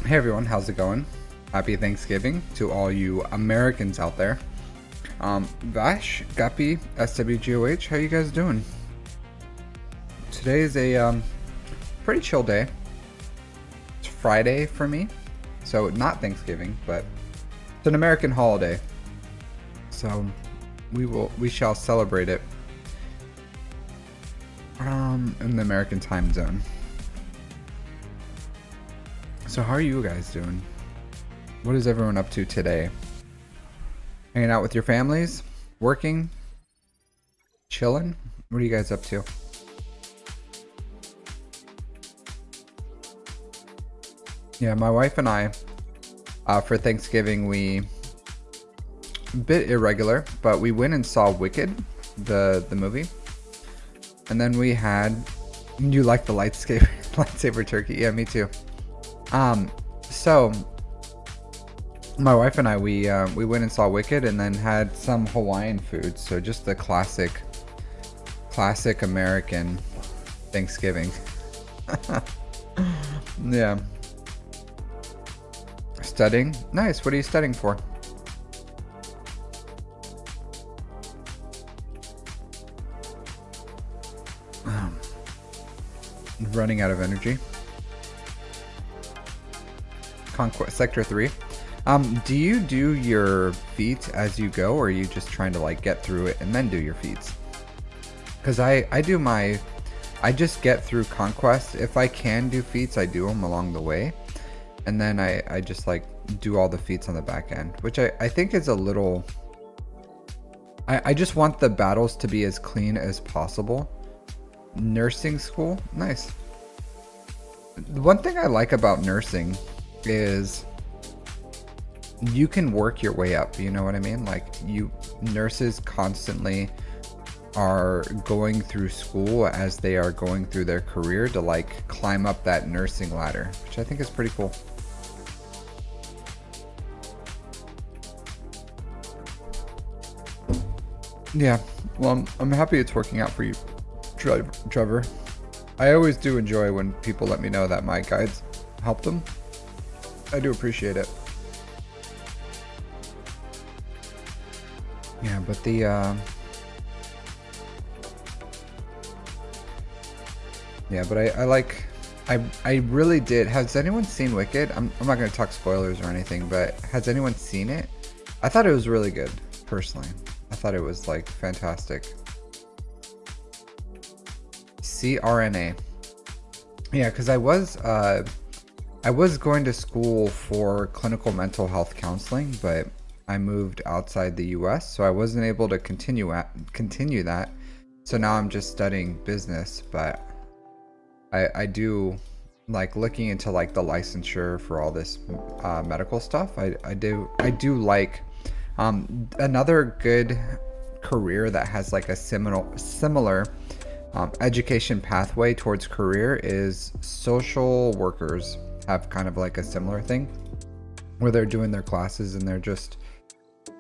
Hey everyone, how's it going? Happy Thanksgiving to all you Americans out there. Vash, Guppy, SWGOH, how you guys doing? Today is a pretty chill day. It's Friday for me, so not Thanksgiving, but it's an American holiday. So we shall celebrate it in the American time zone. So how are you guys doing? What is everyone up to today? Hanging out with your families? Working? Chilling? What are you guys up to? Yeah, my wife and I, for Thanksgiving, a bit irregular, but we went and saw Wicked, the movie. And then we had, you like the lightsaber turkey? Yeah, me too. So my wife and I, we went and saw Wicked and then had some Hawaiian food. So just the classic American Thanksgiving. Yeah. Studying? Nice. What are you studying for? Running out of energy. Conquest Sector 3. Do you do your feats as you go, or are you just trying to like get through it and then do your feats? Because I just get through Conquest. If I can do feats, I do them along the way, and then I just like do all the feats on the back end, which I think is a little, I just want the battles to be as clean as possible. Nursing school, nice. The one thing I like about nursing is you can work your way up, you know what I mean? Like, nurses constantly are going through school as they are going through their career to like climb up that nursing ladder, which I think is pretty cool. Yeah, well, I'm happy it's working out for you, Trevor. I always do enjoy when people let me know that my guides help them. I do appreciate it. Yeah, but I really did. Has anyone seen Wicked? I'm not going to talk spoilers or anything, but has anyone seen it? I thought it was really good, personally. I thought it was like fantastic. CRNA. Yeah, because I was going to school for clinical mental health counseling, but I moved outside the US, so I wasn't able to continue that. So now I'm just studying business, but I do like looking into like the licensure for all this medical stuff. I do like another good career that has like a similar education pathway towards career is social workers. Have kind of like a similar thing where they're doing their classes and they're just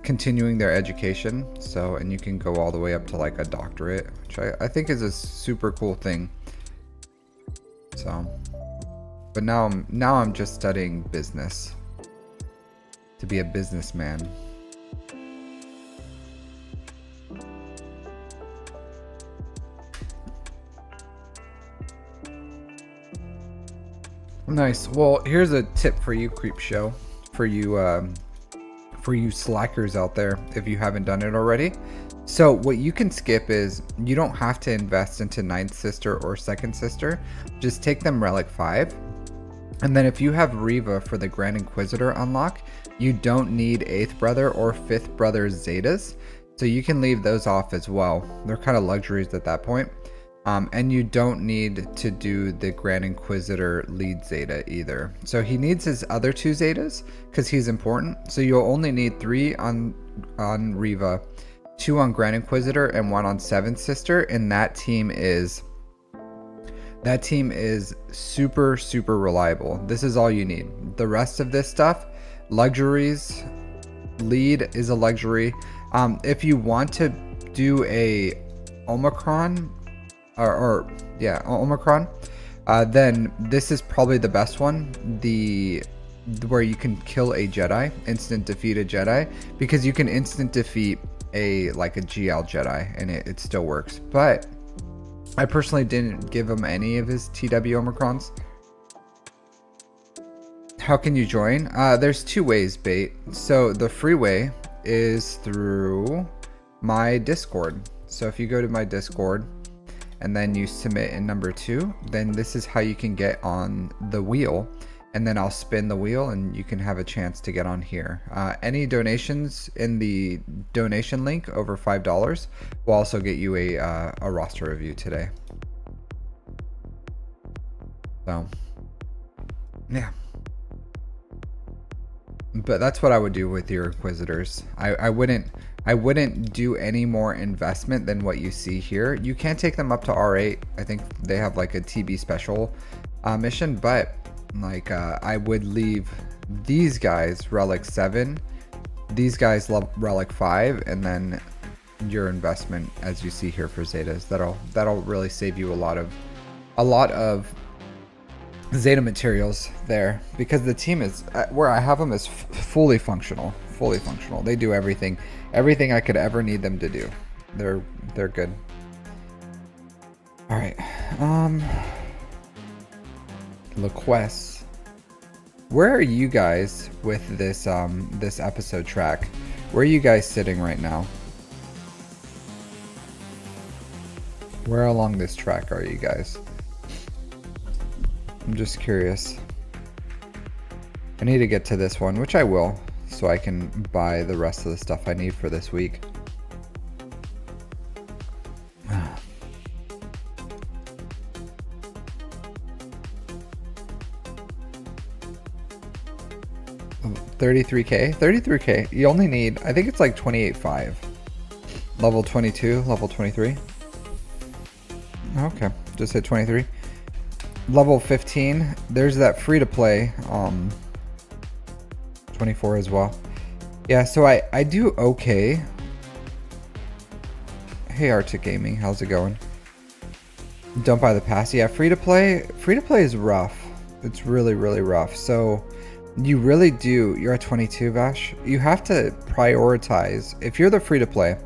continuing their education. So, and you can go all the way up to like a doctorate, which I think is a super cool thing. So, but now I'm just studying business to be a businessman. Nice. Well, here's a tip for you, Creep Show, for you slackers out there, if you haven't done it already. So what you can skip is, you don't have to invest into Ninth Sister or Second Sister. Just take them Relic 5. And then if you have Riva for the Grand Inquisitor unlock, you don't need 8th Brother or 5th Brother Zetas. So you can leave those off as well. They're kind of luxuries at that point. And you don't need to do the Grand Inquisitor lead Zeta either. So he needs his other 2 Zetas because he's important. So you'll only need 3 on Riva, 2 on Grand Inquisitor, and 1 on 7th Sister. And that team is super, super reliable. This is all you need. The rest of this stuff, luxuries, lead is a luxury. If you want to do a Omicron, Omicron, then this is probably the best one. The where you can kill a Jedi, instant defeat a Jedi, because you can instant defeat a GL Jedi, and it still works. But I personally didn't give him any of his TW Omicrons. How can you join? There's two ways, Bait. So the free way is through my Discord. So if you go to my Discord and then you submit in number 2, then this is how you can get on the wheel. And then I'll spin the wheel and you can have a chance to get on here. Any donations in the donation link over $5 will also get you a roster review today. So, yeah. But that's what I would do with your Inquisitors. I wouldn't do any more investment than what you see here. You can take them up to R8. I think they have like a TB special mission, but like I would leave these guys Relic 7, these guys Relic 5, and then your investment as you see here for Zetas. That'll really save you a lot of Zeta materials there, because the team is where I have them is fully functional. They do everything I could ever need them to do. They're good. All right. Laquest, where are you guys with this this episode track? Where are you guys sitting right now? Where along this track are you guys? I'm just curious. I need to get to this one, which I will, so I can buy the rest of the stuff I need for this week. $33K? You only need, I think it's like 28.5. Level 22, level 23. Okay, just hit 23. Level 15, there's that free to play 24 as well. Yeah, so I do okay. Hey Arctic Gaming, how's it going? Don't buy the pass. Yeah, free to play is rough. It's really rough. So you really do, you're at 22, Vash. You have to prioritize. If you're the free to play,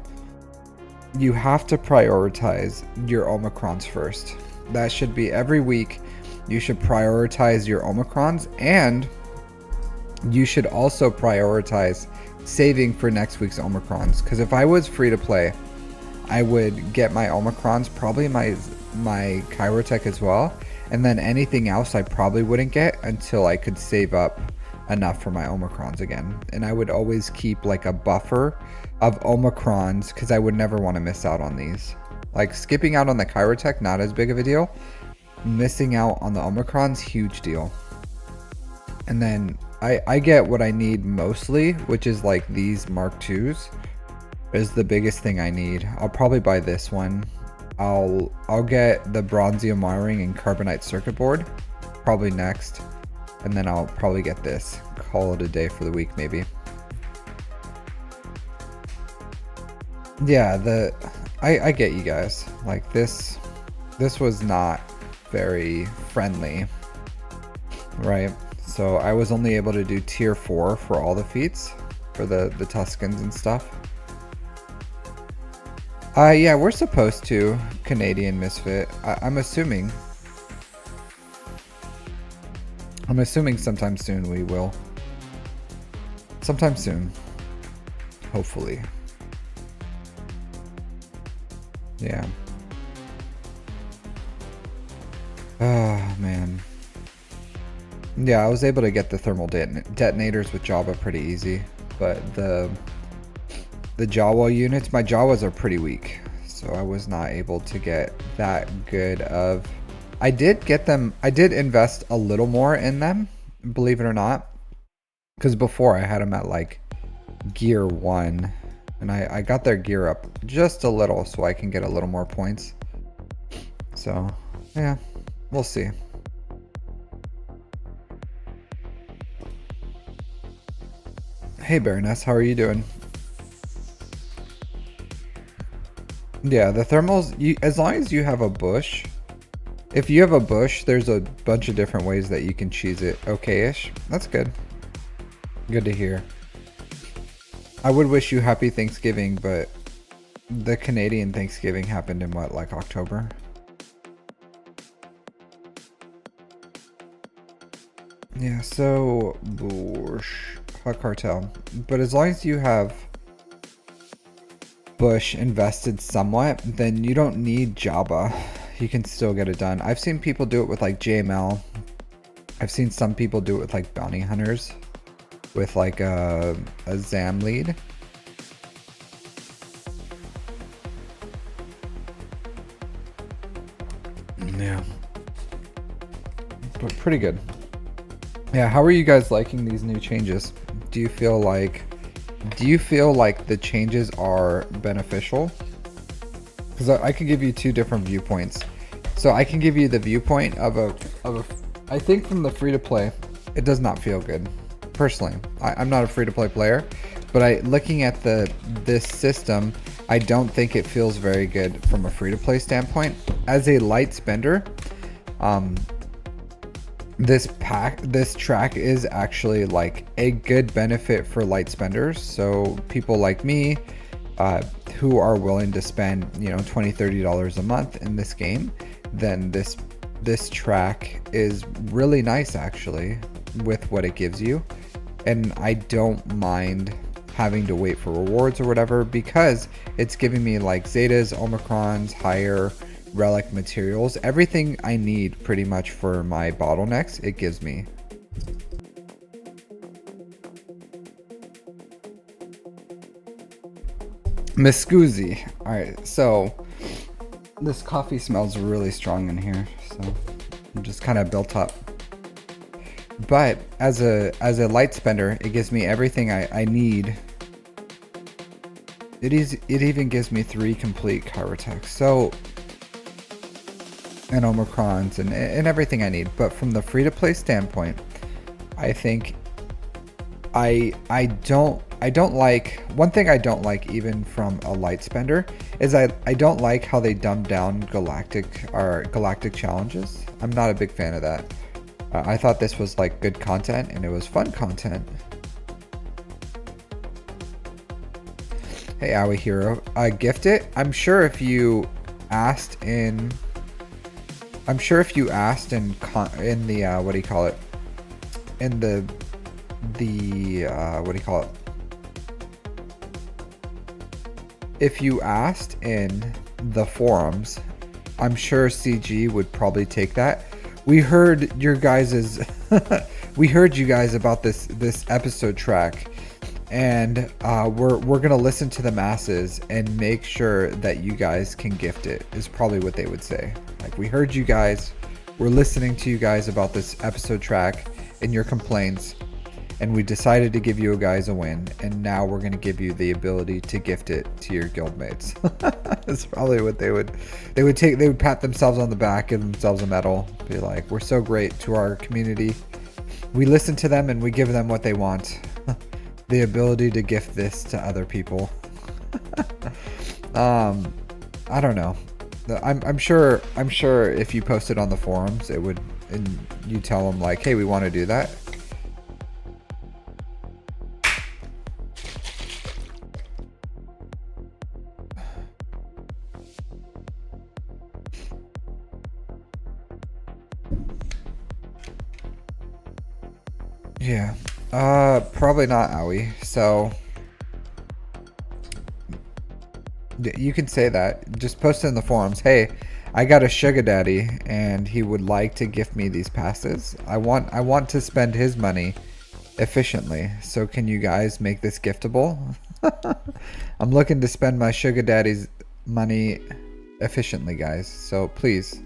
you have to prioritize your Omicrons first. That should be every week. You should prioritize your Omicrons, and you should also prioritize saving for next week's Omicrons. Because if I was free to play, I would get my Omicrons, probably my Chirotech as well, and then anything else I probably wouldn't get until I could save up enough for my Omicrons again. And I would always keep like a buffer of Omicrons, because I would never want to miss out on these. Like skipping out on the Chirotech, not as big of a deal. Missing out on the Omicrons, huge deal. And then I get what I need mostly, which is like these Mark IIs is the biggest thing I need. I'll probably buy this one. I'll get the Bronzium wiring and Carbonite circuit board probably next, and then I'll probably get this. Call it a day for the week maybe. Yeah, I get you guys. Like this was not very friendly, right? So I was only able to do tier 4 for all the feats for the Tuscans and stuff. Yeah, we're supposed to, Canadian Misfit. I'm assuming sometime soon we will. Sometime soon, hopefully. Yeah. Oh man. Yeah, I was able to get the thermal detonators with Java pretty easy, but the Jawa units, my Jawas are pretty weak, so I was not able to get that good of. I did get them. I did invest a little more in them, believe it or not, because before I had them at like gear 1, and I got their gear up just a little so I can get a little more points. So yeah, we'll see. Hey Baroness, how are you doing? Yeah, the thermals, as long as you have a bush, if you have a bush, there's a bunch of different ways that you can cheese it okay-ish. That's good. Good to hear. I would wish you happy Thanksgiving, but the Canadian Thanksgiving happened in what, like October? Yeah, so Hot Cartel. But as long as you have Bush invested somewhat, then you don't need Java. You can still get it done. I've seen people do it with like JML. I've seen some people do it with like bounty hunters with like a ZAM lead. Yeah. But pretty good. Yeah, how are you guys liking these new changes? Do you feel like the changes are beneficial? Because I could give you two different viewpoints. So I can give you the viewpoint of a I think from the free to play, it does not feel good. Personally, I'm not a free to play player, but looking at this system, I don't think it feels very good from a free to play standpoint. As a light spender, this track is actually like a good benefit for light spenders. So people like me, who are willing to spend, $20-$30 a month in this game, then this track is really nice actually with what it gives you. And I don't mind having to wait for rewards or whatever, because it's giving me like Zetas, Omicrons, higher relic materials, everything I need pretty much for my bottlenecks, it gives me. Miss Scusi. Alright, so this coffee smells really strong in here, so I'm just kind of built up. But as a light spender, it gives me everything I need. It even gives me 3 complete chirotecs, so, and Omicrons and everything I need. But from the free to play standpoint, I think I don't like, one thing I don't like even from a light spender is I don't like how they dumbed down galactic challenges. I'm not a big fan of that. I thought this was like good content and it was fun content. Hey, Aoi Hero, gift it. I'm sure if you asked in the what do you call it? In the what do you call it? If you asked in the forums, I'm sure CG would probably take that. We heard your guys's we heard you guys about this episode track, and we're gonna listen to the masses and make sure that you guys can gift it, is probably what they would say. Like, we heard you guys, we're listening to you guys about this episode track and your complaints, and we decided to give you guys a win, and now we're gonna give you the ability to gift it to your guildmates. That's probably what they would pat themselves on the back, give themselves a medal, be like, we're so great to our community, we listen to them and we give them what they want. The ability to gift this to other people. I don't know. I'm sure if you post it on the forums, it would, and you tell them like, hey, we want to do that. Yeah. Probably not Aoi. So you can say that. Just post it in the forums. Hey, I got a sugar daddy and he would like to gift me these passes. I want to spend his money efficiently. So can you guys make this giftable? I'm looking to spend my sugar daddy's money efficiently, guys. So please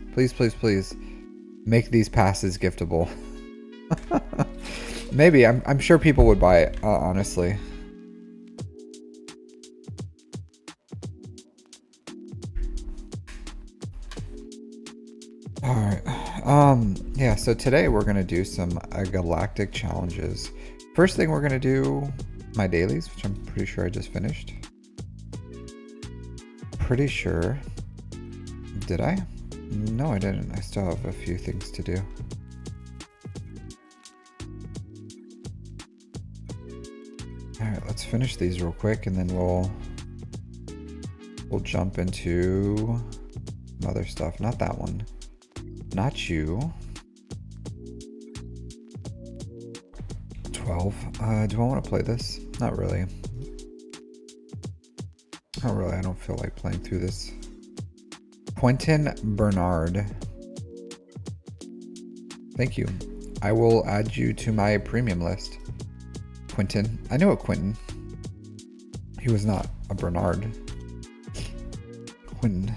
make these passes giftable. Maybe. I'm sure people would buy it, honestly. Alright. Yeah, so today we're gonna do some galactic challenges. First thing we're gonna do my dailies, which I'm pretty sure I just finished. Pretty sure. Did I? No, I didn't. I still have a few things to do. All right, let's finish these real quick, and then we'll jump into some other stuff. Not that one. Not you. 12. Do I want to play this? Not really. Not really. I don't feel like playing through this. Quentin Bernard. Thank you. I will add you to my premium list. Quentin. I know a Quentin. He was not a Bernard. Quentin.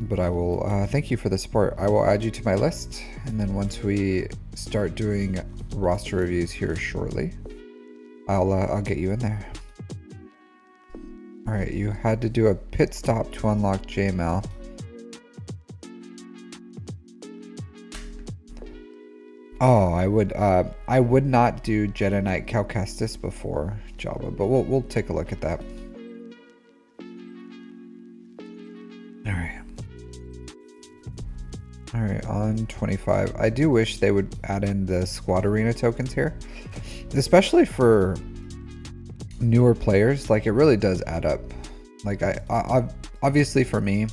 But I will thank you for the support. I will add you to my list, and then once we start doing roster reviews here shortly, I'll get you in there. All right, you had to do a pit stop to unlock JML. Oh, I would not do Jedi Knight Cal Kestis before Java, but we'll take a look at that. All right, on 25. I do wish they would add in the squad arena tokens here, especially for newer players. Like, it really does add up. Like, I obviously for me,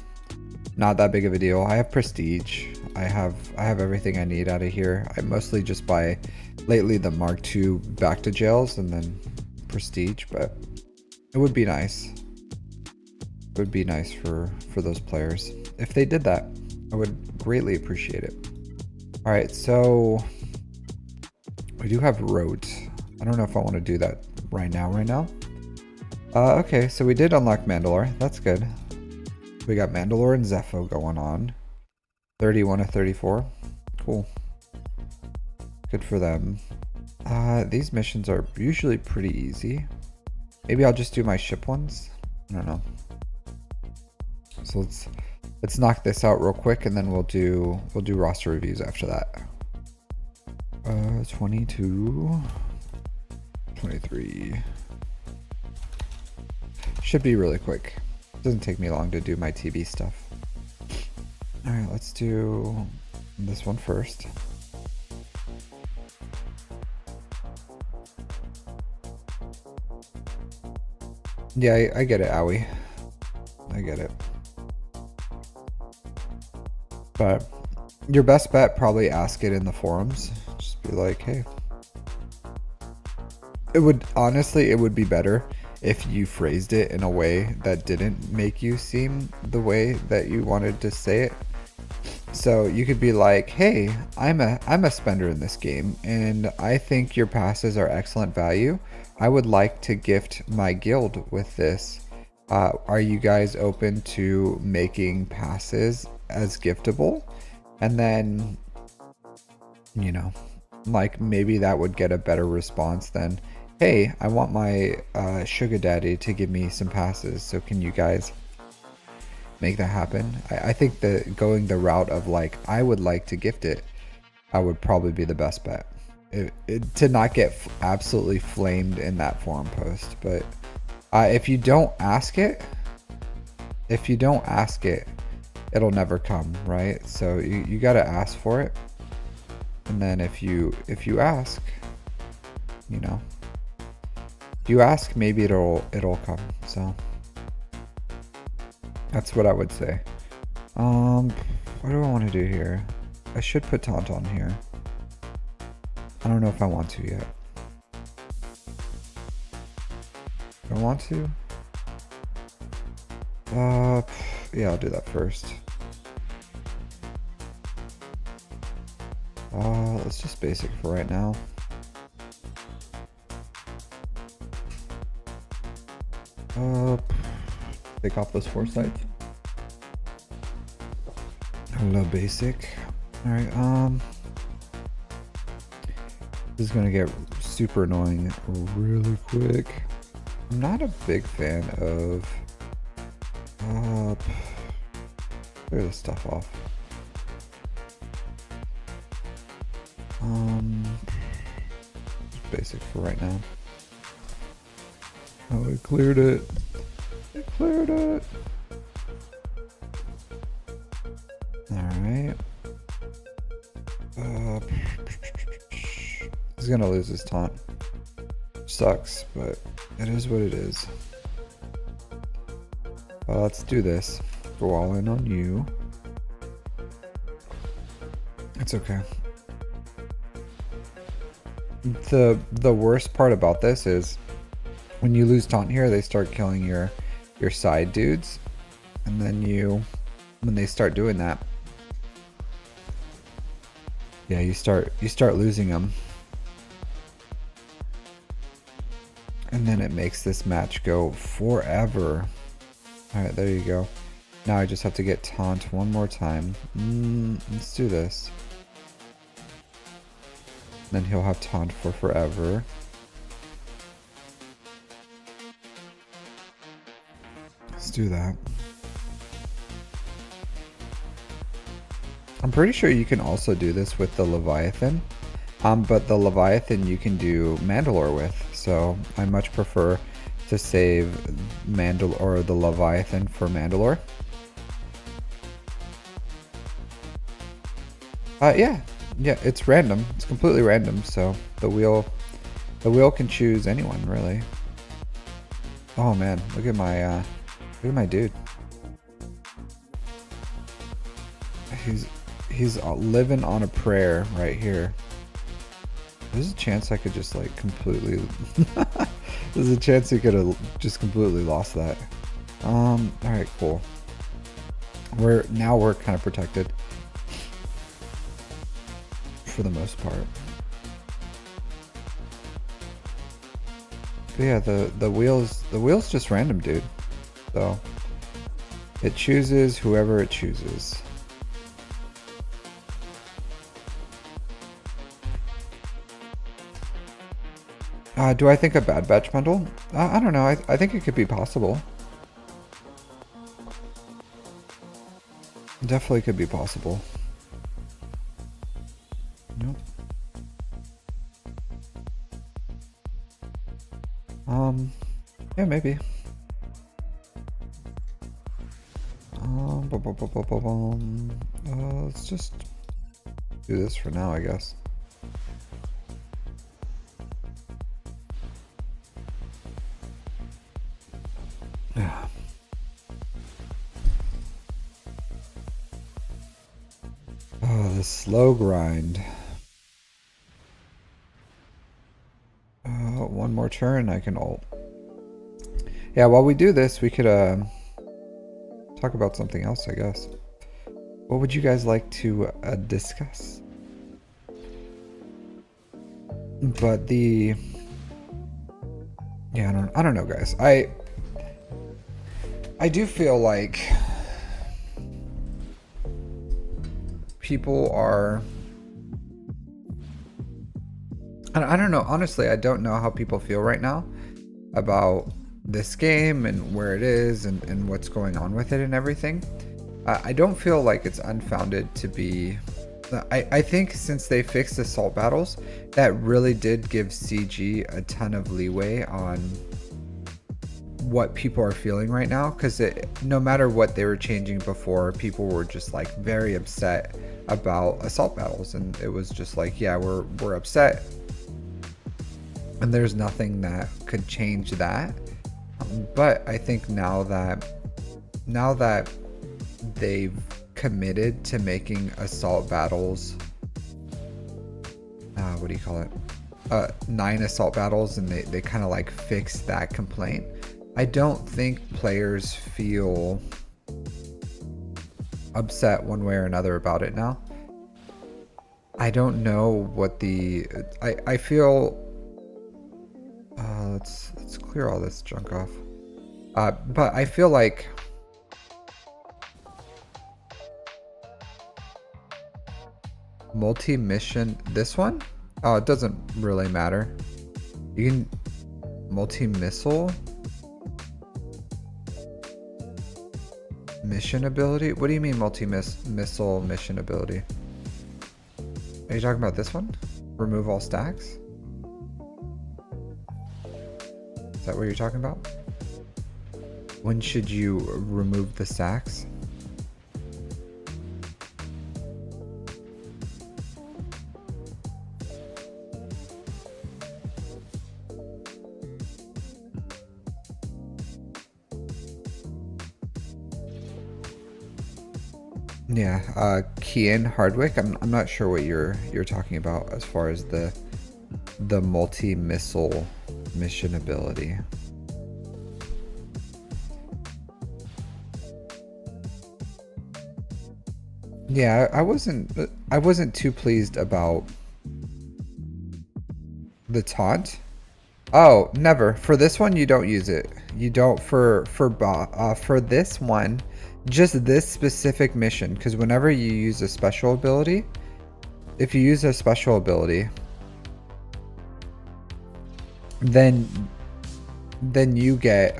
not that big of a deal. I have prestige. I have everything I need out of here. I mostly just buy lately the Mark II back to jails and then prestige, but it would be nice. It would be nice for those players if they did that. I would greatly appreciate it. All right, so we do have roads. I don't know if I want to do that right now. Okay, so we did unlock Mandalore. That's good. We got Mandalore and Zepho going on. 31 of 34. Cool. Good for them. These missions are usually pretty easy. Maybe I'll just do my ship ones. I don't know. So let's knock this out real quick, and then we'll do roster reviews after that. 22, 23. Should be really quick. Doesn't take me long to do my TB stuff. All right, let's do this one first. Yeah, I get it, Owie. I get it. But your best bet, probably ask it in the forums. Just be like, hey. It would be better if you phrased it in a way that didn't make you seem the way that you wanted to say it. So you could be like, hey, I'm a spender in this game, and I think your passes are excellent value. I would like to gift my guild with this. Are you guys open to making passes as giftable? And then, you know, like, maybe that would get a better response than, hey, I want my sugar daddy to give me some passes, so can you guys make that happen? I think that going the route of like, I would like to gift it, I would probably be the best bet. To not get absolutely flamed in that forum post. But if you don't ask it, it'll never come, right? So you got to ask for it, and then if you ask, you know, if you ask, maybe it'll come. So that's what I would say. What do I want to do here? I should put Tauntaun here. I don't know if I want to yet. Do I want to? Yeah, I'll do that first. Let's just basic for right now. Take off those foresights. Hello, basic. All right. This is gonna get super annoying really quick. I'm not a big fan of. Clear this stuff off. Just basic for right now. Oh, it cleared it. It cleared it. All right. He's gonna lose his taunt. Sucks, but it is what it is. Let's do this. Go all in on you. It's okay. The worst part about this is when you lose taunt here, they start killing your side dudes, and then when they start doing that, yeah, you start losing them, and then it makes this match go forever. All right, there you go. Now I just have to get taunt one more time. Let's do this. Then he'll have taunt for forever. Let's do that. I'm pretty sure you can also do this with the Leviathan. But the Leviathan you can do Mandalore with. So I much prefer to save the Leviathan for Mandalore. Yeah, it's random. It's completely random, so the wheel can choose anyone, really. Oh man, look at my dude. He's living on a prayer right here. There's a chance I could just like completely there's a chance he could have just completely lost that. Alright, cool. We're kind of protected. For the most part. But yeah, the wheel's just random, dude. So it chooses whoever it chooses. Do I think a Bad Batch bundle? I don't know. I think it could be possible. Definitely could be possible. Nope. Yeah, maybe. Let's just do this for now, I guess. Yeah. Oh, this slow grind. One more turn, I can ult. Yeah, while we do this, we could talk about something else, I guess. What would you guys like to discuss? But yeah, I don't know, guys. I do feel like people are. I don't know. Honestly, I don't know how people feel right now about this game and where it is and what's going on with it and everything. I don't feel like it's unfounded to be. I think since they fixed assault battles, that really did give CG a ton of leeway on what people are feeling right now, because no matter what they were changing before, people were just like very upset about assault battles, and it was just like, yeah, we're upset, and there's nothing that could change that. But I think now that they've committed to making assault battles, what do you call it, 9 assault battles, and they kind of like fixed that complaint, I don't think players feel upset one way or another about it now. I don't know what I feel. Let's clear all this junk off. But I feel like multi-mission, this one? Oh, it doesn't really matter. You can multi-missile mission ability? What do you mean multi-missile mission ability? Are you talking about this one? Remove all stacks? Is that what you're talking about? When should you remove the stacks? Yeah, Kian Hardwick. I'm not sure what you're talking about as far as the multi-missile mission ability. Yeah, I wasn't too pleased about the taunt. Oh, never. For this one, you don't use it. You don't for this one, just this specific mission. Because whenever you use a special ability, if you use a special ability, then then you get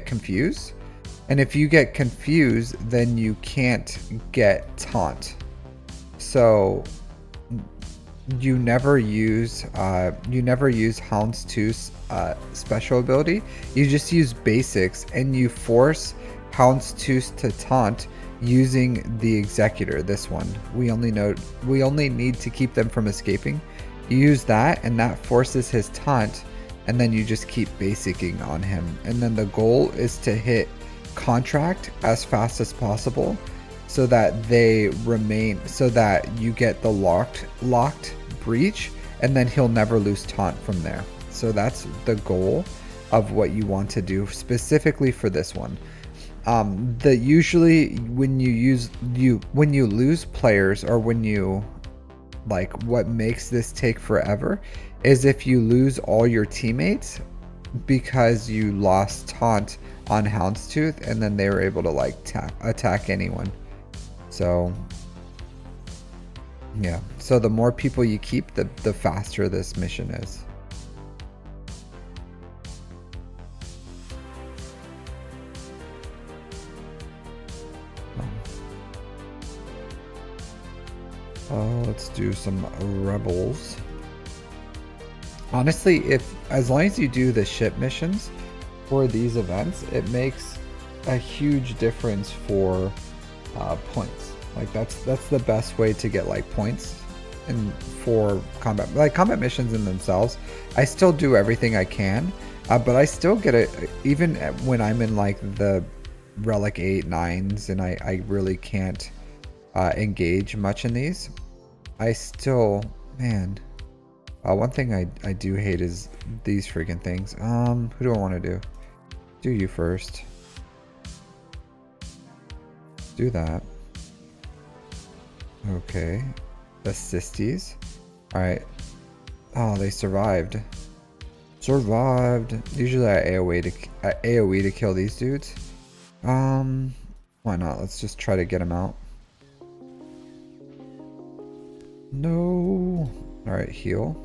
confused, and if you get confused, then you can't get taunt. So you never use Houndstooth's special ability. You just use basics, and you force Houndstooth to taunt using the Executor. This one, we only need to keep them from escaping. You use that, and that forces his taunt, and then you just keep basicing on him. And then the goal is to hit contract as fast as possible, so that they remain, so that you get the locked breach, and then he'll never lose taunt from there. So that's the goal of what you want to do specifically for this one. The usually when you lose players, or when you, like, what makes this take forever is if you lose all your teammates because you lost taunt on Houndstooth, and then they were able to like attack anyone. So yeah, so the more people you keep, the faster this mission is. Let's do some rebels. Honestly, as long as you do the ship missions for these events, it makes a huge difference for points. Like that's the best way to get like points, and for combat missions in themselves, I still do everything I can, but I still get it even when I'm in like the relic 8, 9s, and I really can't engage much in these. I still, man, one thing I do hate is these freaking things. Who do I want to do? Do you first. Do that. Okay. Assisties. Alright. Oh, they survived. Survived. Usually I AoE to kill these dudes. Why not? Let's just try to get them out. No. Alright, heal.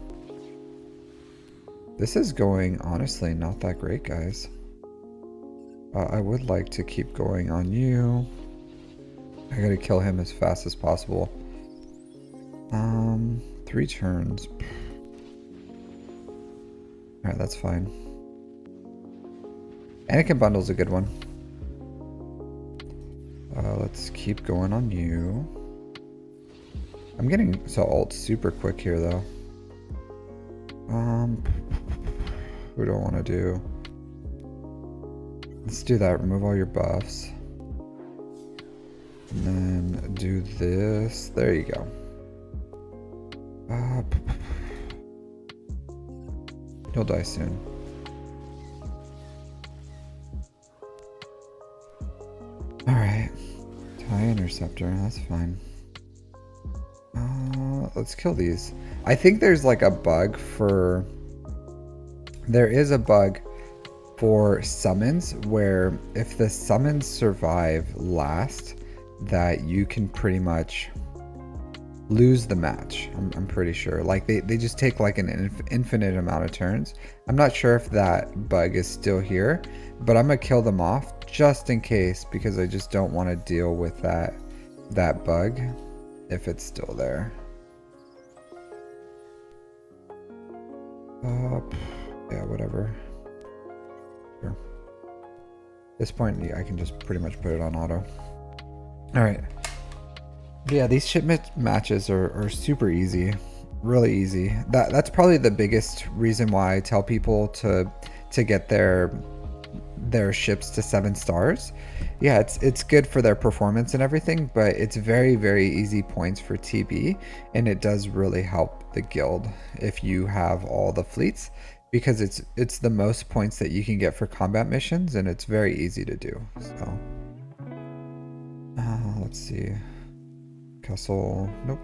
This is going, honestly, not that great, guys. I would like to keep going on you. I gotta kill him as fast as possible. 3 turns. Alright, that's fine. Anakin Bundle's a good one. Let's keep going on you. I'm getting so ult super quick here, though. Who do I want to do? Let's do that. Remove all your buffs. And then do this. There you go. He'll die soon. Alright. TIE Interceptor. That's fine. Let's kill these. I think there's like a bug for... There is a bug for summons where if the summons survive last, that you can pretty much lose the match. I'm pretty sure. Like they just take like an infinite amount of turns. I'm not sure if that bug is still here, but I'm gonna kill them off just in case, because I just don't want to deal with that bug if it's still there. Yeah, whatever. Sure. At this point, yeah, I can just pretty much put it on auto. Alright. Yeah, these shipment matches are super easy. Really easy. That's probably the biggest reason why I tell people to get their their ships to 7 stars. Yeah, it's good for their performance and everything, but it's very, very easy points for TB, and it does really help the guild if you have all the fleets, because it's the most points that you can get for combat missions, and it's very easy to do. So let's see. Castle, nope.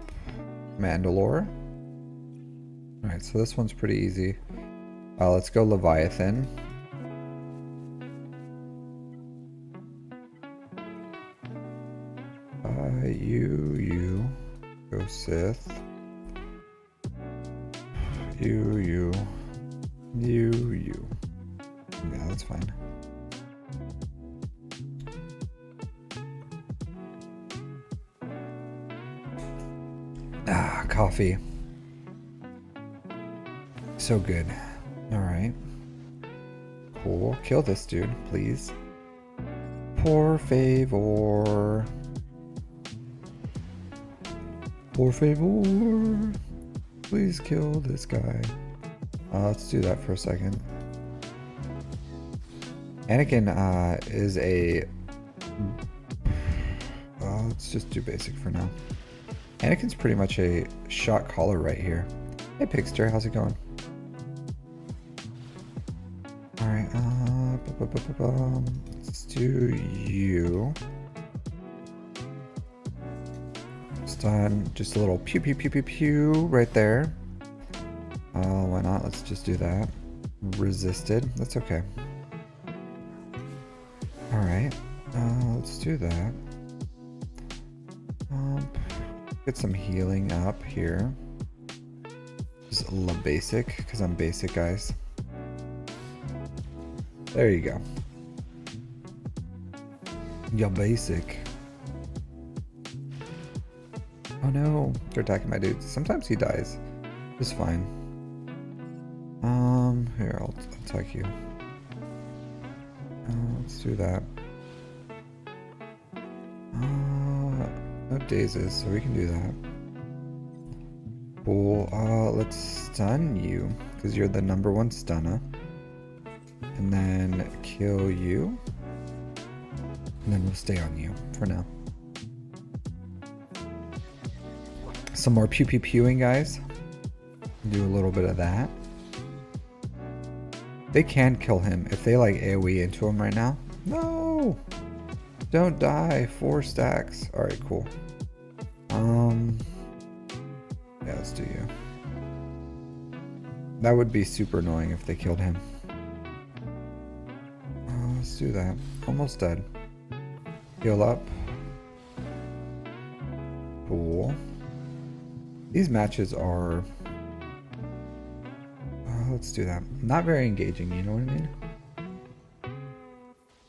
Mandalore. Alright, so this one's pretty easy. Let's go Leviathan. You. Go Sith. You. Yeah, that's fine. Coffee. So good. Alright. Cool. Kill this dude, please. Por favor. Por favor. Please kill this guy. Let's do that for a second. Anakin is a... let's just do basic for now. Anakin's pretty much a shot caller right here. Hey Pigster, how's it going? Alright, let's do you. Stun, just a little pew pew pew pew pew right there. Why not? Let's just do that. Resisted, that's okay. Alright, let's do that. Get some healing up here. Just a little basic, because I'm basic, guys. There you go. You're basic. Oh no, they're attacking my dudes. Sometimes he dies. It's fine. Here, I'll attack you. Let's do that. No dazes, so we can do that. Cool. Let's stun you, because you're the #1 stunner. And then kill you. And then we'll stay on you for now. Some more pew pew pewing, guys. Do a little bit of that. They can kill him if they like AoE into him right now. No! Don't die. 4 stacks. Alright, cool. Yeah, let's do you. That would be super annoying if they killed him. Let's do that. Almost dead. Heal up. Cool. These matches are... let's do that. Not very engaging, you know what I mean?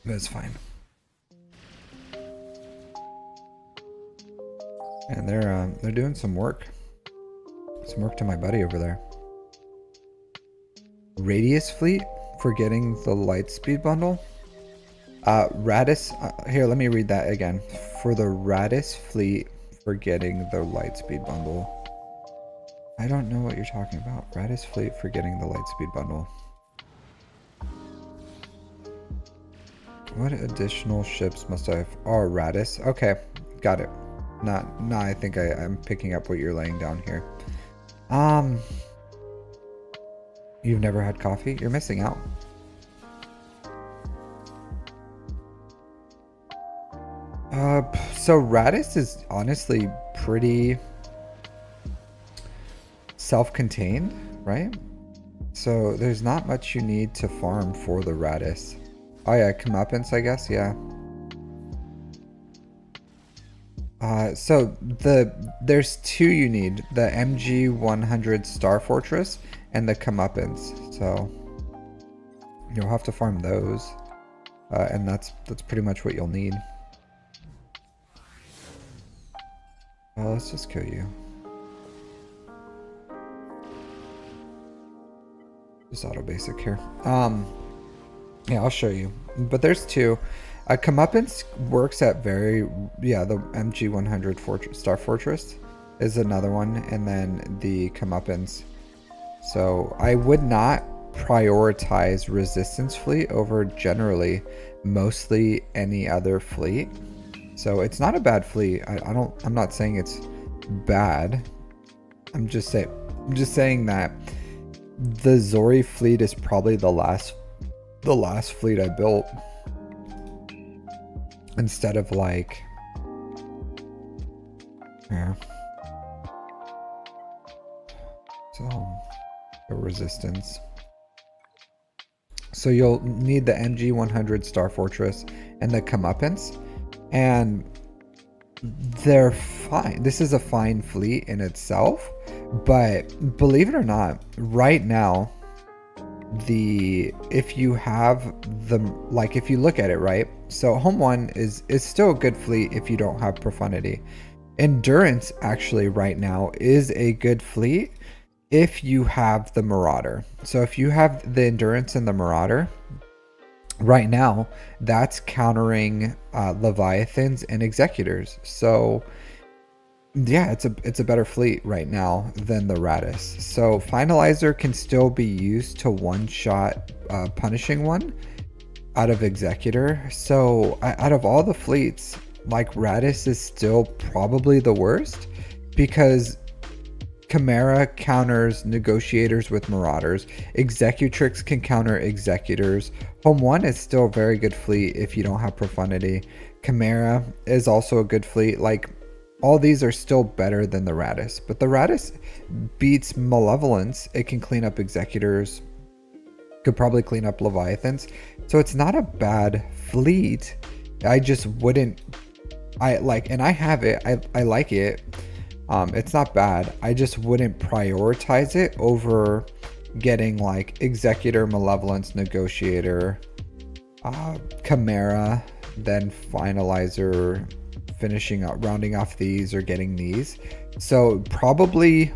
But it's fine. And they're doing some work. Some work to my buddy over there. Radius fleet for getting the light speed bundle. Radis, here, let me read that again. For the Radis fleet for getting the light speed bundle. I don't know what you're talking about. Radis fleet for getting the light speed bundle. What additional ships must I have? Oh, Radis. Okay, got it. Nah, I think I'm picking up what you're laying down here. You've never had coffee? You're missing out. So Radis is honestly pretty self-contained, right? So there's not much you need to farm for the Radis. Oh yeah, comeuppance, I guess, yeah. So there's 2 you need, the MG 100 Star Fortress and the comeuppance. So you'll have to farm those, and that's pretty much what you'll need. Let's just kill you. Just auto basic here. Yeah, I'll show you. But there's 2. Comeuppance works at the MG 100 Star Fortress is another one, and then the comeuppance. So I would not prioritize resistance fleet over generally mostly any other fleet. So it's not a bad fleet. I'm not saying it's bad. I'm just saying that the Zori fleet is probably the last fleet I built, instead of like, yeah. So the resistance. So you'll need the MG 100 Star Fortress and the comeuppance, and they're fine. This is a fine fleet in itself, but believe it or not, right now, if you have the, like, if you look at it, right? So Home 1 is still a good fleet if you don't have Profundity. Endurance actually right now is a good fleet if you have the Marauder. So if you have the Endurance and the Marauder, right now, that's countering Leviathans and Executors. So yeah, it's a better fleet right now than the Radis. So Finalizer can still be used to one-shot Punishing One out of Executor. So out of all the fleets, like, Radis is still probably the worst, because Chimera counters Negotiators with Marauders. Executrix can counter Executors. Home 1 is still a very good fleet if you don't have Profundity. Chimera is also a good fleet. Like, all these are still better than the Radis, but the Radis beats Malevolence. It can clean up Executors, could probably clean up Leviathans. So it's not a bad fleet. I just wouldn't, and I have it. I like it. It's not bad. I just wouldn't prioritize it over getting like Executor, Malevolence, Negotiator, Chimera, then Finalizer, finishing up, rounding off these, or getting these. So probably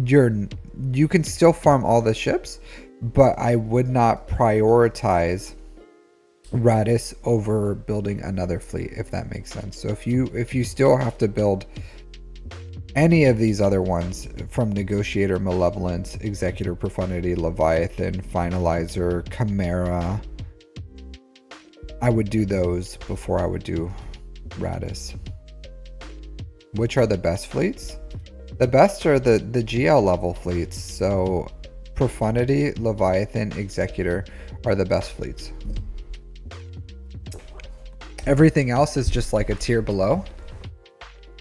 you can still farm all the ships, but I would not prioritize Radis over building another fleet, if that makes sense. So if you still have to build any of these other ones, from Negotiator, Malevolence, Executor, Profundity, Leviathan, Finalizer, Chimera, I would do those before I would do Radis. Which are the best fleets? The best are the GL level fleets. So Profundity, Leviathan, Executor are the best fleets. Everything else is just like a tier below.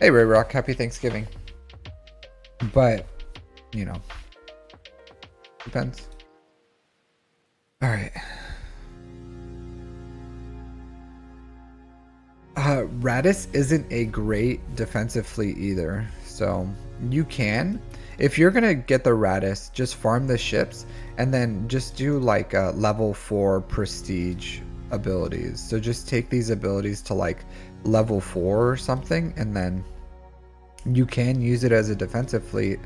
Hey Ray Rock, happy Thanksgiving. But, you know, depends. All right. Radis isn't a great defensive fleet either. So you can, if you're going to get the Radis, just farm the ships and then just do like a level 4 prestige abilities. So just take these abilities to like level 4 or something, and then you can use it as a defensive fleet,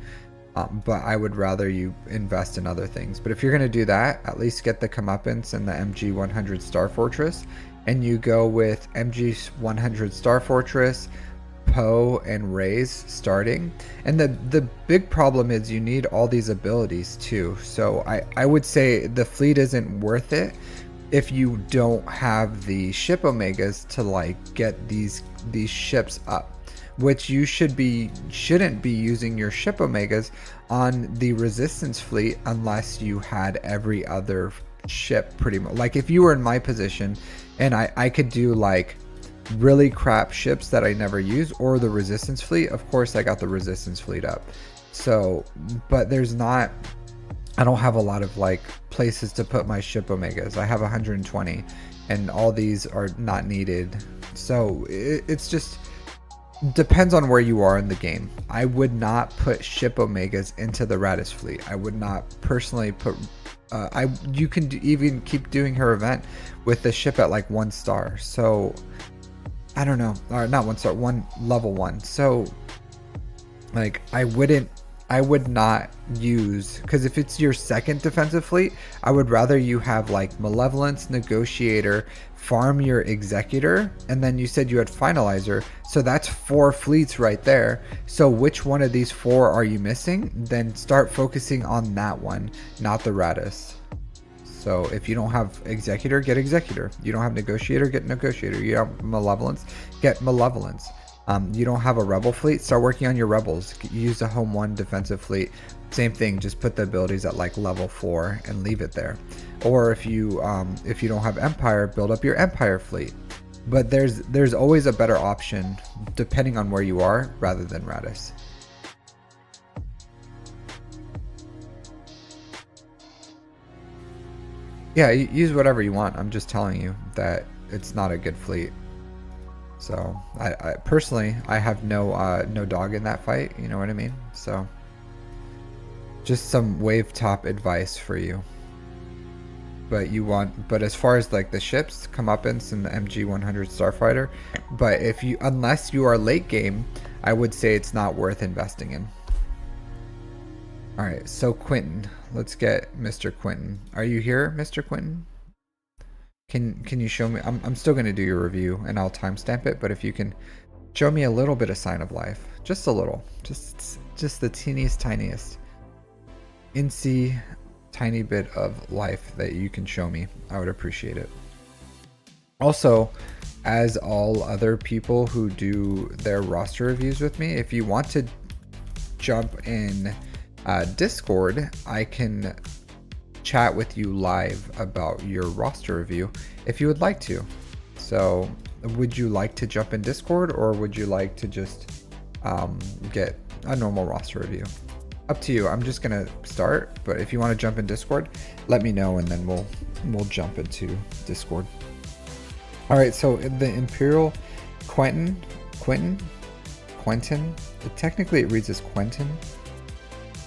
but I would rather you invest in other things. But if you're going to do that, at least get the comeuppance and the MG 100 Star Fortress, and you go with MG 100 Star Fortress, Poe, and Raze starting. And the big problem is you need all these abilities too. So I would say the fleet isn't worth it if you don't have the ship Omegas to like get these ships up. Which you shouldn't be using your ship Omegas on the resistance fleet unless you had every other ship pretty much. Like if you were in my position and I could do like really crap ships that I never use, or the resistance fleet, of course I got the resistance fleet up. So, but I don't have a lot of like places to put my ship Omegas. I have 120 and all these are not needed. So it's just depends on where you are in the game. I would not put ship Omegas into the Radis fleet. I would not personally put you can even keep doing her event with the ship at like 1 star. So I don't know, or not 1 star, level 1. So like I would not use, because if it's your second defensive fleet, I would rather you have like Malevolence, Negotiator, farm your Executor, and then you said you had Finalizer, so that's 4 fleets right there. So which one of these 4 are you missing? Then start focusing on that one, not the Radis. So if you don't have executor, get executor. You don't have negotiator, get negotiator. You have malevolence, get malevolence. You don't have a rebel fleet, start working on your rebels. Use a home 1 defensive fleet. Same thing, just put the abilities at like level 4 and leave it there. Or if you don't have empire, build up your empire fleet. But there's always a better option depending on where you are rather than Radis. Yeah, use whatever you want. I'm just telling you that it's not a good fleet. So I personally, I have no dog in that fight. You know what I mean? So just some wave top advice for you. But as far as like the ships, comeuppance and the MG-100 Starfighter, but unless you are late game, I would say it's not worth investing in. All right, so Quentin, let's get Mr. Quentin. Are you here, Mr. Quentin? Can you show me? I'm still gonna do your review and I'll timestamp it, but if you can show me a little bit of sign of life, just a little, just the teeniest, tiniest, incy, tiny bit of life that you can show me, I would appreciate it. Also, as all other people who do their roster reviews with me, if you want to jump in Discord, I can chat with you live about your roster review if you would like to. So would you like to jump in Discord, or would you like to just get a normal roster review? Up to you. I'm just gonna start, but if you want to jump in Discord, let me know and then we'll jump into Discord. All right, so the Imperial Quentin, technically it reads as Quentin,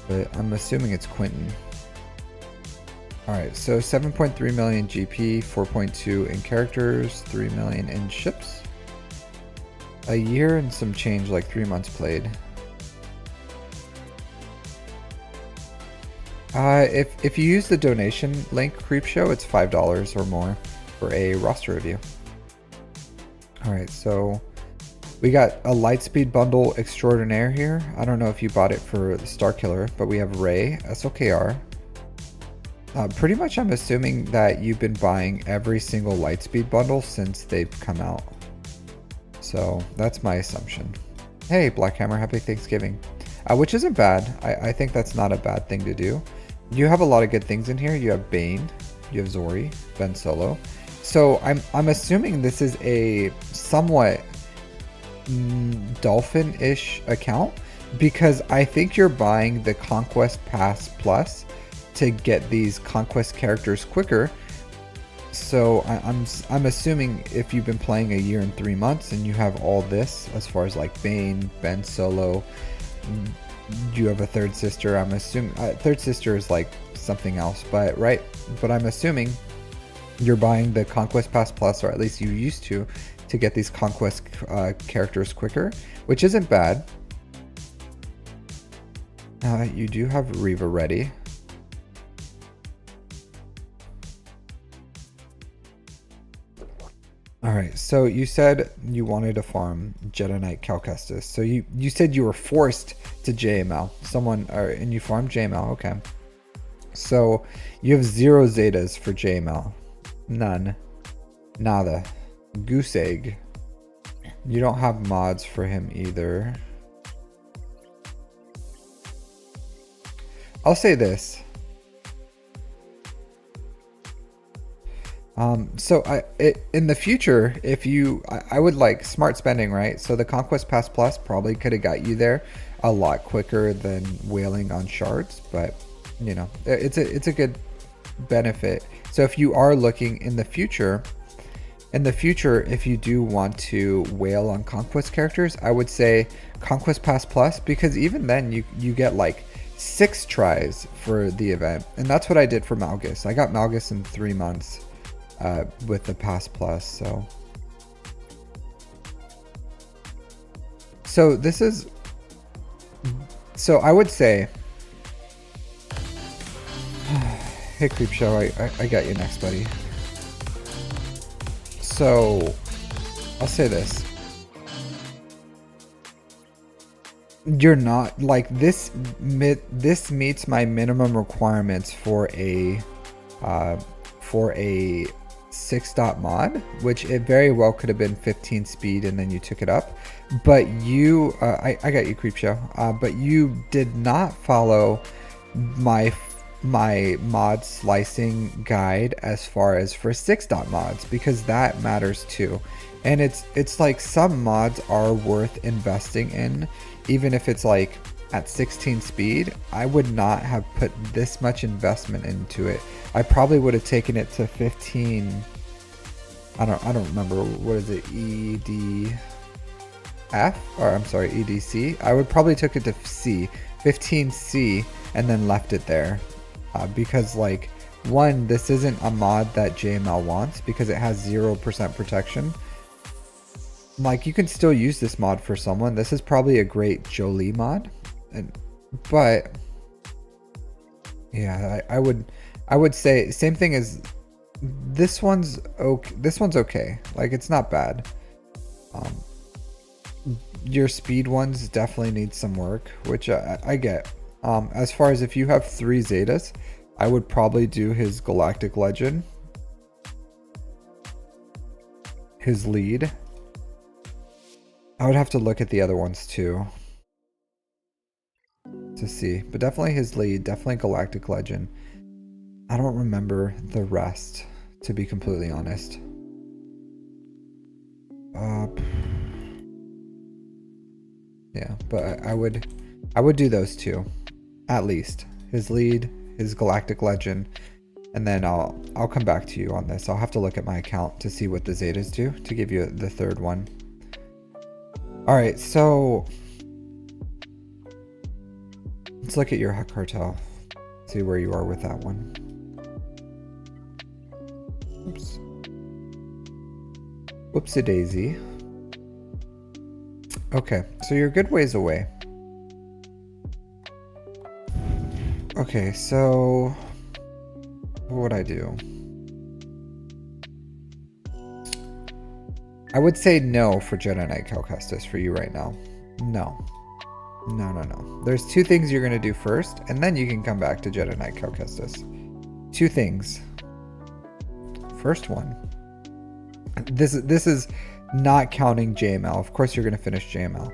but I'm assuming it's Quentin. All right, so 7.3 million GP, 4.2 in characters, 3 million in ships. A year and some change, like 3 months played. If you use the donation link Creepshow, it's $5 or more for a roster review. All right, so we got a Lightspeed bundle extraordinaire here. I don't know if you bought it for the Starkiller, but we have Ray, SLKR. Pretty much I'm assuming that you've been buying every single Lightspeed bundle since they've come out. So that's my assumption. Hey, Blackhammer, happy Thanksgiving. Which isn't bad. I think that's not a bad thing to do. You have a lot of good things in here. You have Bane, you have Zori, Ben Solo. So I'm assuming this is a somewhat Dolphin-ish account, because I think you're buying the Conquest Pass Plus to get these Conquest characters quicker. So I'm assuming if you've been playing a year and 3 months and you have all this as far as like Bane, Ben Solo, you have a third sister. I'm assuming third sister is like something else, but right. But I'm assuming you're buying the Conquest Pass Plus, or at least you used to get these Conquest characters quicker, which isn't bad. You do have Reva ready. All right, so you said you wanted to farm Jedi Knight Cal Kestis. So you said you were forced to JML. And you farmed JML, okay. So you have 0 Zetas for JML. None. Nada. Goose Egg. You don't have mods for him either. I'll say this. So in the future, I would like smart spending, right? So the Conquest Pass Plus probably could have got you there a lot quicker than whaling on shards, but you know, it's a good benefit. So if you are looking in the future, if you do want to whale on Conquest characters, I would say Conquest Pass Plus, because even then you get like 6 tries for the event, and that's what I did for Malgus. I got Malgus in 3 months. With the Pass Plus, so this is, so I would say, hey Creepshow, I got you next, buddy. So I'll say this: you're not like this. This meets my minimum requirements for a for a 6-dot mod, which it very well could have been 15 speed and then you took it up. But you, I got you, Creepshow. But you did not follow my mod slicing guide as far as for 6-dot mods, because that matters too. And it's like some mods are worth investing in, even if it's like at 16 speed. I would not have put this much investment into it. I probably would have taken it to 15. I don't remember, what is it, EDF, or I'm sorry, EDC. I would probably took it to C, 15C, and then left it there, because like, one, this isn't a mod that JML wants because it has 0% protection. Like, you can still use this mod for someone. This is probably a great Jolie mod, but yeah, I would say same thing as this one's okay. This one's okay. Like, it's not bad. Your speed ones definitely need some work, which I get. As far as if you have 3 Zetas, I would probably do his Galactic Legend, his lead. I would have to look at the other ones too to see, but definitely his lead, definitely Galactic Legend. I don't remember the rest, to be completely honest. Yeah, but I would do those two, at least his lead, his Galactic Legend, and then I'll come back to you on this. I'll have to look at my account to see what the Zetas do to give you the third one. All right, so let's look at your Huck Cartel. See where you are with that one. Oops. Whoopsie daisy. Okay, so you're a good ways away. Okay, so what would I do? I would say no for Jedi Knight Cal Kestis for you right now. No. There's 2 things you're going to do first, and then you can come back to Jedi Knight Cal Kestis. 2 things. First one. This is not counting JML. Of course you're going to finish JML.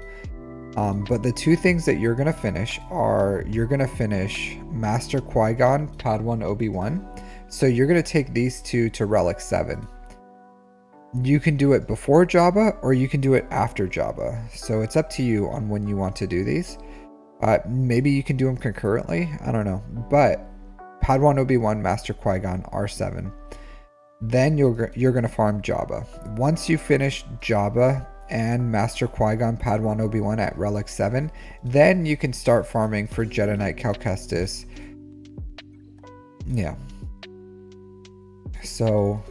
But the 2 things that you're going to finish are, you're going to finish Master Qui-Gon, Padawan Obi-Wan. So you're going to take these 2 to Relic 7. You can do it before Jabba, or you can do it after Jabba. So it's up to you on when you want to do these. Maybe you can do them concurrently. I don't know. But Padawan Obi-Wan, Master Qui-Gon, R7. Then you're going to farm Jabba. Once you finish Jabba and Master Qui-Gon, Padawan Obi-Wan at Relic 7, then you can start farming for Jedi Knight Cal Kestis. Yeah. So,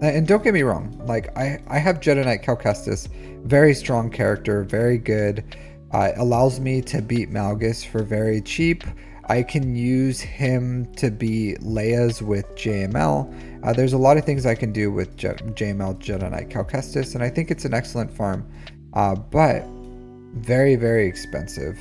and don't get me wrong, like I have Jedi Knight Cal Kestis, very strong character, very good, allows me to beat Malgus for very cheap. I can use him to be Leia's with JML. There's a lot of things I can do with JML Jedi Knight Cal Kestis, and I think it's an excellent farm, but very, very expensive.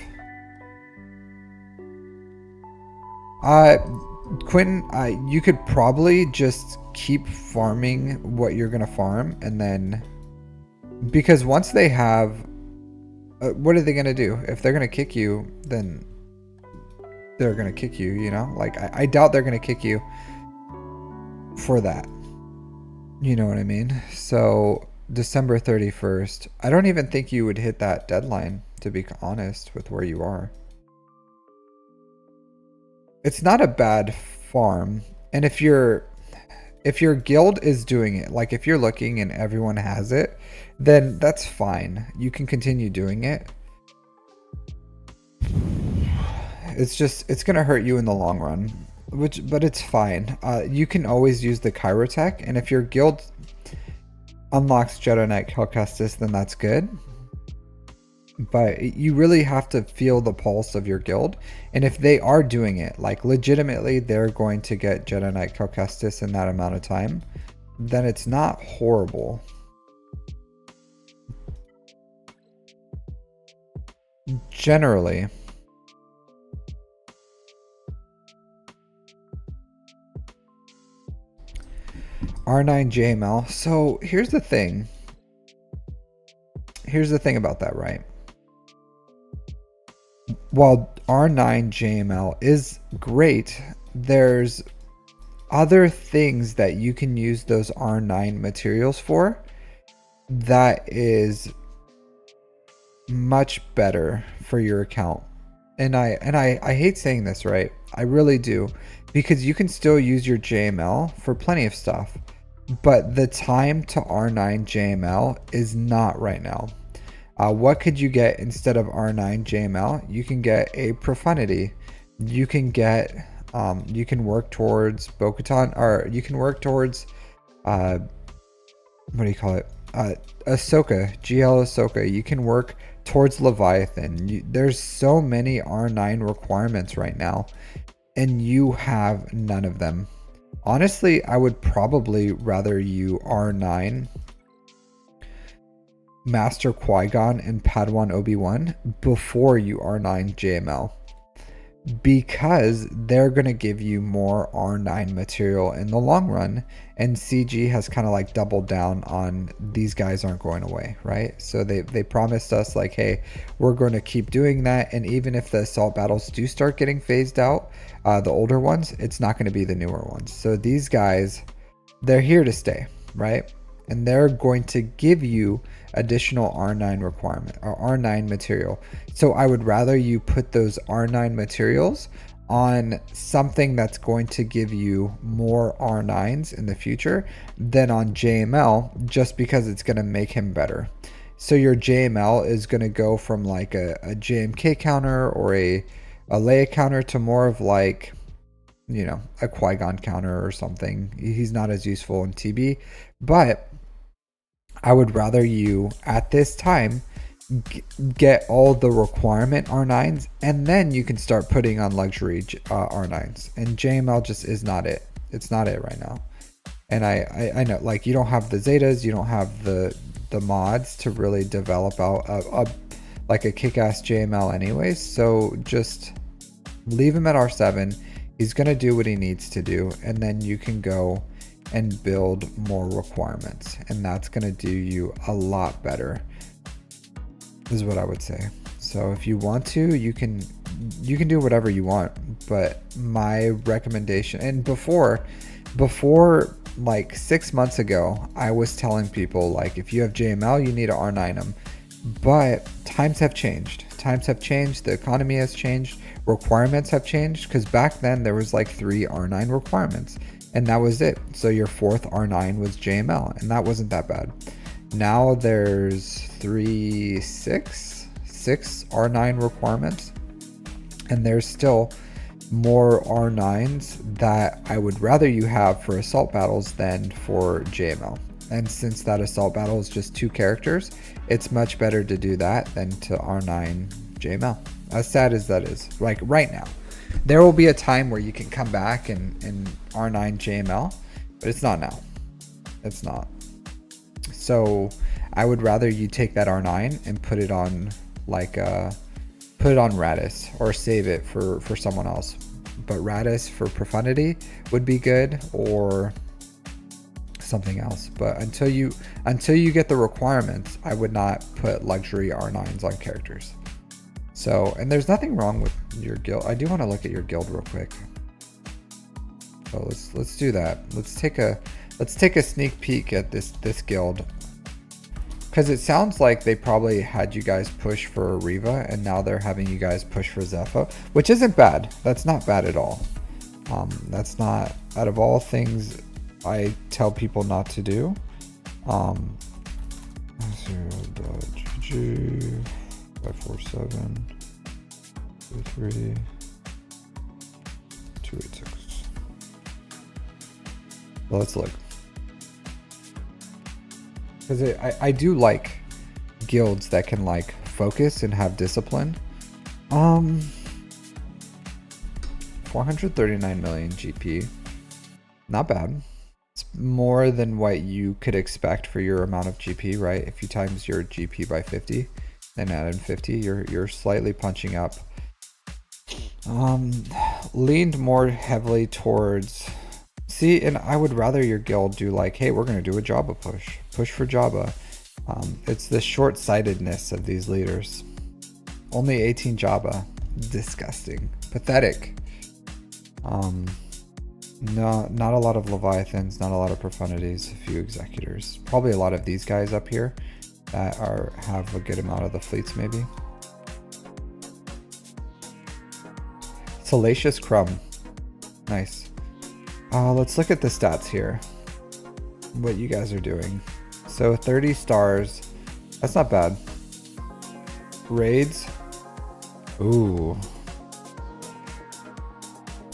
Quentin, you could probably just keep farming what you're gonna farm, and then, because once they have, what are they gonna do? If they're gonna kick you, then they're gonna kick you, you know? Like, I doubt they're gonna kick you for that. You know what I mean? So December 31st, I don't even think you would hit that deadline, to be honest, with where you are. It's not a bad farm, and if your guild is doing it, like if you're looking and everyone has it, then that's fine. You can continue doing it. It's just, it's gonna hurt you in the long run, but it's fine. You can always use the Chirotech, and if your guild unlocks Jedi Knight Cal Kestis, then that's good. But you really have to feel the pulse of your guild, and if they are doing it, like legitimately they're going to get Jedi Knight Cal Kestis in that amount of time, then it's not horrible. Generally. R9 JML. So here's the thing. Here's the thing about that, right? While R9 JML is great, there's other things that you can use those R9 materials for that is much better for your account. And I hate saying this, right? I really do, because you can still use your JML for plenty of stuff, but the time to R9 JML is not right now. What could you get instead of R9 JML? You can get a profundity. You can get, you can work towards Bo-Katan, or you can work towards, what do you call it? Ahsoka, GL Ahsoka. You can work towards Leviathan. There's so many R9 requirements right now, and you have none of them. Honestly, I would probably rather you R9 Master Qui-Gon and Padawan Obi-Wan before you R9 JML, because they're going to give you more R9 material in the long run, and CG has kind of like doubled down on these guys aren't going away, right? So they promised us like, hey, we're going to keep doing that, and even if the assault battles do start getting phased out, the older ones, it's not going to be the newer ones. So these guys, they're here to stay, right? And they're going to give you additional R9 requirement or R9 material. So I would rather you put those R9 materials on something that's going to give you more R9s in the future than on JML, just because it's going to make him better. So your JML is going to go from like a JMK counter or a Leia counter to more of like, you know, a Qui-Gon counter or something. He's not as useful in TB, but I would rather you at this time get all the requirement R9s, and then you can start putting on luxury R9s. And JML just is not it. It's not it right now. And I know, like, you don't have the Zetas, you don't have the mods to really develop out like a kick-ass JML anyways. So just leave him at R7. He's gonna do what he needs to do, and then you can go and build more requirements, and that's going to do you a lot better, is what I would say. So if you want to, you can do whatever you want, but my recommendation, and before like 6 months ago, I was telling people like, if you have JML, you need to R9 them. But times have changed. The economy has changed. Requirements have changed, because back then there was like 3 R9 requirements, and that was it. So your 4th R9 was JML, and that wasn't that bad. Now there's 6 R9 requirements, and there's still more R9s that I would rather you have for assault battles than for JML. And since that assault battle is just 2 characters, it's much better to do that than to R9 JML. As sad as that is, like right now. There will be a time where you can come back and R9 JML, but it's not now. It's not. So I would rather you take that R9 and put it on like put it on Radis, or save it for someone else. But Radis for profundity would be good, or something else. But until you get the requirements, I would not put luxury R9s on characters. So, and there's nothing wrong with your guild. I do want to look at your guild real quick. So let's do that. Let's take a sneak peek at this guild, because it sounds like they probably had you guys push for Riva, and now they're having you guys push for Zepho, which isn't bad. That's not bad at all. That's not, out of all things I tell people not to do. GG 547 23 286. Well, let's look, because I do like guilds that can like focus and have discipline. 439 million GP, not bad. It's more than what you could expect for your amount of GP, right? If you times your GP by 50 and add in 50, you're slightly punching up. Leaned more heavily towards See, and I would rather your guild do like, hey, we're going to do a Jabba push. Push for Jabba. It's the short-sightedness of these leaders. Only 18 Jabba. Disgusting. Pathetic. No, not a lot of Leviathans, not a lot of Profunities, a few Executors. Probably a lot of these guys up here that have a good amount of the fleets, maybe. Salacious Crumb. Nice. Let's look at the stats here. What you guys are doing. So 30 stars. That's not bad. Raids. Ooh.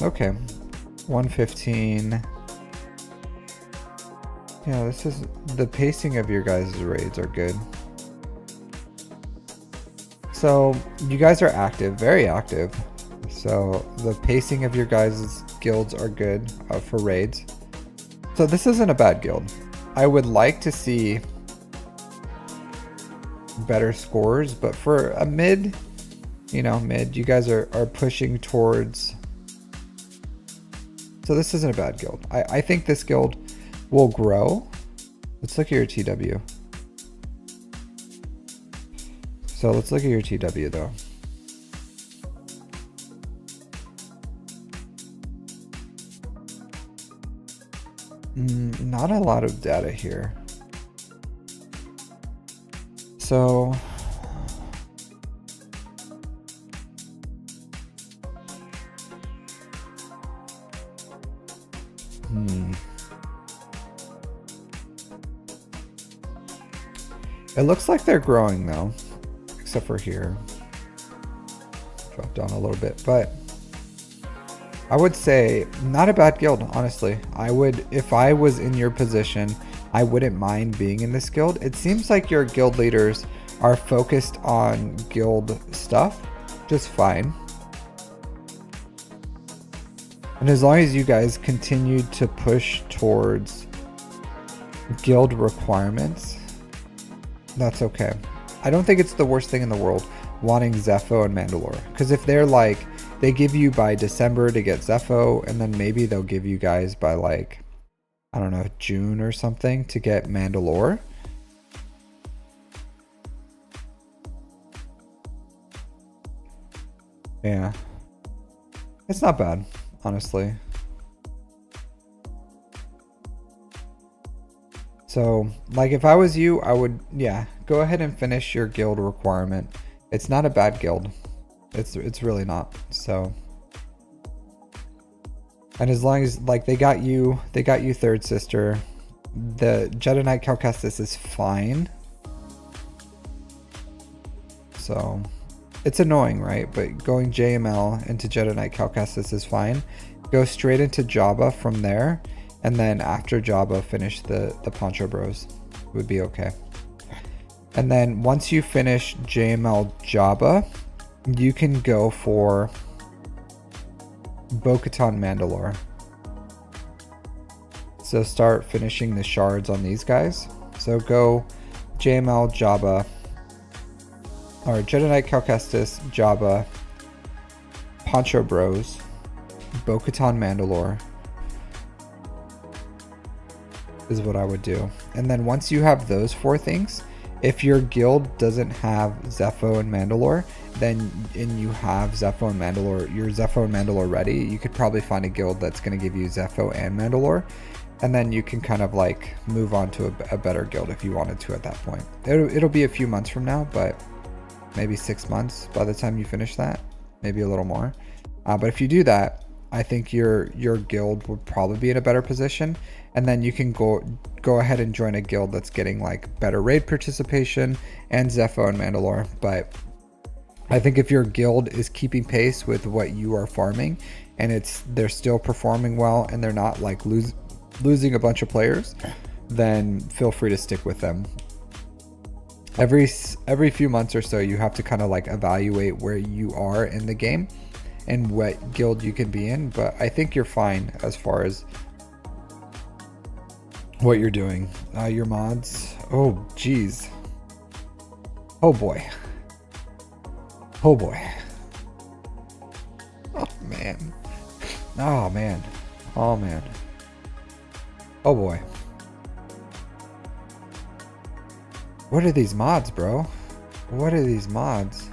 Okay. 115. Yeah, this is the pacing of your guys' raids are good. So you guys are active, very active. So the pacing of your guys' guilds are good for raids. So this isn't a bad guild. I would like to see better scores, but for a mid, you know, you guys are pushing towards. So this isn't a bad guild. I think this guild will grow. Let's look at your TW. So let's look at your TW though. Not a lot of data here. So it looks like they're growing though, except for here. Drop down a little bit, but I would say not a bad guild, honestly. I would, if I was in your position, I wouldn't mind being in this guild. It seems like your guild leaders are focused on guild stuff, just fine. And as long as you guys continue to push towards guild requirements, that's okay. I don't think it's the worst thing in the world wanting Zepho and Mandalore. Because if they're like, they give you by December to get Zepho, and then maybe they'll give you guys by like, I don't know, June or something to get Mandalore. Yeah. It's not bad, honestly. So, like, if I was you, I would, yeah, go ahead and finish your guild requirement. It's not a bad guild. It's really not. So, and as long as, like, they got you third sister. The Jedi Knight Cal Kestis is fine. So, it's annoying, right? But going JML into Jedi Knight Cal Kestis is fine. Go straight into Jabba from there. And then after Jabba, finish the Poncho Bros. Would be okay. And then once you finish JML Jabba, you can go for Bo-Katan Mandalore. So start finishing the shards on these guys. So go JML Jabba, or Jedi Knight Cal Kestis, Jabba, Poncho Bros, Bo-Katan Mandalore is what I would do. And then once you have those four things, if your guild doesn't have Zepho and Mandalore, then and you have Zepho and Mandalore, your Zepho and Mandalore ready, you could probably find a guild that's going to give you Zepho and Mandalore, and then you can kind of like move on to a better guild if you wanted to at that point. It'll be a few months from now, but maybe 6 months by the time you finish that, maybe a little more. But if you do that, I think your guild would probably be in a better position, and then you can go ahead and join a guild that's getting like better raid participation and Zepho and Mandalore. But I think if your guild is keeping pace with what you are farming, and they're still performing well, and they're not like losing a bunch of players, then feel free to stick with them. Every few months or so, you have to kind of like evaluate where you are in the game and what guild you can be in, but I think you're fine as far as what you're doing. Your mods, oh geez, oh boy, oh boy, oh man, oh man, oh man. Oh boy. What are these mods, bro? What are these mods?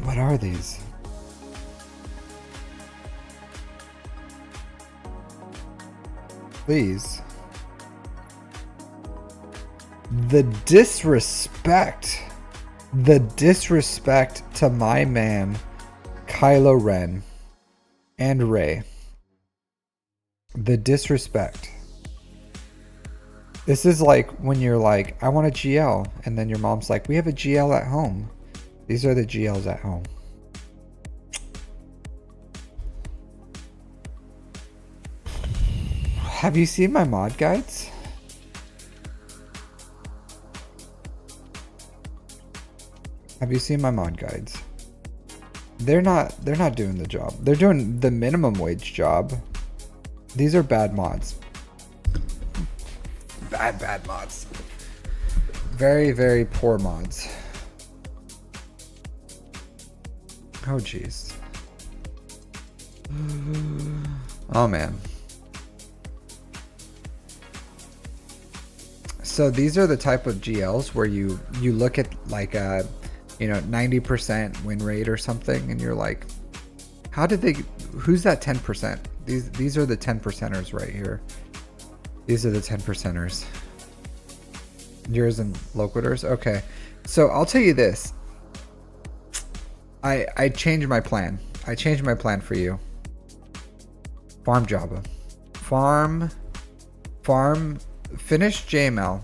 What are these? Please. The disrespect. The disrespect to my man, Kylo Ren and Rey. The disrespect. This is like when you're like, I want a GL, and then your mom's like, we have a GL at home. These are the GLs at home. Have you seen my mod guides? Have you seen my mod guides? They're not doing the job. They're doing the minimum wage job. These are bad mods. Bad mods. Very, very poor mods. Oh jeez. Oh man. So these are the type of GLs where you look at like a 90% win rate or something, and you're like, who's that 10%? These are the 10%ers right here. These are the 10%ers. Yours and Loquiters? Okay. So I'll tell you this. I changed my plan. I changed my plan for you. Farm Jabba. Finish JML.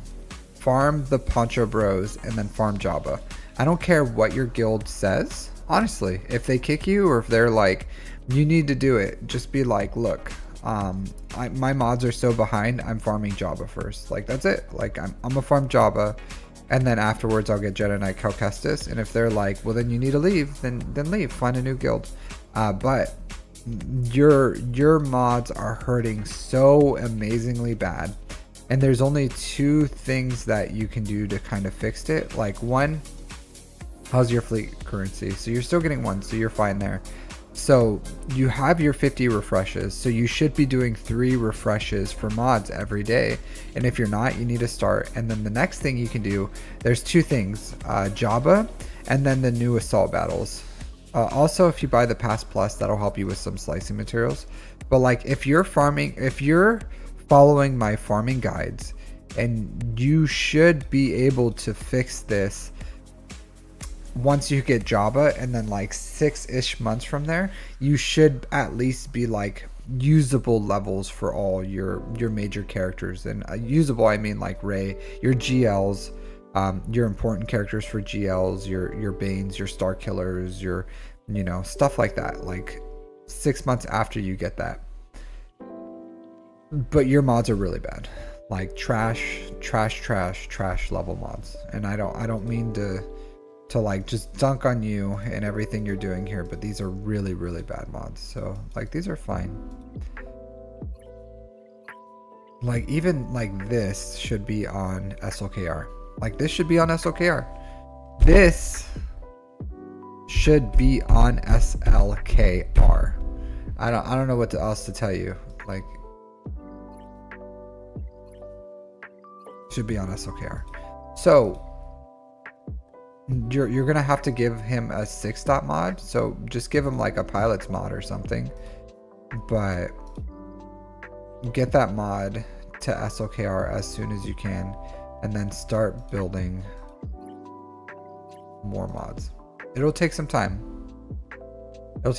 Farm the Poncho Bros, and then farm Jabba. I don't care what your guild says. Honestly, if they kick you or if they're like, you need to do it, just be like, look, my mods are so behind, I'm farming Jabba first. Like, that's it. Like, I'm a farm Jabba, and then afterwards I'll get Jedi Knight Cal Kestis. And if they're like, well, then you need to leave, then leave. Find a new guild. But your mods are hurting so amazingly bad. And there's only two things that you can do to kind of fix it. Like, one, how's your fleet currency? So you're still getting one, so you're fine there. So you have your 50 refreshes, so you should be doing 3 refreshes for mods every day. And if you're not, you need to start. And then the next thing you can do, there's 2 things, Jabba and then the new assault battles. Also, if you buy the Pass Plus, that'll help you with some slicing materials. But like, if you're following my farming guides, and you should be able to fix this once you get Jabba, and then like 6-ish months from there, you should at least be like usable levels for all your major characters. And usable, I mean like Rey, your GLs, your important characters for GLs, your Banes, your Star Killers, your stuff like that. Like 6 months after you get that. But your mods are really bad, like trash level mods. And I don't mean to like just dunk on you and everything you're doing here, but these are really, really bad mods. So like, these are fine. Like, even like this should be on SLKR. Like, this should be on SLKR. This should be on SLKR. I don't know what else to tell you. Like, should be on SLKR. So you're gonna have to give him a 6-stop mod. So just give him like a pilot's mod or something. But get that mod to SLKR as soon as you can, and then start building more mods. It'll take some time. But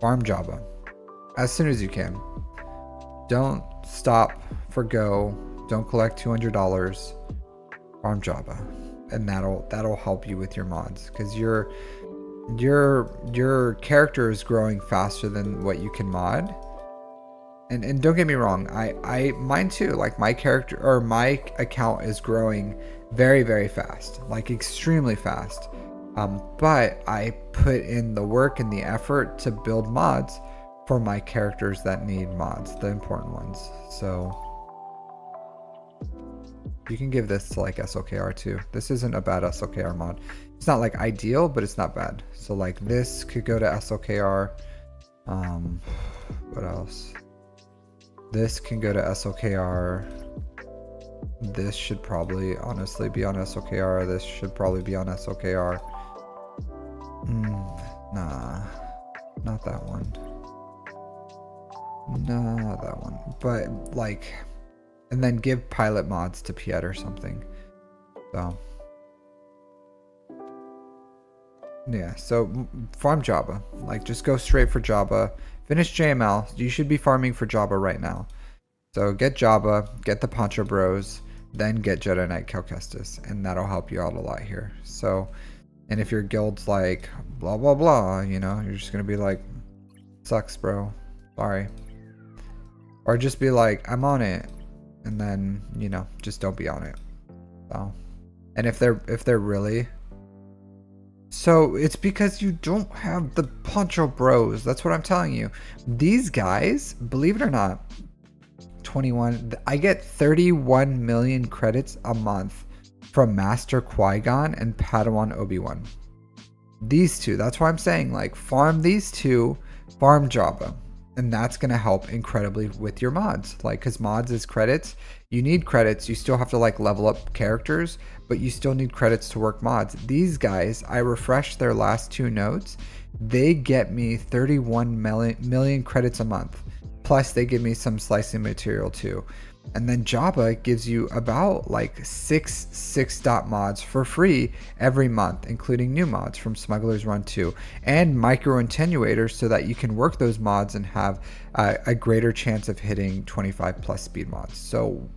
farm Jabba as soon as you can. Don't stop for Go. Don't collect $200. Farm Jabba, and that'll help you with your mods, because your character is growing faster than what you can mod. And don't get me wrong, I mine too. Like, my character or my account is growing very, very fast, like extremely fast. But I put in the work and the effort to build mods for my characters that need mods, the important ones. So You can give this to like SLKR too. This isn't a bad SLKR mod. It's not like ideal, but it's not bad. So like this could go to SLKR. What else? This can go to SLKR. This should probably honestly be on SLKR. This should probably be on SLKR. Nah, not that one. Nah, that one. But like, and then give pilot mods to Piet or something. So yeah, so farm Jabba. Like just go straight for Jabba. Finish JML. You should be farming for Jabba right now. So get Jabba, get the Poncho Bros, then get Jedi Knight Cal Kestis, and that'll help you out a lot here. So, and if your guild's like blah blah blah, you know, you're just gonna be like, sucks, bro. Sorry. Or just be like, I'm on it, and then, you know, just don't be on it. So, and if they're really, so it's because you don't have the Poncho Bros. That's what I'm telling you. These guys, believe it or not, 21. I get 31 million credits a month from Master Qui-Gon and Padawan Obi-Wan. These two. That's why I'm saying like farm these two, farm Jabba. And that's going to help incredibly with your mods. Like, because mods is credits. You need credits. You still have to like level up characters, but you still need credits to work mods. These guys, I refreshed their last two nodes. They get me 31 million credits a month. Plus they give me some slicing material too. And then Jabba gives you about like six dot mods for free every month, including new mods from Smuggler's Run 2 and micro attenuators so that you can work those mods and have a greater chance of hitting 25 plus speed mods. So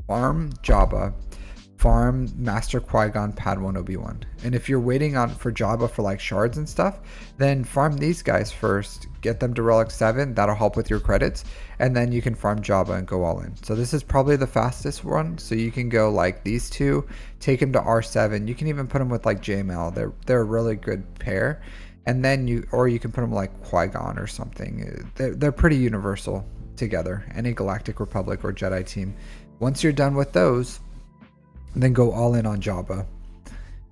farm Jabba, farm Master Qui-Gon, Padawan Obi-Wan. And if you're waiting on for Jabba for like shards and stuff, then farm these guys first, get them to Relic 7, that'll help with your credits, and then you can farm Jabba and go all in. So this is probably the fastest one, so you can go like these two, take them to R7, you can even put them with like JML, they're a really good pair, and then you can put them like Qui-Gon or something. They're pretty universal together, any Galactic Republic or Jedi team. Once you're done with those, then go all in on Jabba,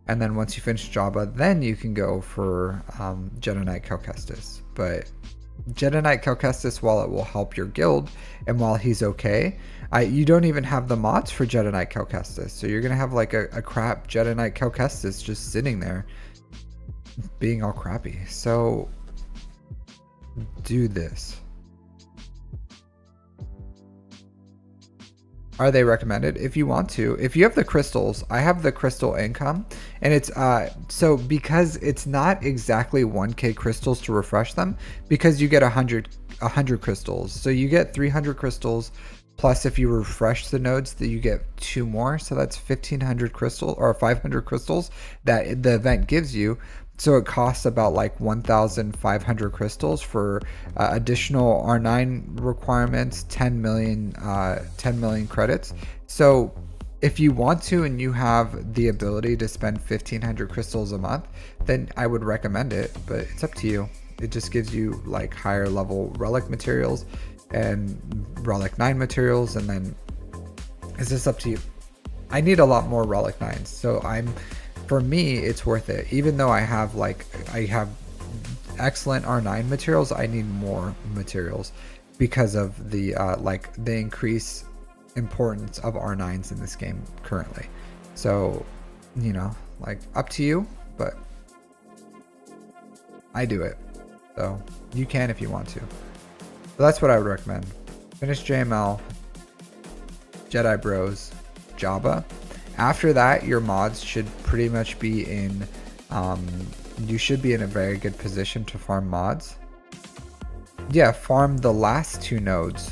and then once you finish Jabba, then you can go for Jedi Knight Cal Kestis. But Jedi Knight Cal Kestis, while it will help your guild and while he's okay, you don't even have the mods for Jedi Knight Cal Kestis, so you're gonna have like a crap Jedi Knight Cal Kestis just sitting there being all crappy. So do this. Are they recommended? If you want to. If you have the crystals, I have the crystal income, and it's so because it's not exactly 1k crystals to refresh them, because you get 100 crystals. So you get 300 crystals plus if you refresh the nodes that you get 2 more, so that's 1500 crystals or 500 crystals that the event gives you. So it costs about like 1,500 crystals for additional R9 requirements, 10 million credits. So if you want to and you have the ability to spend 1,500 crystals a month, then I would recommend it, but it's up to you. It just gives you like higher level relic materials and relic 9 materials, and then it's just up to you. I need a lot more relic 9s, so for me, it's worth it. Even though I have excellent R9 materials, I need more materials because of the the increased importance of R9s in this game currently. So, you know, like up to you, but I do it. So you can if you want to. But that's what I would recommend. Finish JML, Jedi Bros, Jabba. After that, your mods should pretty much be in, you should be in a very good position to farm mods. Yeah, farm the last 2 nodes.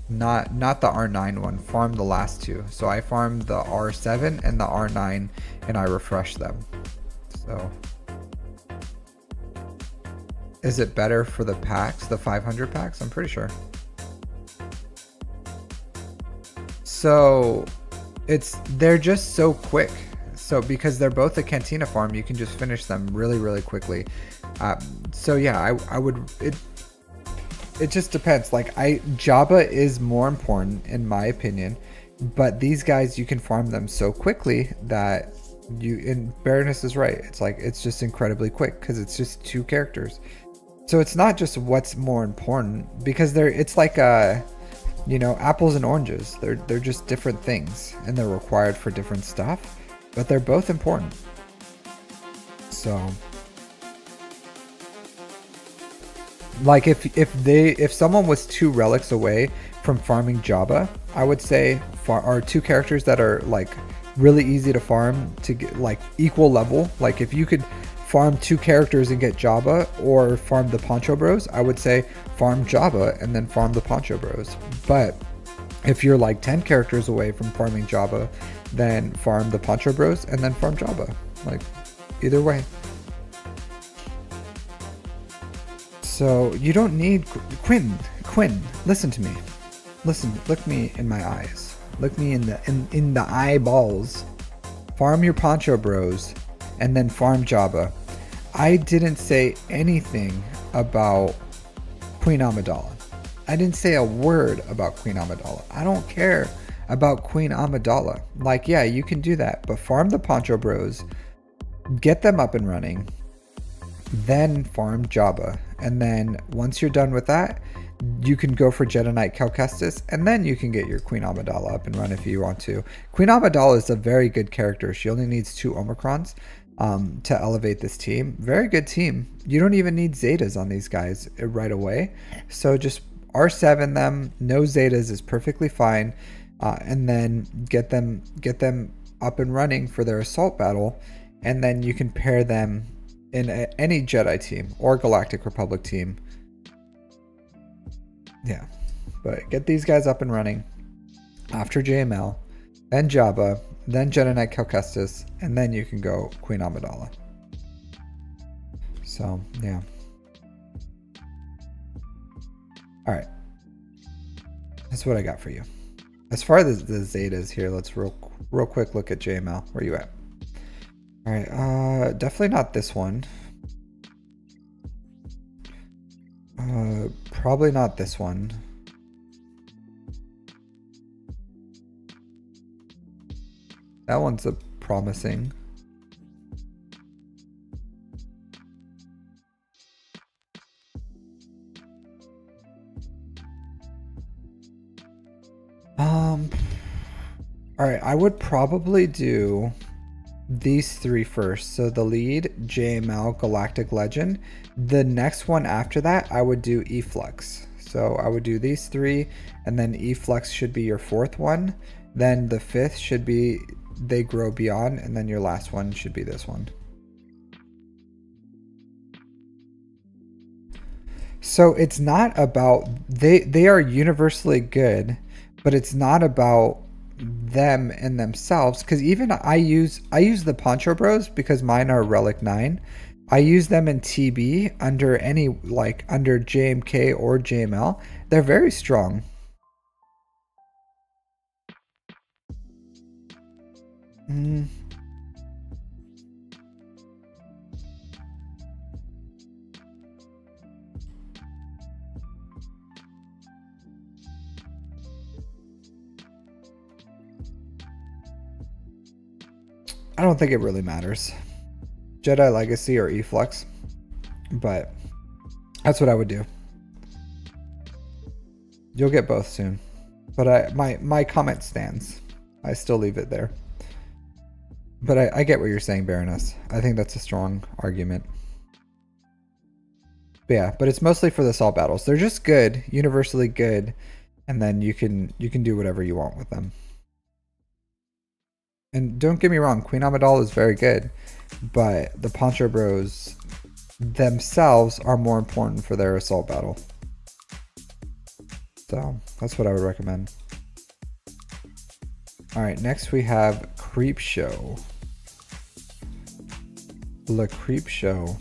Not the R9 one, farm the last 2. So I farmed the R7 and the R9 and I refreshed them. So is it better for the packs, the 500 packs? I'm pretty sure. So they're just so quick. So because they're both a Cantina farm, you can just finish them really quickly. So yeah, I would, it just depends. Like Jabba is more important in my opinion. But these guys, you can farm them so quickly that and Baroness is right. It's like, it's just incredibly quick because it's just 2 characters. So it's not just what's more important, because it's like apples and oranges. They're just different things, and they're required for different stuff, but they're both important. So like if someone was 2 relics away from farming Jabba, I would say are 2 characters that are like really easy to farm to get like equal level. Like if you could farm 2 characters and get Jabba, or farm the Poncho Bros, I would say farm Jabba and then farm the Poncho Bros. But if you're like 10 characters away from farming Jabba, then farm the Poncho Bros and then farm Jabba. Like either way. So you don't need Quentin, listen to me. Look me in my eyes. Look me in the eyeballs. Farm your Poncho Bros and then farm Jabba. I didn't say anything about Queen Amidala. I didn't say a word about Queen Amidala. I don't care about Queen Amidala. Like, yeah, you can do that, but farm the Poncho Bros, get them up and running, then farm Jabba. And then once you're done with that, you can go for Jedi Knight Cal Kestis, and then you can get your Queen Amidala up and run if you want to. Queen Amidala is a very good character. She only needs 2 Omicrons to elevate this team. Very good team. You don't even need Zetas on these guys right away. So just R7 them, no Zetas is perfectly fine, and then get them up and running for their assault battle, and then you can pair them in any Jedi team or Galactic Republic team. Yeah, but get these guys up and running after JML, then Jabba, then Jedi Knight Cal Kestis, and then you can go Queen Amidala. So yeah. All right, that's what I got for you. As far as the Zetas here, let's real quick look at JML. Where you at? All right, definitely not this one. Probably not this one. That one's a promising. All right, I would probably do these 3 first. So the lead, JML, Galactic Legend. The next one after that, I would do Eflux. So I would do these 3, and then Eflux should be your 4th one. Then the 5th should be They Grow Beyond, and then your last one should be this one. So it's not about, they are universally good, but it's not about them and themselves, because even I use the Poncho Bros because mine are Relic 9. I use them in TB under under JMK or JML. They're very strong. I don't think it really matters. Jedi Legacy or Eflux, but that's what I would do. You'll get both soon, but my comment stands. I still leave it there. But I get what you're saying, Baroness. I think that's a strong argument. But yeah, but it's mostly for the assault battles. They're just good, universally good, and then you can do whatever you want with them. And don't get me wrong, Queen Amidala is very good, but the Poncho Bros themselves are more important for their assault battle. So that's what I would recommend. All right, next we have Creep Show. Le Creep Show.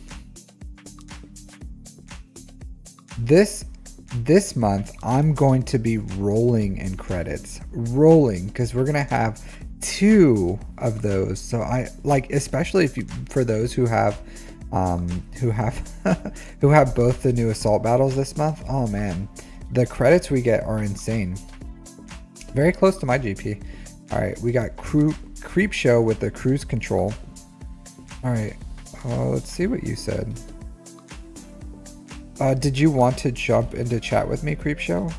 This month I'm going to be rolling in credits, because we're gonna have 2 of those. So I like, especially if you, for those who have who have both the new assault battles this month. Oh man, the credits we get are insane. Very close to my GP. All right, we got Creep Show with the cruise control. All right, let's see what you said. Did you want to jump into chat with me, Creep Show?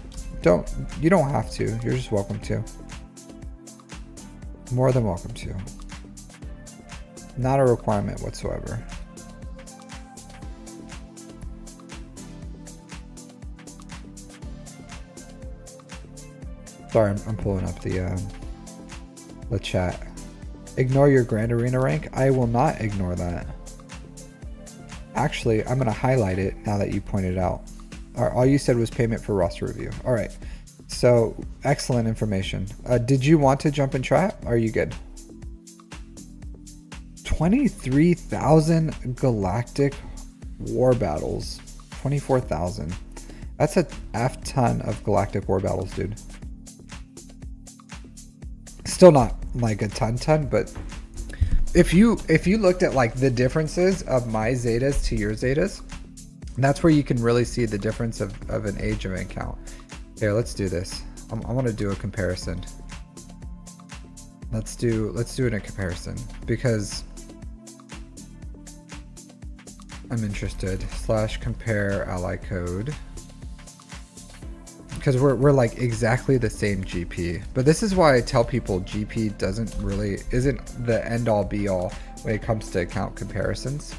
You don't have to. You're just welcome to. More than welcome to. Not a requirement whatsoever. Sorry, I'm pulling up the chat. Ignore your Grand Arena rank. I will not ignore that. Actually, I'm going to highlight it now that you pointed out. All you said was payment for roster review. All right. So, excellent information. Did you want to jump in chat? Are you good? 23,000 galactic war battles. 24,000. That's a F ton of galactic war battles, dude. Still not like a ton, but if you looked at like the differences of my Zetas to your Zetas, that's where you can really see the difference of an age event count. Here, let's do this. I want to do a comparison. Let's do it in comparison because I'm interested. / compare ally code. Because we're like exactly the same GP, but this is why I tell people GP isn't the end all be all when it comes to account comparisons,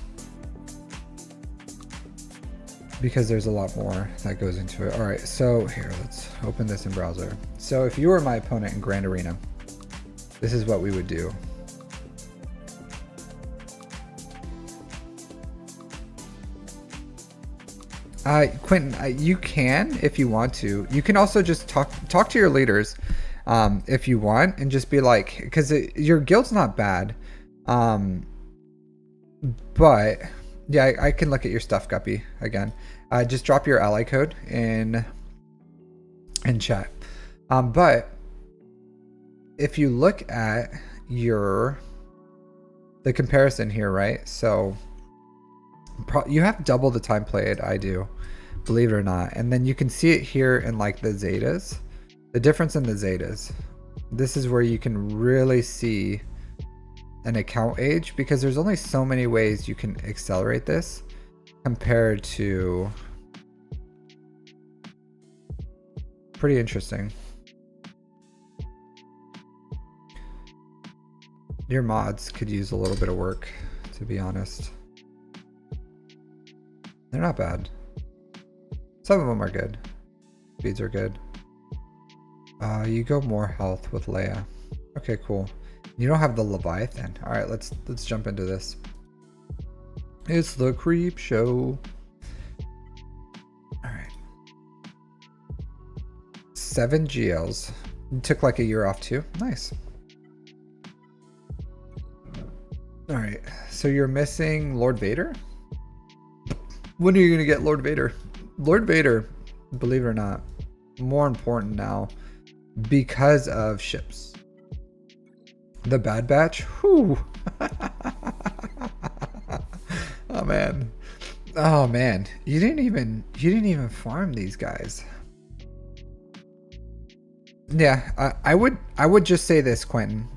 because there's a lot more that goes into it. All right, so here, let's open this in browser. So if you were my opponent in Grand Arena, this is what we would do. Quentin, you can if you want to. You can also just talk to your leaders if you want, and just be like, because your guild's not bad, but yeah, I can look at your stuff, Guppy, again. Just drop your ally code in chat. But if you look at the comparison here, right? So you have double the time played I do, believe it or not. And then you can see it here in like the Zetas, the difference in the Zetas. This is where you can really see an account age, because there's only so many ways you can accelerate this compared to. Pretty interesting. Your mods could use a little bit of work, to be honest. They're not bad. Some of them are good. Speeds are good. You go more health with Leia. Okay, cool. You don't have the Leviathan. All right, let's jump into this. It's the Creep Show. All right. 7 GLs. You took like a year off too. Nice. All right. So you're missing Lord Vader? When are you going to get Lord Vader? Lord Vader, believe it or not, more important now because of ships. The Bad Batch? Whew. Oh man. Oh man. You didn't even farm these guys. Yeah, I would just say this, Quentin.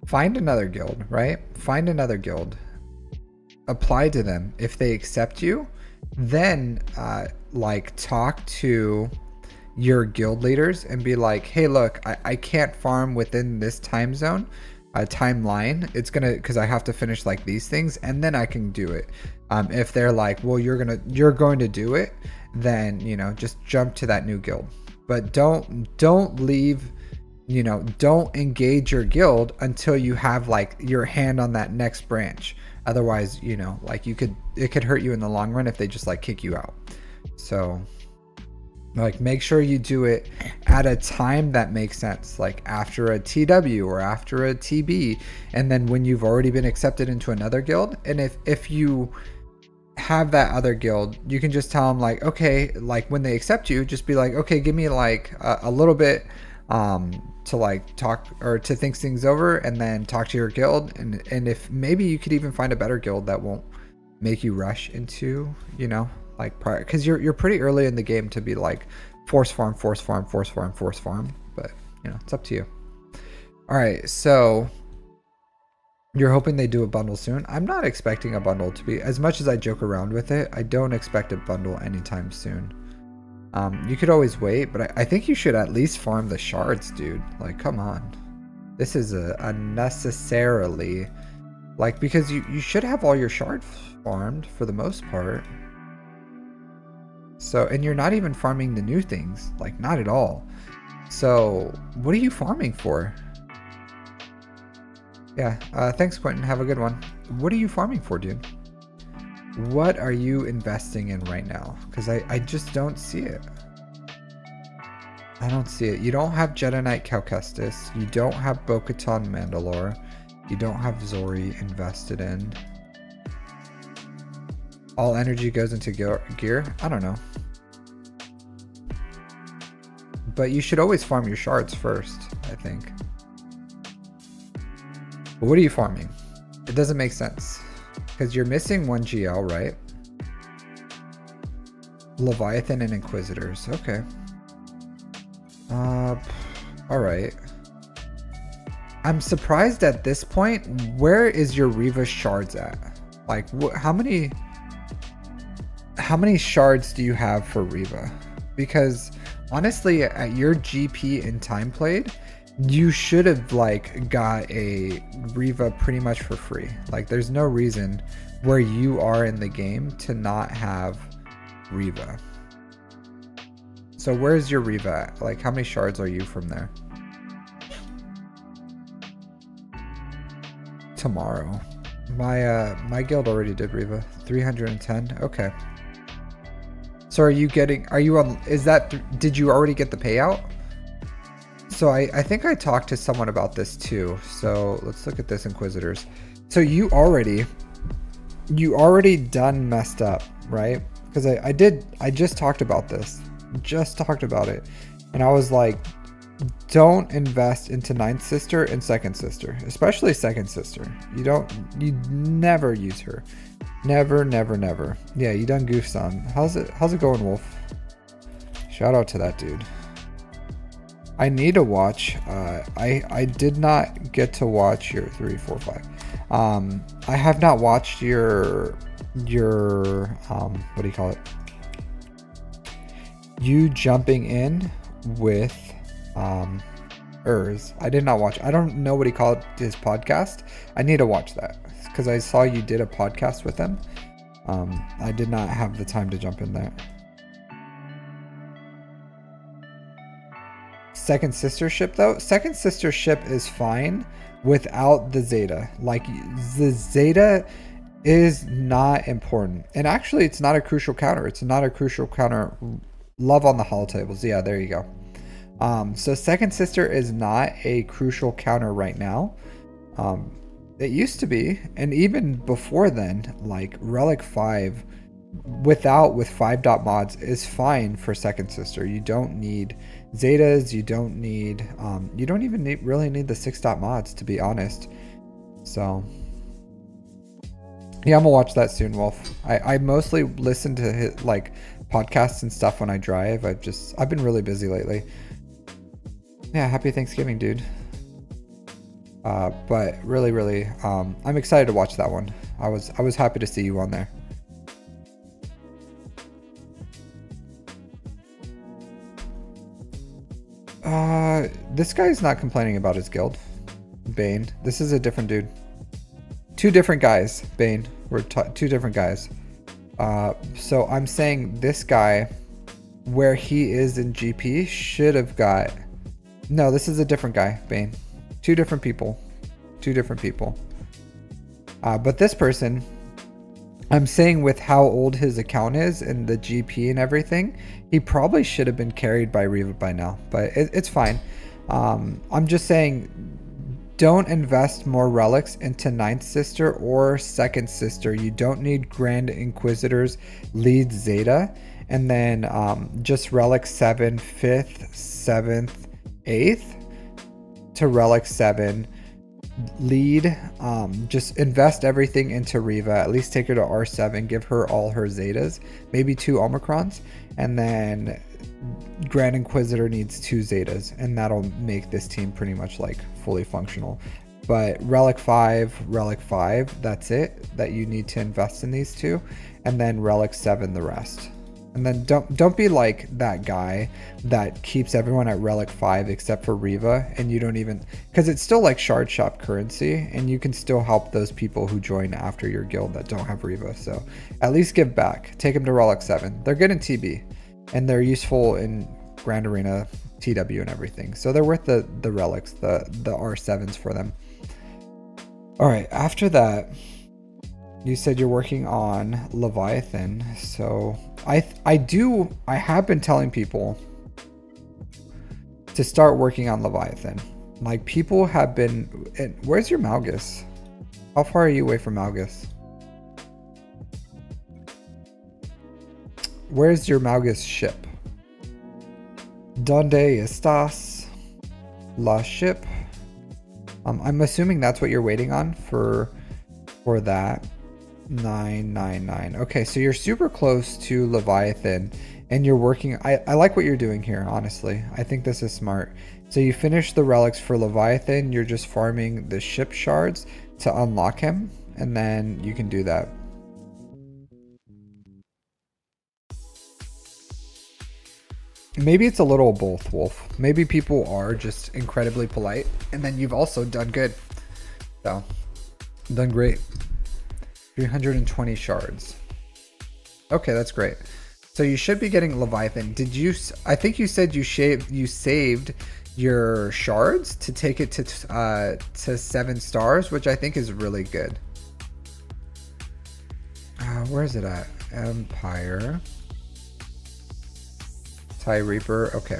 Find another guild, right? Find another guild. Apply to them. If they accept you, then like talk to your guild leaders and be like, hey, look, I can't farm within this time zone, timeline. It's gonna, because I have to finish like these things, and then I can do it. If they're like, well, you're going to do it, then just jump to that new guild. But don't leave. Don't engage your guild until you have like your hand on that next branch. Otherwise, like it could hurt you in the long run if they just like kick you out. So like make sure you do it at a time that makes sense, like after a TW or after a TB, and then when you've already been accepted into another guild. And if you have that other guild, you can just tell them like, okay, like when they accept you, just be like, okay, give me like a little bit to like talk or to think things over, and then talk to your guild, and if maybe you could even find a better guild that won't make you rush into like prior, because you're pretty early in the game to be like force farm, but you know, it's up to you. All right, so you're hoping they do a bundle soon. I'm not expecting a bundle to be, as much as I joke around with it, I don't expect a bundle anytime soon. You could always wait, but I think you should at least farm the shards, dude. Like, come on. This is a unnecessarily, like, because you should have all your shards farmed for the most part. So, and you're not even farming the new things, like, not at all. So, what are you farming for? Yeah, thanks, Quentin. Have a good one. What are you farming for, dude? What are you investing in right now? Because I just don't see it. I don't see it. You don't have Jedi Knight Calcestis. You don't have Bo-Katan Mandalore. You don't have Zori invested in. All energy goes into gear? I don't know. But you should always farm your shards first, I think. But what are you farming? It doesn't make sense. Because you're missing one GL, right? Leviathan and Inquisitors. Okay. Alright. I'm surprised at this point. Where is your Reva shards at? Like, how many shards do you have for Reva? Because honestly, at your GP in time played, you should have like got a Reva pretty much for free. Like, there's no reason where you are in the game to not have Reva. So where's your Reva at? Like, how many shards are you from there? Tomorrow. My guild already did Reva. 310. Okay. So are you on, is that, did you already get the payout? So I think I talked to someone about this too. So let's look at this, Inquisitors. So you already done messed up, right? Because I just talked about this. Just talked about it. And I was like, don't invest into Ninth Sister and Second Sister. Especially Second Sister. You never use her. Never, never, never. Yeah, you done goofed on. How's it going, Wolf? Shout out to that dude. I need to watch. I did not get to watch your 3, 4, 5. I have not watched your what do you call it? You jumping in with Urs. I did not watch. I don't know what he called his podcast. I need to watch that because I saw you did a podcast with him. I did not have the time to jump in there. Second Sister ship though, Second Sister ship is fine without the Zeta. Like, the Zeta is not important, and actually it's not a crucial counter. It's not a crucial counter. Love on the holotables. Yeah, there you go. So Second Sister is not a crucial counter right now. It used to be, and even before then, like Relic 5 with 5 mods is fine for Second Sister. You don't need Zetas, you don't even really need the 6 mods, to be honest. So yeah, I'm gonna watch that soon, Wolf. I mostly listen to his, like, podcasts and stuff when I drive. I've been really busy lately. Yeah, happy Thanksgiving, dude. But really, I'm excited to watch that one. I was happy to see you on there. This guy's not complaining about his guild. Bane. This is a different dude. 2 different guys, Bane. We're 2 different guys. So I'm saying this guy, where he is in GP, should have got... No, this is a different guy, Bane. 2 different people. 2 different people. But this person, I'm saying with how old his account is and the GP and everything, he probably should have been carried by Reva by now. But it's fine. I'm just saying, don't invest more relics into Ninth Sister or Second Sister. You don't need Grand Inquisitors lead Zeta. And then just Relic 7, 5th, 7th, 8th to Relic 7 lead. Just invest everything into Reva. At least take her to R7. Give her all her Zetas. Maybe 2 Omicrons. And then Grand Inquisitor needs 2 Zetas, and that'll make this team pretty much like fully functional. But Relic 5, that's it that you need to invest in these 2, and then Relic 7 the rest. And then don't be like that guy that keeps everyone at Relic 5 except for Riva, and you don't even, because it's still like shard shop currency, and you can still help those people who join after your guild that don't have Riva. So at least give back. Take them to Relic 7. They're good in TB, and they're useful in Grand Arena, TW, and everything. So they're worth the relics, the R7s for them. All right, after that, you said you're working on Leviathan. So I have been telling people to start working on Leviathan. Like, people have been, where's your Malgus? How far are you away from Malgus? Where's your Malgus ship? Donde estás? La ship. I'm assuming that's what you're waiting on for that. 999. Okay, so you're super close to Leviathan, and you're working. I like what you're doing here, honestly. I think this is smart. So you finish the relics for Leviathan. You're just farming the ship shards to unlock him, and then you can do that. Maybe it's a little of both, Wolf. Maybe people are just incredibly polite, and then you've also done good. So, done great. 320 shards. Okay, that's great. So you should be getting Leviathan. Did you? I think you said you saved your shards to take it to 7 stars, which I think is really good. Where is it at? Empire. TIE Reaper. Okay.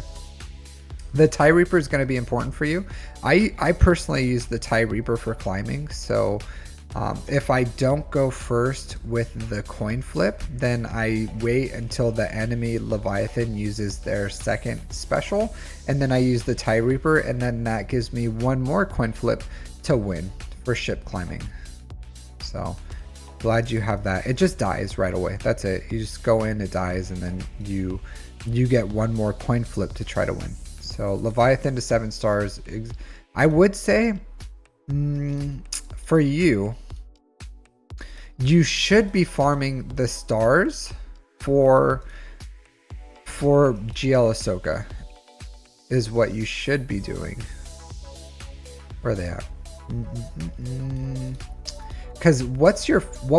The TIE Reaper is going to be important for you. I personally use the TIE Reaper for climbing, so if I don't go first with the coin flip, then I wait until the enemy Leviathan uses their second special, and then I use the TIE Reaper, and then that gives me one more coin flip to win for ship climbing. So glad you have that. It just dies right away. That's it. You just go in, it dies, and then you get one more coin flip to try to win. So Leviathan to 7 stars. I would say for you should be farming the stars for GL Ahsoka is what you should be doing. Where are they at? Because what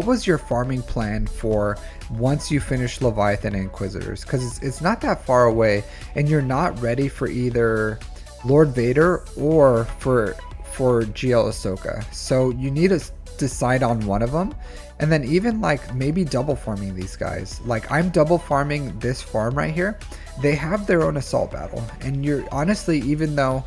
was your farming plan for once you finish Leviathan and Inquisitors? Because it's not that far away, and you're not ready for either Lord Vader or for GL Ahsoka. So you need to decide on one of them, and then even like maybe double farming these guys. Like, I'm double farming this farm right here. They have their own assault battle, and you're honestly, even though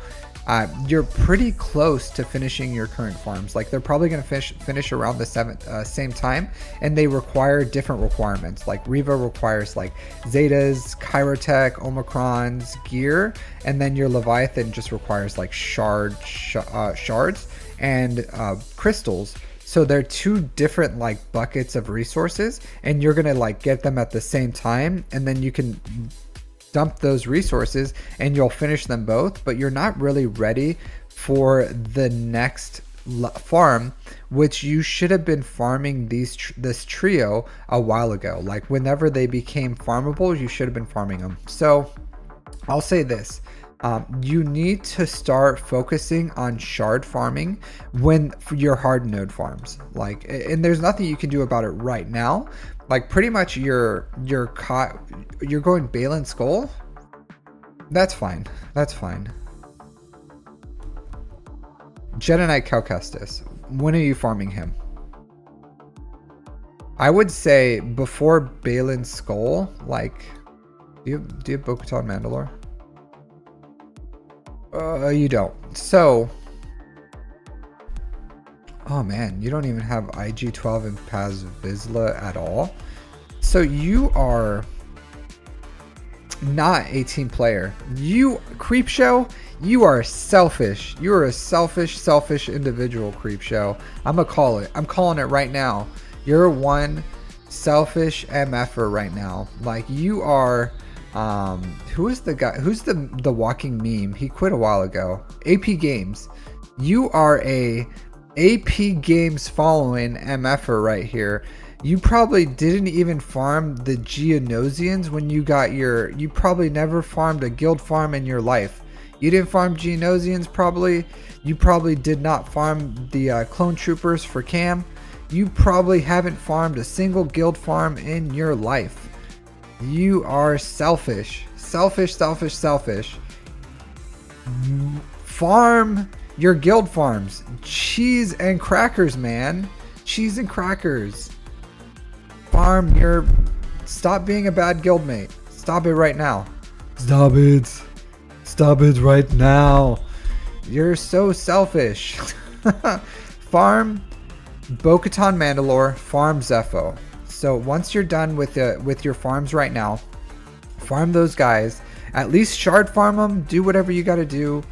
you're pretty close to finishing your current farms. Like, they're probably going to finish around the same time, and they require different requirements. Like, Riva requires like Zetas, Chirotech, Omicrons, gear, and then your Leviathan just requires like shards and crystals. So they're 2 different like buckets of resources, and you're gonna like get them at the same time, and then you can dump those resources and you'll finish them both. But you're not really ready for the next farm, which you should have been farming this trio a while ago. Like, whenever they became farmable, you should have been farming them. So I'll say this. You need to start focusing on shard farming when your hard node farms. Like, and there's nothing you can do about it right now. Like, pretty much you're going Balin Skull. That's fine. That's fine. Jedi Knight Cal Kestis. When are you farming him? I would say before Balin Skull. Like, do you have Bo-Katan Mandalore? You don't. So, oh man, you don't even have IG-12 and Paz Vizsla at all. So you are not a team player. You, Creepshow, you are selfish. You are a selfish individual, Creepshow. I'm calling it right now. You're one selfish MFer right now. Like, you are Who is the guy? Who's the walking meme? He quit a while ago. AP Games. You are a AP Games following MFer right here. You probably didn't even farm the Geonosians when you got your... You probably never farmed a guild farm in your life. You didn't farm Geonosians probably. You probably did not farm the clone troopers for Cam. You probably haven't farmed a single guild farm in your life. You are selfish. Selfish, selfish, selfish. Farm your guild farms. Cheese and crackers, man. Cheese and crackers. Farm your... Stop being a bad guildmate. Stop it right now. Stop it. Stop it right now. You're so selfish. Farm Bo-Katan Mandalore. Farm Zepho. So once you're done with your farms right now, farm those guys. At least shard farm them. Do whatever you got to do.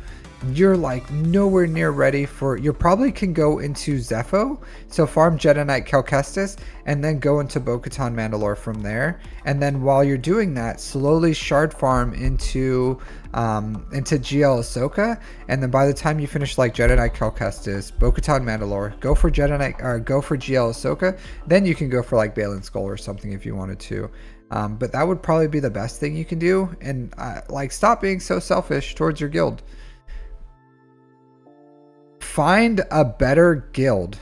You're like nowhere near ready for... You probably can go into Zepho. So farm Jedi Knight Cal Kestis and then go into Bo-Katan Mandalore from there. And then while you're doing that, slowly shard farm into GL Ahsoka. And then by the time you finish like Jedi Knight Cal Kestis, Bo-Katan Mandalore, go for Jedi Knight or go for GL Ahsoka. Then you can go for like Balin Skull or something if you wanted to. But that would probably be the best thing you can do. And like stop being so selfish towards your guild. Find a better guild.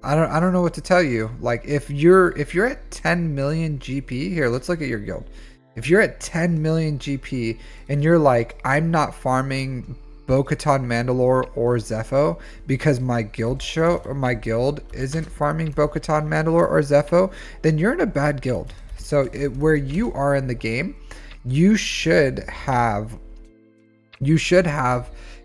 I don't know what to tell you. Like if you're at 10 million GP, here, let's look at your guild. If you're at 10 million GP and you're like, I'm not farming Bo-Katan Mandalore or Zepho because my guild isn't farming Bo-Katan Mandalore or Zepho, then you're in a bad guild. So where you are in the game, you should have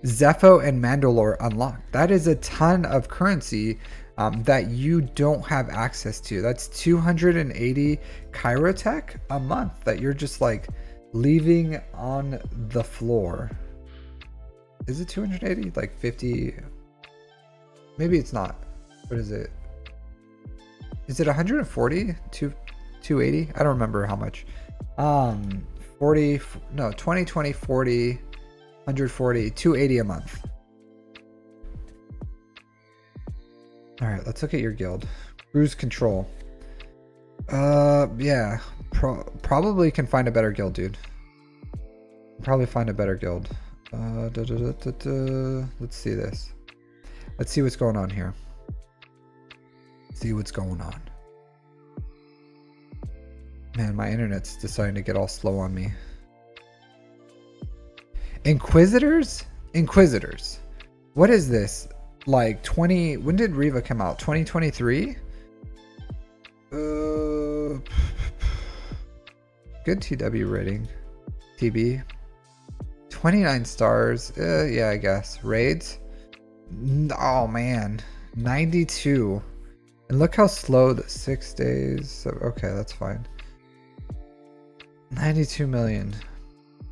Zepho and Mandalore unlocked. That is a ton of currency that you don't have access to. That's 280 Chirotech a month that you're just like leaving on the floor. Is it 280? Like 50? Maybe it's not. What is it? Is it 140? 280? I don't remember how much. 40, no, 20, 20, 40, 140, 280 a month. All right, let's look at your guild. Cruise control. Yeah, probably can find a better guild, dude. Probably find a better guild. Let's see this. Let's see what's going on here. See what's going on. Man, my internet's deciding to get all slow on me. Inquisitors? Inquisitors. What is this? Like 20... When did Riva come out? 2023? Good TW rating. TB. 29 stars. Yeah, I guess. Raids? Oh, man. 92. And look how slow the 6 days... Okay, that's fine. 92 million.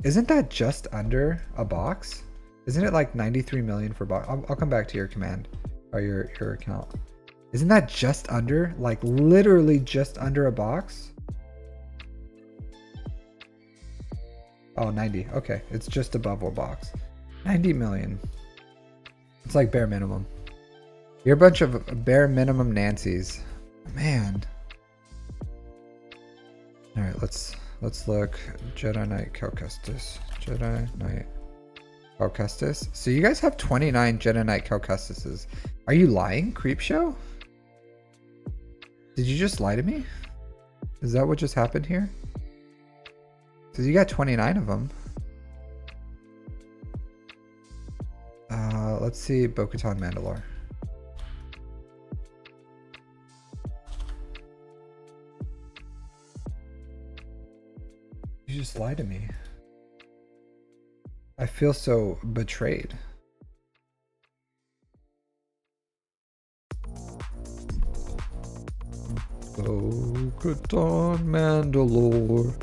Isn't that just under a box? Isn't it like 93 million for box? I'll come back to your command or your account. Isn't that just under? Like literally just under a box? Oh, 90. Okay, it's just above a box. 90 million. It's like bare minimum. You're a bunch of bare minimum Nancy's. Man. All right, let's look. Jedi Knight Cal Kestis. Jedi Knight Cal Kestis. So you guys have 29 Jedi Knight Cal Kestises. Are you lying, Creepshow? Did you just lie to me? Is that what just happened here? Because you got 29 of them. Let's see Bo-Katan Mandalore. You just lied to me. I feel so betrayed. Bo-Katan Mandalore.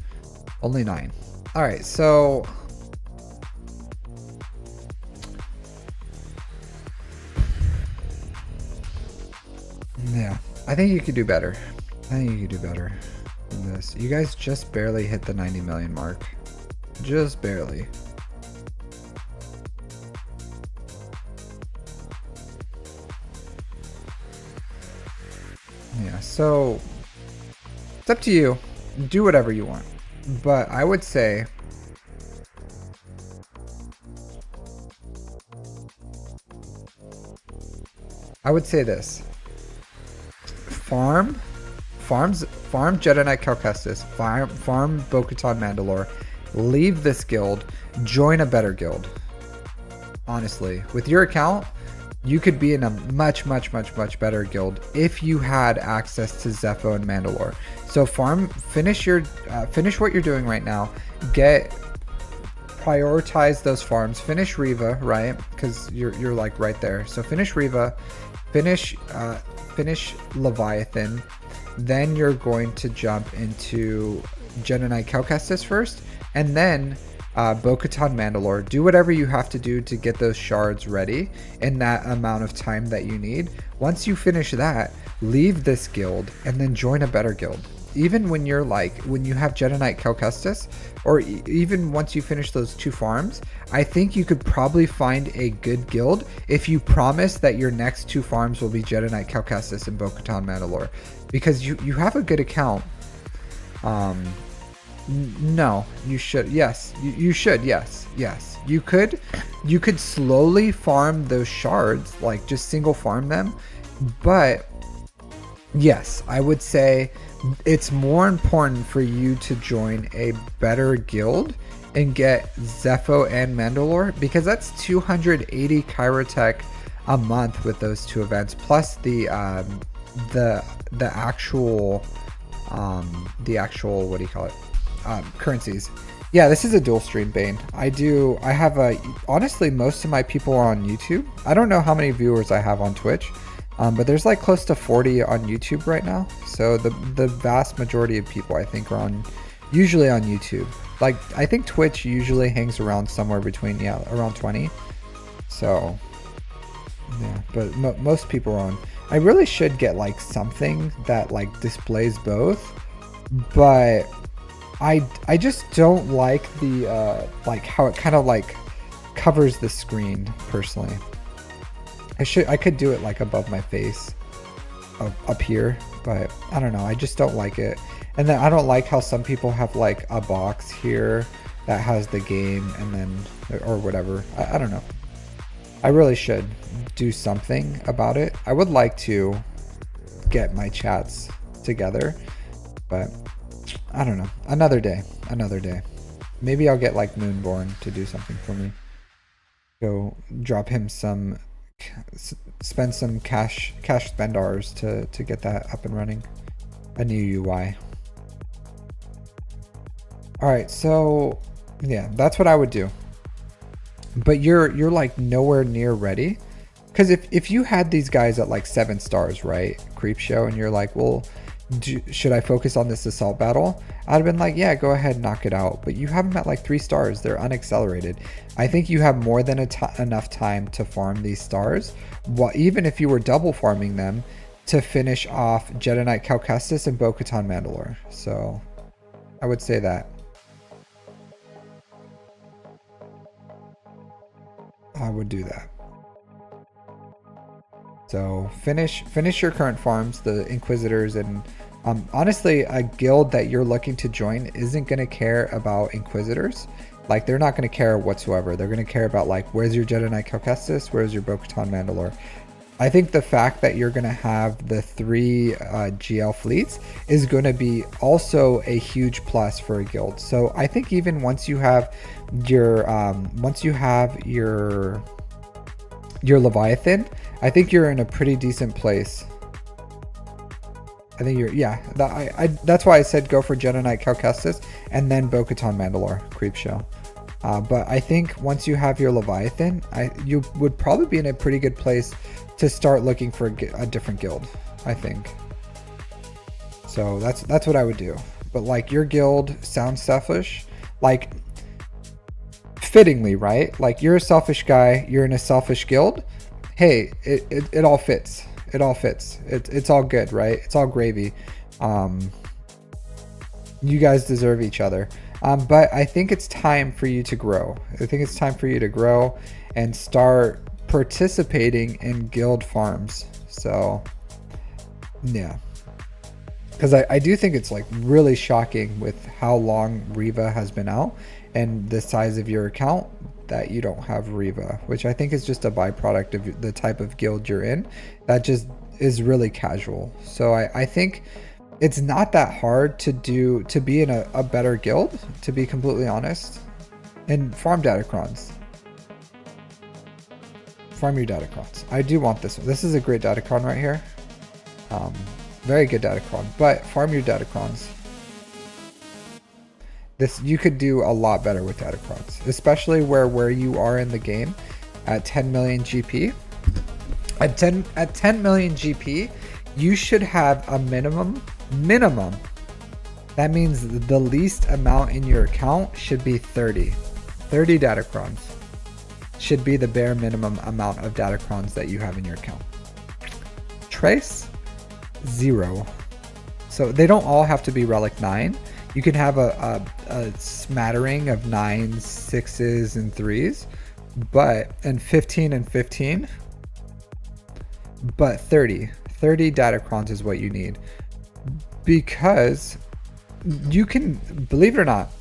Only 9. Alright, so... Yeah, I think you could do better. I think you could do better than this. You guys just barely hit the 90 million mark. Just barely. Yeah, so it's up to you. Do whatever you want. But I would say this. Farm Jedi Knight Cal Kestis, farm Bo-Katan Mandalore, leave this guild, join a better guild. Honestly, with your account, you could be in a much better guild if you had access to Zepho and Mandalore. So finish what you're doing right now. Prioritize those farms. Finish Riva, right? Because you're like right there. So finish Riva, finish Leviathan. Then you're going to jump into Jedi Knight Cal Kestis first, and then Bo-Katan Mandalore. Do whatever you have to do to get those shards ready in that amount of time that you need. Once you finish that, leave this guild and then join a better guild. Even when you have Jedi Knight Cal Kestis, or even once you finish those 2 farms, I think you could probably find a good guild if you promise that your next 2 farms will be Jedi Knight Cal Kestis and Bo-Katan Mandalore, because you have a good account. No, you should. Yes, you should. Yes. You could slowly farm those shards, like just single farm them. But yes, I would say it's more important for you to join a better guild and get Zepho and Mandalore, because that's 280 Kyrotech a month with those 2 events, plus the actual what do you call it? Currencies. Yeah, this is a dual stream, Bane. Honestly, most of my people are on YouTube. I don't know how many viewers I have on Twitch, but there's like close to 40 on YouTube right now. So the vast majority of people, I think, are usually on YouTube. Like, I think Twitch usually hangs around somewhere between, around 20. So yeah, but most people are on. I really should get like something that like displays both, but I just don't like the like how it kind of like covers the screen personally. I could do it like above my face up here, but I don't know, I just don't like it. And then I don't like how some people have like a box here that has the game and then or whatever. I don't know. I really should do something about it. I would like to get my chats together, but I don't know. Another day. Maybe I'll get like Moonborn to do something for me. Go drop him spend some cash spendars to get that up and running. A new UI. All right, so yeah, that's what I would do. But you're like nowhere near ready, because if you had these guys at like 7 stars, right, Creep Show, and you're like, well, should I focus on this assault battle? I'd have been like, yeah, go ahead, knock it out. But you have them at like 3 stars. They're unaccelerated. I think you have more than enough time to farm these stars, even if you were double farming them, to finish off Jedi Knight Cal Kestis and Bo-Katan Mandalore. So I would say that. I would do that. So finish your current farms, the Inquisitors, and honestly, a guild that you're looking to join isn't going to care about Inquisitors. Like, they're not going to care whatsoever. They're going to care about like, where's your Jedi Knight Cal Kestis, where's your Bo-Katan Mandalore. I think the fact that you're going to have the 3 GL fleets is going to be also a huge plus for a guild. So I think even once you have your Leviathan, I think you're in a pretty decent place. I think that's why I said go for Jedi Knight Cal Kestis and then Bo-Katan Mandalore, Creep Show. But I think once you have your Leviathan, you would probably be in a pretty good place to start looking for a different guild, I think. So that's what I would do. But like, your guild sounds selfish, like fittingly, right? Like, you're a selfish guy, you're in a selfish guild. Hey, it all fits. It all fits. It's all good, right? It's all gravy. You guys deserve each other. But I think it's time for you to grow. I think it's time for you to grow and start participating in guild farms. So, yeah. Because I do think it's like really shocking with how long Riva has been out and the size of your account that you don't have Riva, which I think is just a byproduct of the type of guild you're in. That just is really casual. So I think it's not that hard to be in a better guild, to be completely honest. And farm datacrons. Farm your datacrons. I do want this one. This is a great datacron right here. Very good datacron, but farm your datacrons. This, you could do a lot better with datacrons, especially where you are in the game at 10 million GP. At 10 million GP, you should have a minimum. That means the least amount in your account should be 30 datacrons. Should be the bare minimum amount of datacrons that you have in your account. Trace, 0. So they don't all have to be relic 9. You can have a smattering of 9s, 6s, and 3s, and 15 and 15. But 30 datacrons is what you need, because you can, believe it or not,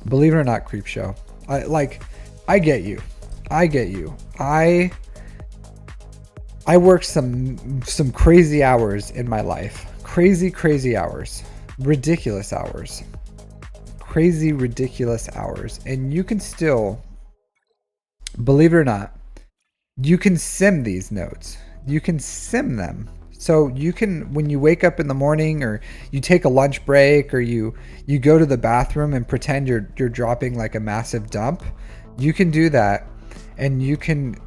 Creepshow. I get you. I work some crazy hours in my life. Crazy hours. Ridiculous hours. And you can still, believe it or not, you can sim these nodes. You can sim them. So you can, when you wake up in the morning, or you take a lunch break, or you go to the bathroom and pretend you're dropping like a massive dump, you can do that, and you can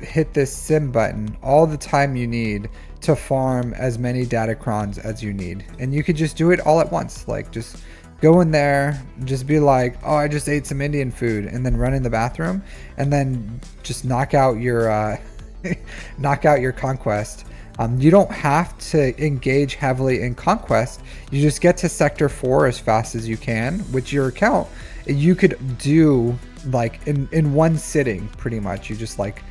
hit this sim button all the time you need to farm as many datacrons as you need. And you could just do it all at once. Like, just go in there, just be like, oh, I just ate some Indian food, and then run in the bathroom, and then just knock out your conquest. You don't have to engage heavily in conquest. You just get to sector 4 as fast as you can, which your account you could do like in one sitting pretty much. You just, like,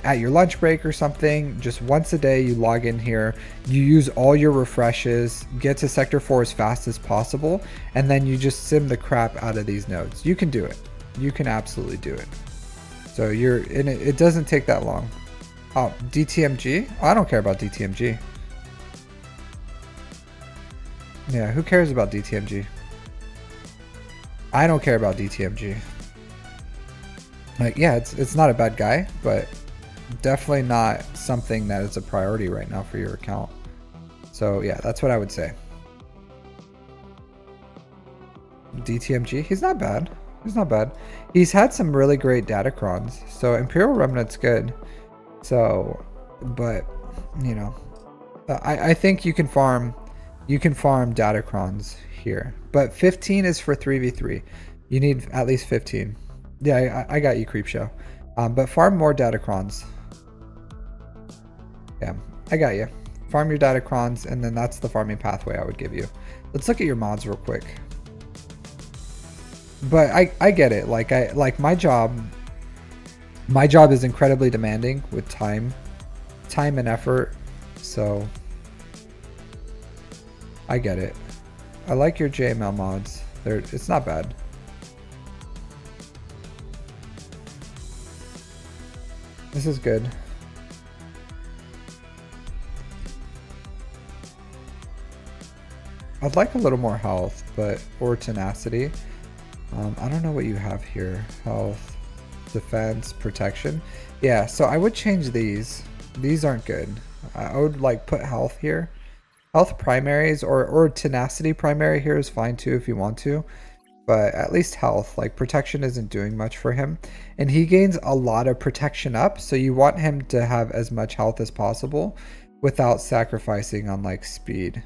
at your lunch break or something, just once a day you log in here, you use all your refreshes, get to sector 4 as fast as possible, and then you just sim the crap out of these nodes. You can do it. You can absolutely do it. So you're in it. It doesn't take that long. Oh, DTMG? Oh, I don't care about DTMG. Yeah, who cares about DTMG? I don't care about DTMG. Like, yeah, it's not a bad guy, but definitely not something that is a priority right now for your account. So yeah, that's what I would say. DTMG, he's not bad. He's had some really great datacrons. So Imperial Remnant's good. So, but you know, I think you can farm datacrons here, but 15 is for 3v3. You need at least 15. Yeah, I got you, Creepshow. But farm more datacrons. Yeah, I got you. Farm your datacrons, and then that's the farming pathway I would give you. Let's look at your mods real quick. But I get it. Like my job is incredibly demanding with time and effort. So I get it. I like your JML mods. It's not bad. This is good. I'd like a little more health, or tenacity. I don't know what you have here. Health, defense, protection. Yeah, so I would change these. These aren't good. I would like put health here. Health primaries or tenacity primary here is fine too if you want to. But at least health, like protection isn't doing much for him. And he gains a lot of protection up, so you want him to have as much health as possible without sacrificing on like speed.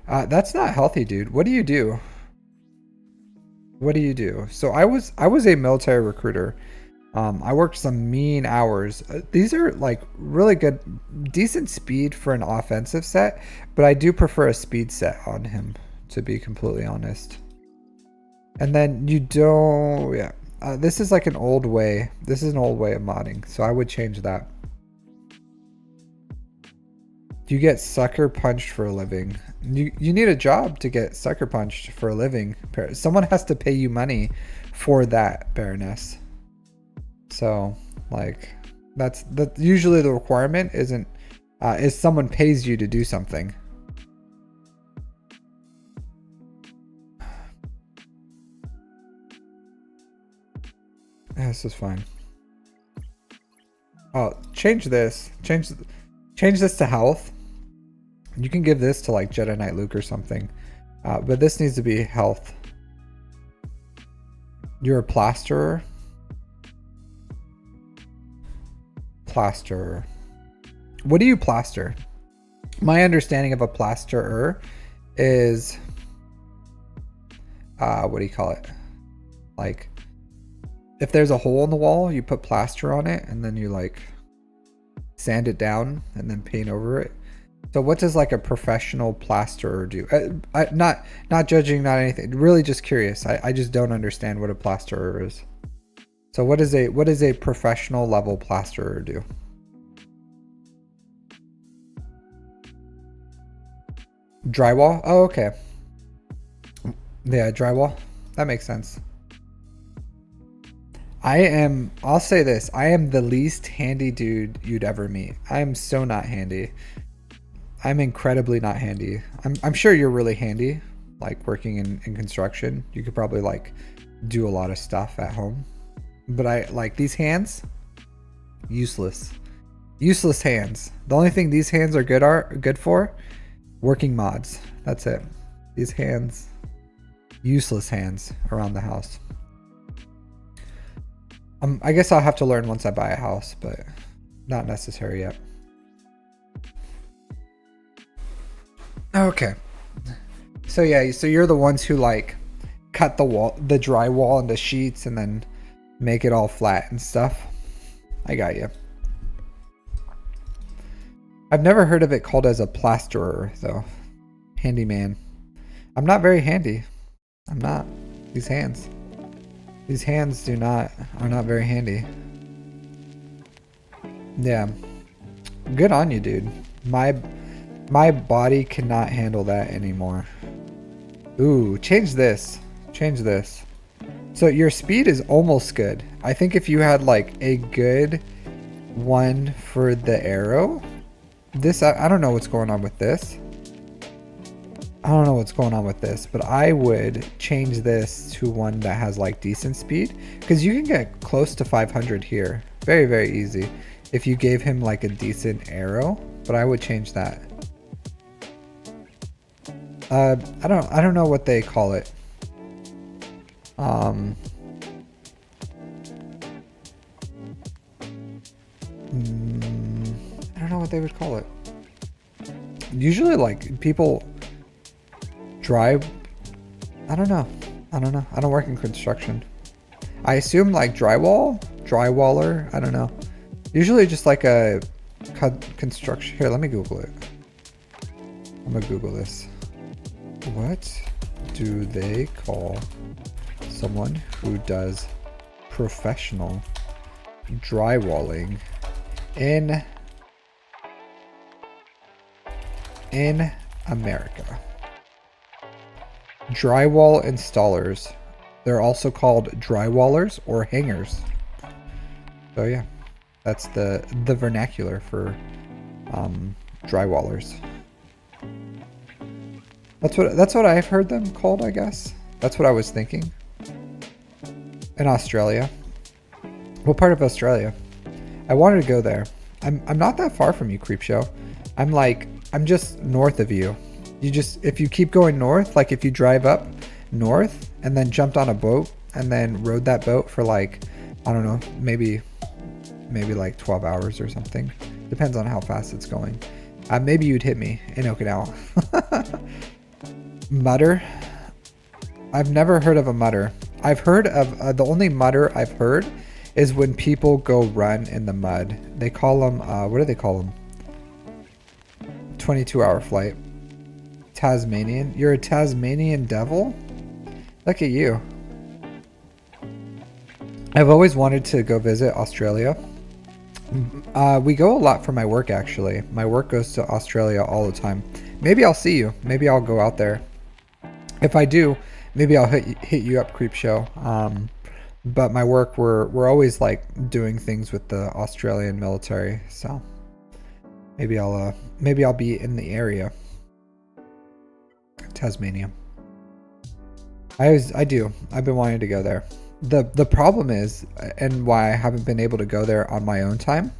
That's not healthy, dude. What do you do? So I was a military recruiter. I worked some mean hours. These are like really good, decent speed for an offensive set, but I do prefer a speed set on him to be completely honest. And then you don't, yeah. This is like an old way. This is an old way of modding, so I would change that. You get sucker punched for a living. You need a job to get sucker punched for a living. Someone has to pay you money for that, Baroness. So, like, that's usually the requirement isn't is someone pays you to do something. This is fine. Oh, change this. Change this to health. You can give this to like Jedi Knight Luke or something. But this needs to be health. You're a plasterer. Plasterer. What do you plaster? My understanding of a plasterer is what do you call it? Like, if there's a hole in the wall, you put plaster on it and then you like sand it down and then paint over it. So what does like a professional plasterer do? Not judging, not anything. Really just curious. I just don't understand what a plasterer is. So what is a professional level plasterer do? Drywall? Oh, okay. Yeah, drywall. That makes sense. I'll say this. I am the least handy dude you'd ever meet. I am so not handy. I'm incredibly not handy. I'm sure you're really handy, like working in construction. You could probably like do a lot of stuff at home. But I like these hands, useless. Useless hands. The only thing these hands are good for, working mods. That's it. These hands, useless hands around the house. I guess I'll have to learn once I buy a house, but not necessary yet. Okay. So yeah, so you're the ones who like cut the drywall into sheets and then make it all flat and stuff. I got you. I've never heard of it called as a plasterer though. Handyman. I'm not very handy. I'm not. These hands are not very handy. Yeah. Good on you, dude. My body cannot handle that anymore. Ooh, change this. Change this. So your speed is almost good. I think if you had like a good one for the arrow, this, I don't know what's going on with this. I don't know what's going on with this, but I would change this to one that has like decent speed, because you can get close to 500 here. Very, very easy if you gave him like a decent arrow, but I would change that. I don't know what they call it. I don't know what they would call it. Usually like people drive. I don't know. I don't work in construction. I assume like drywaller. I don't know. Usually just like a construction. Here, let me Google it. I'm gonna Google this. What do they call someone who does professional drywalling in America? Drywall installers. They're also called drywallers or hangers. So yeah, that's the vernacular for drywallers. That's what I've heard them called, I guess. That's what I was thinking. In Australia. What part of Australia? I wanted to go there. I'm not that far from you, Creepshow. I'm just north of you. If you keep going north, like if you drive up north and then jumped on a boat and then rode that boat for like, I don't know, maybe like 12 hours or something. Depends on how fast it's going. Maybe you'd hit me in Okinawa. Mutter? I've never heard of a mutter. I've heard of, the only mutter I've heard is when people go run in the mud. They call them, what do they call them? 22-hour flight. Tasmanian. You're a Tasmanian devil? Look at you. I've always wanted to go visit Australia. We go a lot for my work, actually. My work goes to Australia all the time. Maybe I'll see you. Maybe I'll go out there. If I do, maybe I'll hit you up, Creep Show. But my work, we're always like doing things with the Australian military, so maybe I'll be in the area. Tasmania. I do. I've been wanting to go there. The problem is, and why I haven't been able to go there on my own time.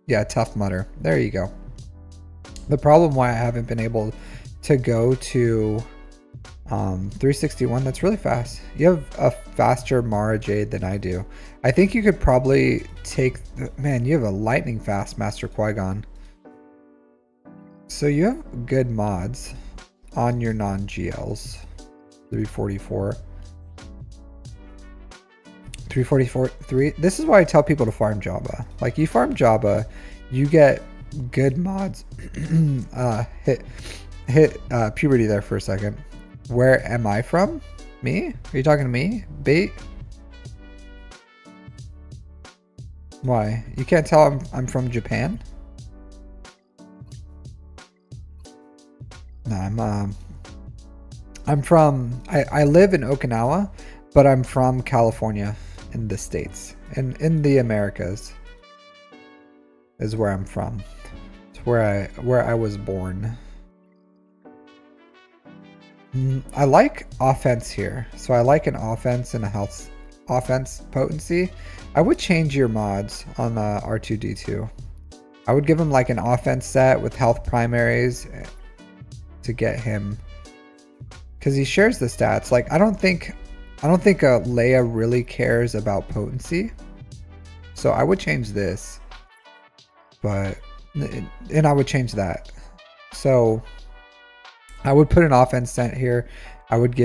Yeah, Tough Mudder. There you go. The problem why I haven't been able to go to 361, that's really fast. You have a faster Mara Jade than I do. I think you could probably take, man, you have a lightning fast Master Qui-Gon. So you have good mods on your non-GLs. 344. 3. This is why I tell people to farm Jabba. Like, you farm Jabba, you get good mods. hit puberty there for a second. Where am I from? Me? Are you talking to me? Bait? Why? You can't tell I'm from Japan? No, I'm from, I live in Okinawa, but I'm from California in the States. In the Americas is where I'm from. It's where I was born. I like offense here. So I like an offense and a health offense potency. I would change your mods on R2D2. I would give him like an offense set with health primaries to get him, because he shares the stats. Like, I don't think Leia really cares about potency. So I would change this, and I would change that. So I would put an offense set here. I would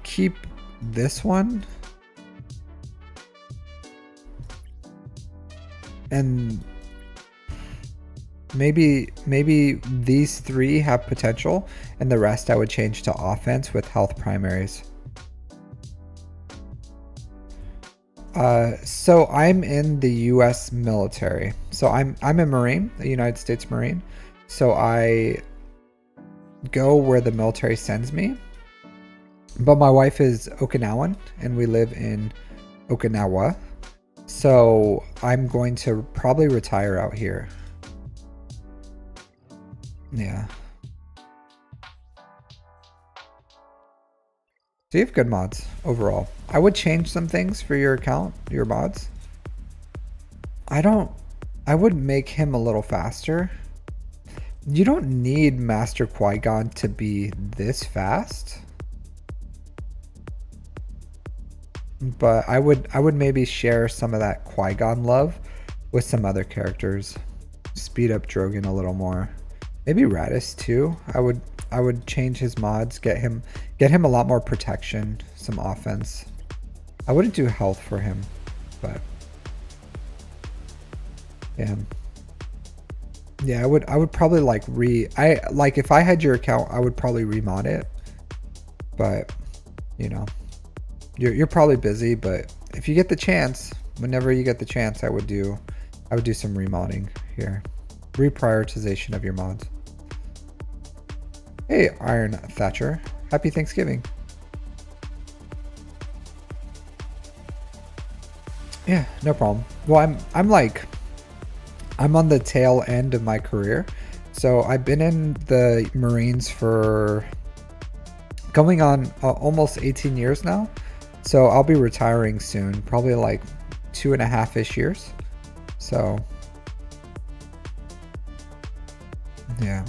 keep this one. And maybe these 3 have potential, and the rest I would change to offense with health primaries. So I'm in the US military. So I'm a Marine, a United States Marine. So I go where the military sends me. But my wife is Okinawan and we live in Okinawa. So I'm going to probably retire out here. Yeah. So you have good mods overall. I would change some things for your account, your mods. I would make him a little faster. You don't need Master Qui-Gon to be this fast. But I would maybe share some of that Qui-Gon love with some other characters. Speed up Drogon a little more. Maybe Radis too. I would change his mods, get him a lot more protection, some offense. I wouldn't do health for him, but yeah. Yeah, I would probably like if I had your account, I would probably remod it. But you know, you're probably busy, but if you get the chance, whenever you get the chance, I would do some remodding here. Reprioritization of your mods. Hey, Iron Thatcher. Happy Thanksgiving. Yeah, no problem. Well, I'm on the tail end of my career. So I've been in the Marines for going on almost 18 years now. So I'll be retiring soon, probably like 2.5-ish years. So yeah.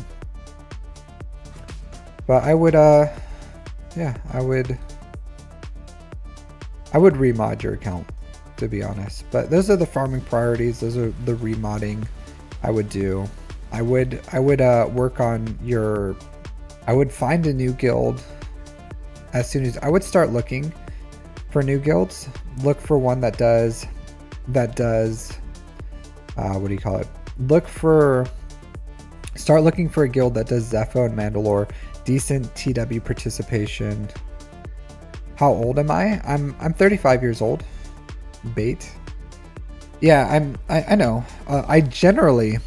But I would yeah, I would remod your account, to be honest. But those are the farming priorities. Those are the remodding I would do. I would work on your, I would find a new guild as soon as I would start looking for new guilds. Look for one that does what do you call it? Start looking for a guild that does Zepho and Mandalore decent TW participation. How old am I? I'm 35 years old. Bait. Yeah, I know. I generally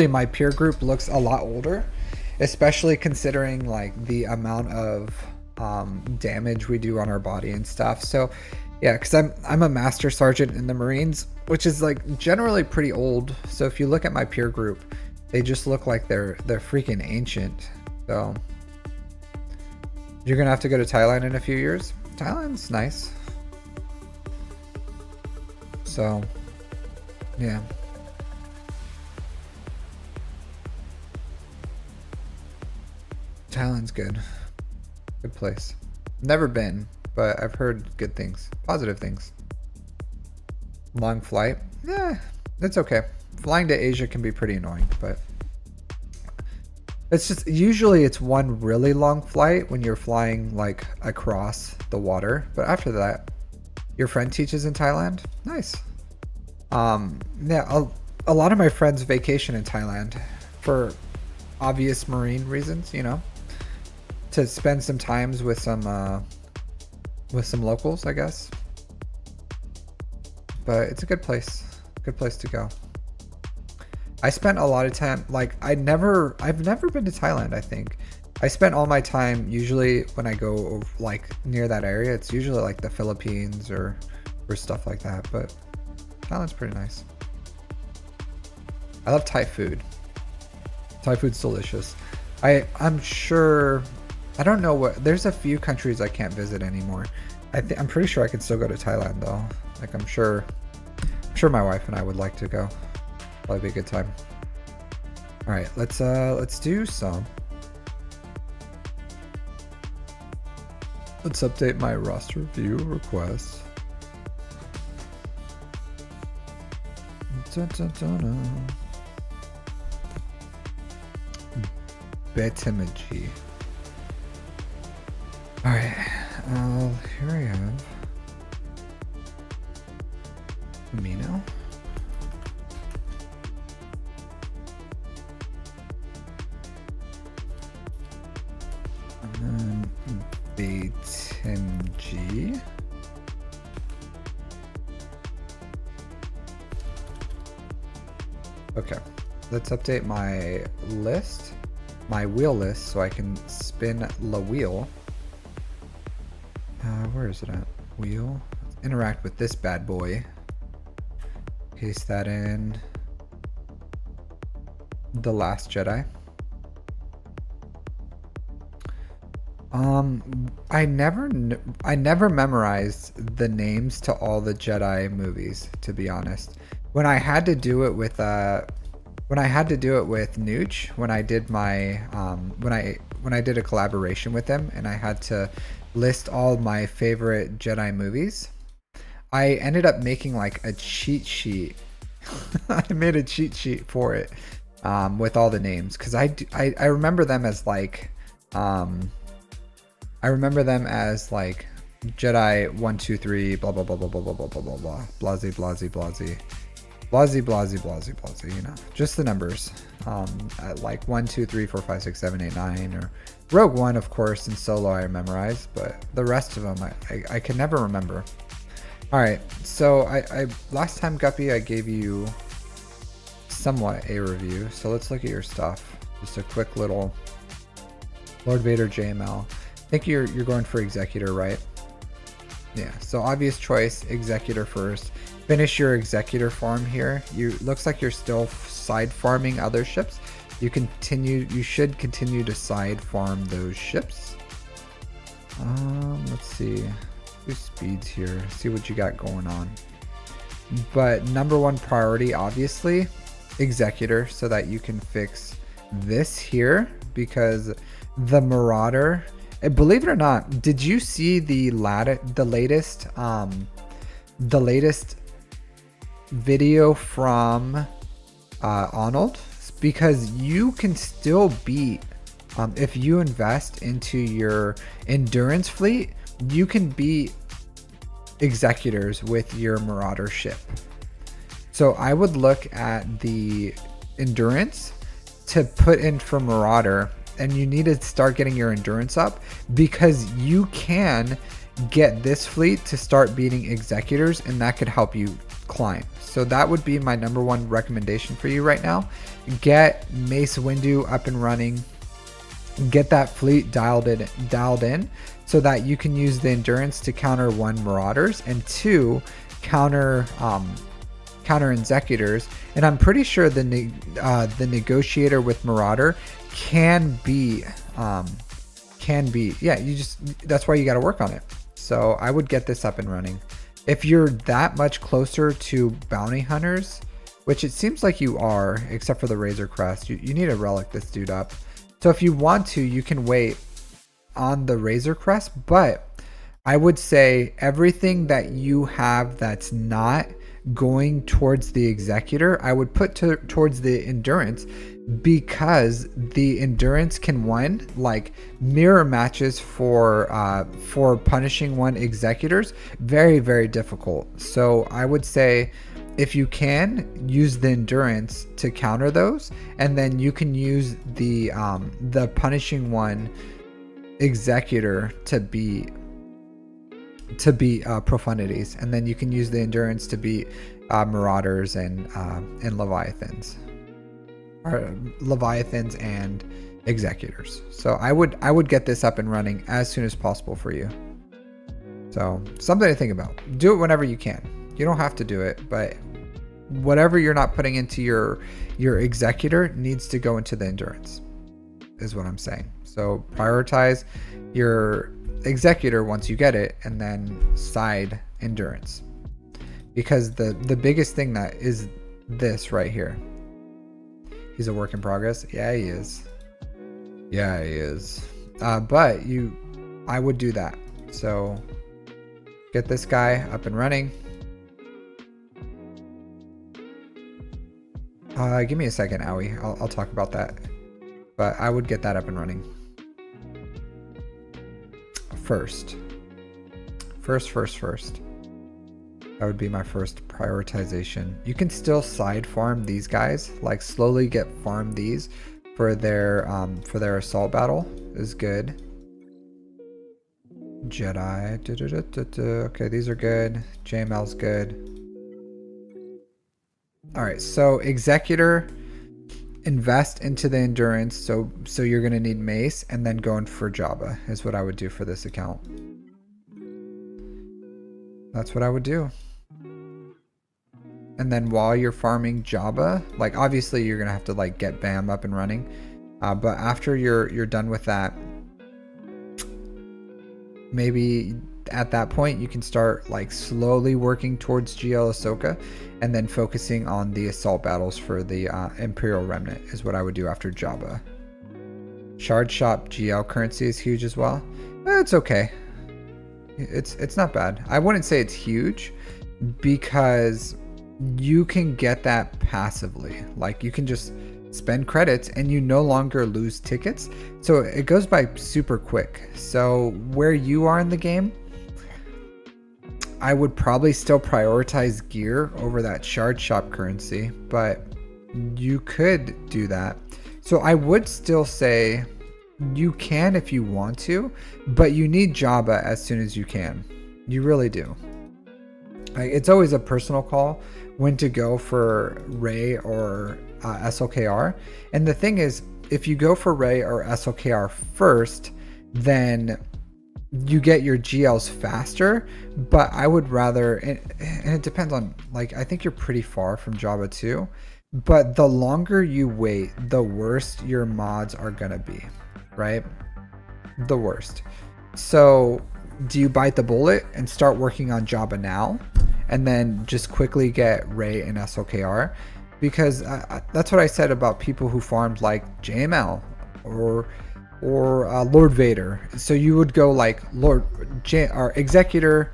my peer group looks a lot older, especially considering like the amount of damage we do on our body and stuff. So yeah, because I'm a master sergeant in the Marines, which is like generally pretty old. So if you look at my peer group, they just look like they're freaking ancient. So you're gonna have to go to Thailand in a few years. Thailand's nice. So yeah. Thailand's good. Good place. Never been, but I've heard good things. Positive things. Long flight? Yeah, it's okay. Flying to Asia can be pretty annoying, but it's just usually it's one really long flight when you're flying like across the water. But after that, your friend teaches in Thailand? Nice. Yeah, a lot of my friends vacation in Thailand for obvious Marine reasons, you know, to spend some times with some locals, I guess. But it's a good place to go. I spent a lot of time, like I've never been to Thailand. I think I spent all my time usually when I go like near that area. It's usually like the Philippines or stuff like that. But Thailand's pretty nice. I love Thai food. Thai food's delicious. I'm sure. I don't know what. There's a few countries I can't visit anymore. I'm pretty sure I can still go to Thailand though. Like I'm sure my wife and I would like to go. Probably be a good time. All right, let's do some. Let's update my roster view requests. Betimoji. All right, here I have Amino. And then Betimg. Okay, let's update my list, my wheel list, so I can spin the wheel. Where is it at? Wheel. Let's interact with this bad boy. Paste that in. The Last Jedi. I never memorized the names to all the Jedi movies, to be honest. When I had to do it with Nooch, when I did my when I did a collaboration with him and I had to list all my favorite Jedi movies, I ended up making like a cheat sheet. I made a cheat sheet for it with all the names because I remember them as like Jedi 1 2 3 blah blah blah blah blah blah blah blah blah blah blasey blasey blasey blasey blasey blasey blasey, you know, just the numbers at like 1 2 3 4 5 6 7 8 9, or Rogue One of course, and Solo I memorized, but the rest of them I can never remember. All right, so I last time Guppy I gave you somewhat a review, so let's look at your stuff. Just a quick little Lord Vader JML. I think you're going for Executor, right? Yeah, so obvious choice, Executor first. Finish your Executor farm here. Looks like you're still side farming other ships. You should continue to side farm those ships. Let's see. Do speeds here. See what you got going on. But number one priority, obviously, Executor, so that you can fix this here, because the Marauder, believe it or not, did you see the latest video from Arnold? Because you can still beat, if you invest into your endurance fleet, you can beat Executors with your Marauder ship. So I would look at the endurance to put in for Marauder and you need to start getting your endurance up, because you can get this fleet to start beating executors, and that could help you climb. So that would be my number one recommendation for you right now. Get Mace Windu up and running. Get that fleet dialed in so that you can use the endurance to counter 1, Marauders, and 2, counter executors. And I'm pretty sure the negotiator with Marauder can be that's why you got to work on it. So I would get this up and running. If you're that much closer to bounty hunters, which it seems like you are, except for the Razor Crest, you need to relic this dude up. So if you want to, you can wait on the Razor Crest, but I would say everything that you have that's not going towards the executor, I would put towards the endurance, because the endurance can win like mirror matches for punishing 1 executors. Very, very difficult. So I would say, if you can, use the endurance to counter those, and then you can use the punishing 1 executor to beat profundities, and then you can use the endurance to beat marauders and leviathans, or leviathans and executors. So I would get this up and running as soon as possible for you. So something to think about. Do it whenever you can. You don't have to do it, but whatever you're not putting into your executor needs to go into the endurance, is what I'm saying. So prioritize your executor once you get it, and then side endurance, because the biggest thing that is this right here. He's a work in progress. Yeah, he is. But I would do that. So get this guy up and running. Give me a second, Owie. I'll talk about that. But I would get that up and running. First. That would be my first prioritization. You can still side farm these guys, like slowly get farm these for their assault battle is good. Jedi. Okay, these are good. JML's good. All right, so executor, invest into the endurance. So you're gonna need mace, and then going for Jabba is what I would do for this account. That's what I would do. And then while you're farming Jabba, like obviously you're gonna have to like get Bam up and running, but after you're done with that, maybe at that point you can start like slowly working towards GL Ahsoka, and then focusing on the assault battles for the Imperial Remnant is what I would do after Jabba. Shard Shop GL currency is huge as well. It's okay. It's not bad. I wouldn't say it's huge, because you can get that passively. Like you can just spend credits and you no longer lose tickets. So it goes by super quick. So where you are in the game, I would probably still prioritize gear over that Shard Shop currency, but you could do that. So I would still say you can if you want to, but you need Jabba as soon as you can. You really do. Like, it's always a personal call when to go for Rey or SLKR. And the thing is, if you go for Rey or SLKR first, then you get your GLs faster. But I would rather, and it depends on, like, I think you're pretty far from Jabba too. But the longer you wait, the worse your mods are gonna be, right? The worst. So do you bite the bullet and start working on Jabba now, and then just quickly get Rey and SLKR? Because that's what I said about people who farmed like JML or Lord Vader. So you would go like or Executor,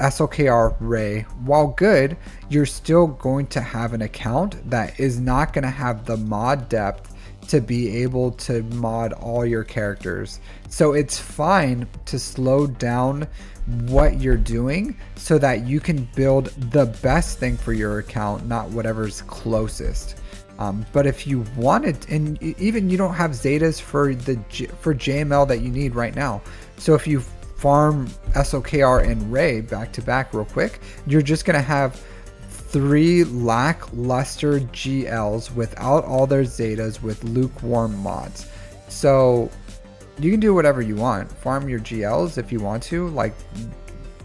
SLKR, Rey. While good, you're still going to have an account that is not going to have the mod depth to be able to mod all your characters. So it's fine to slow down what you're doing so that you can build the best thing for your account, not whatever's closest. But if you wanted, and even you don't have zetas for for JML that you need right now. So if you farm SOKR and Ray back to back real quick, you're just gonna have 3 lackluster GLs without all their zetas with lukewarm mods. So you can do whatever you want. Farm your GLs if you want to. Like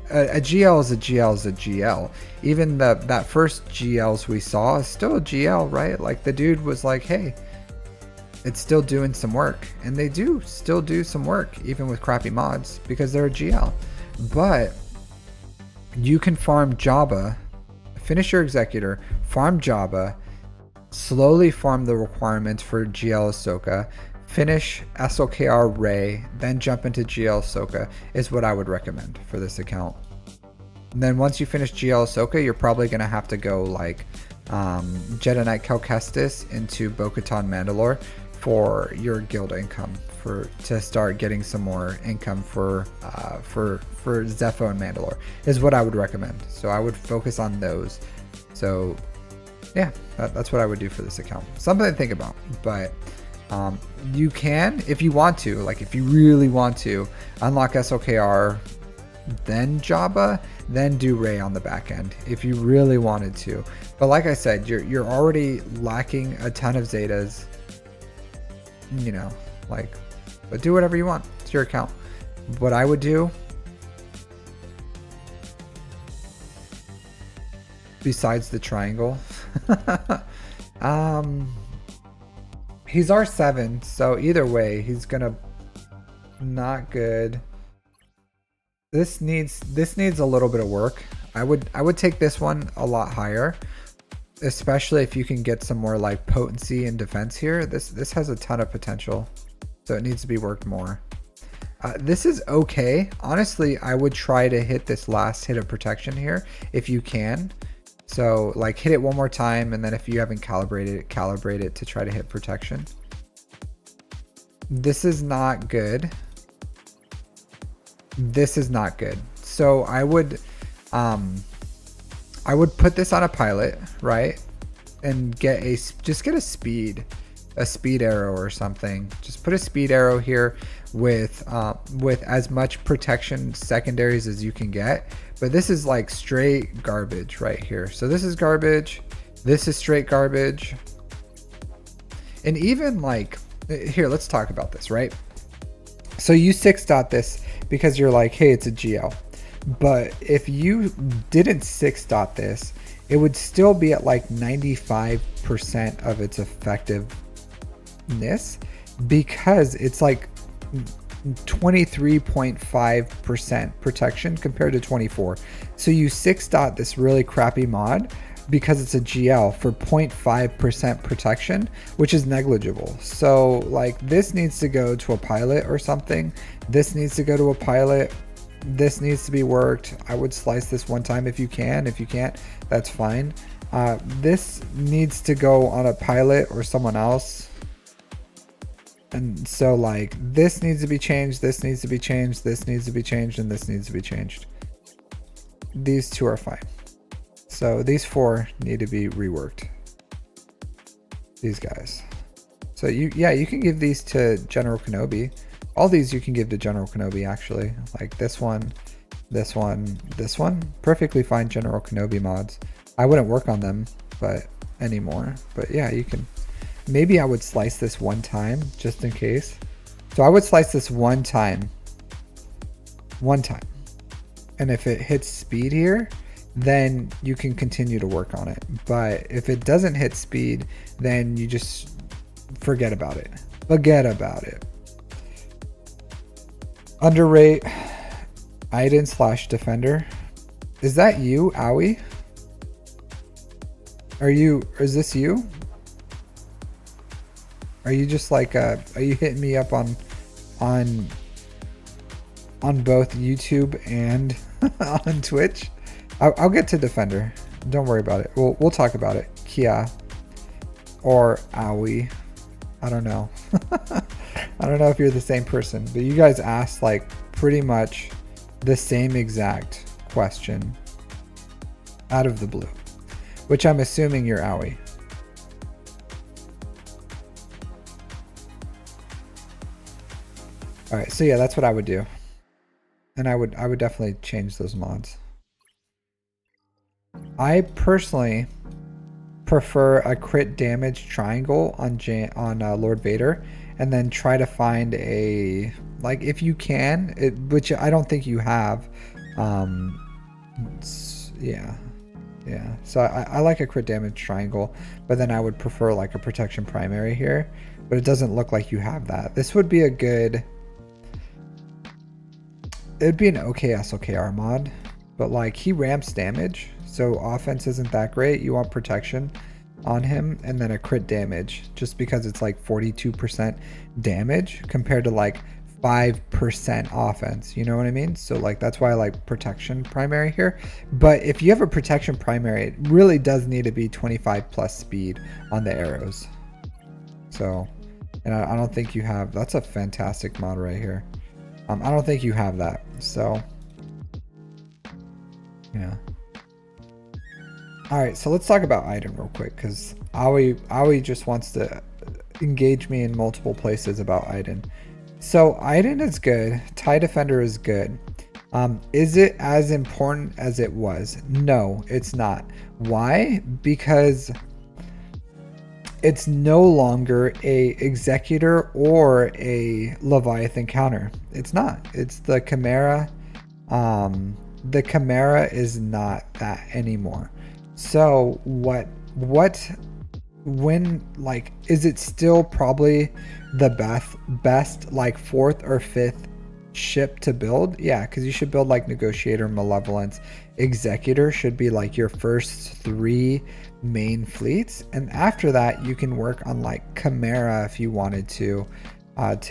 a GL is a GL is a GL. Even that first GLs we saw is still a GL, right? Like the dude was like, hey, it's still doing some work, and they do still do some work even with crappy mods because they're a GL. But you can farm Jabba, finish your executor, farm Jabba, slowly farm the requirements for GL Ahsoka, finish SOKR Ray, then jump into GL Ahsoka is what I would recommend for this account. And then once you finish GL Ahsoka, you're probably going to have to go like Jedi Knight Cal Kestis into Bo-Katan Mandalore for your guild income, to start getting some more income for Zepho and Mandalore is what I would recommend. So I would focus on those. So yeah, that's what I would do for this account. Something to think about. But you can, if you want to, like if you really want to, unlock SOKR, then Jabba, then do Ray on the back end if you really wanted to. But like I said, you're already lacking a ton of zetas, you know, like, but do whatever you want. It's your account. What I would do, besides the triangle, he's R7, so either way, he's gonna not good. This needs a little bit of work. I would take this one a lot higher, especially if you can get some more like potency and defense here. This has a ton of potential, so it needs to be worked more. This is okay. Honestly, I would try to hit this last hit of protection here if you can. So like hit it one more time, and then if you haven't calibrated it, calibrate it to try to hit protection. This is not good. This is not good. So I would put this on a pilot, right? And just get a speed arrow or something. Just put a speed arrow here with as much protection secondaries as you can get. But this is like straight garbage right here. So this is garbage. This is straight garbage. And even like here, let's talk about this, right? So you 6-dot this because you're like, hey, it's a GL. But if you didn't 6-dot this, it would still be at like 95% of its effectiveness because it's like 23.5% protection compared to 24. So you 6-dot this really crappy mod because it's a GL for 0.5% protection, which is negligible. So like this needs to go to a pilot or something. This needs to go to a pilot. This needs to be worked. I would slice this one time if you can. If you can't, that's fine. This needs to go on a pilot or someone else. And so like this needs to be changed, this needs to be changed, this needs to be changed, and this needs to be changed. These two are fine. So these 4 need to be reworked. These guys. So you can give these to General Kenobi. All these you can give to General Kenobi actually. Like this one, this one, this one. Perfectly fine General Kenobi mods. I wouldn't work on them anymore. But yeah, you can. Maybe I would slice this one time just in case. So I would slice this one time. One time. And if it hits speed here, then you can continue to work on it. But if it doesn't hit speed, then you just forget about it. Forget about it. Underrate Iden / Defender. Is that you, Owie? Is this you? Are you just like are you hitting me up on both YouTube and on Twitch? I'll get to Defender. Don't worry about it. We'll talk about it. Kia or Owie. I don't know. I don't know if you're the same person, but you guys asked like pretty much the same exact question out of the blue, which I'm assuming you're Owie. All right, so yeah, that's what I would do. And I would definitely change those mods. I personally prefer a crit damage triangle on Lord Vader, and then try to find a, like, if you can, which I don't think you have. Yeah. So I like a crit damage triangle, but then I would prefer like a protection primary here, but it doesn't look like you have that. This would be a good, it'd be an okay SOKR mod, but like he ramps damage, so offense isn't that great. You want protection on him, and then a crit damage, just because it's like 42% damage compared to like 5% offense, you know what I mean? So like that's why I like protection primary here. But if you have a protection primary, it really does need to be 25 plus speed on the arrows. So, and I don't think you have, that's a fantastic mod right here. I don't think you have that, so yeah. All right, so let's talk about Aiden real quick, because Aoi just wants to engage me in multiple places about Aiden. So Aiden is good. TIE Defender is good. Is it as important as it was? No, it's not. Why? Because it's no longer a Executor or a Leviathan counter. It's not. It's the Chimera. The Chimera is not that anymore. So when, like, is it still probably the best like 4th or 5th ship to build? Yeah, because you should build like Negotiator, Malevolence, Executor should be like your first 3 main fleets, and after that you can work on like Chimera if you wanted to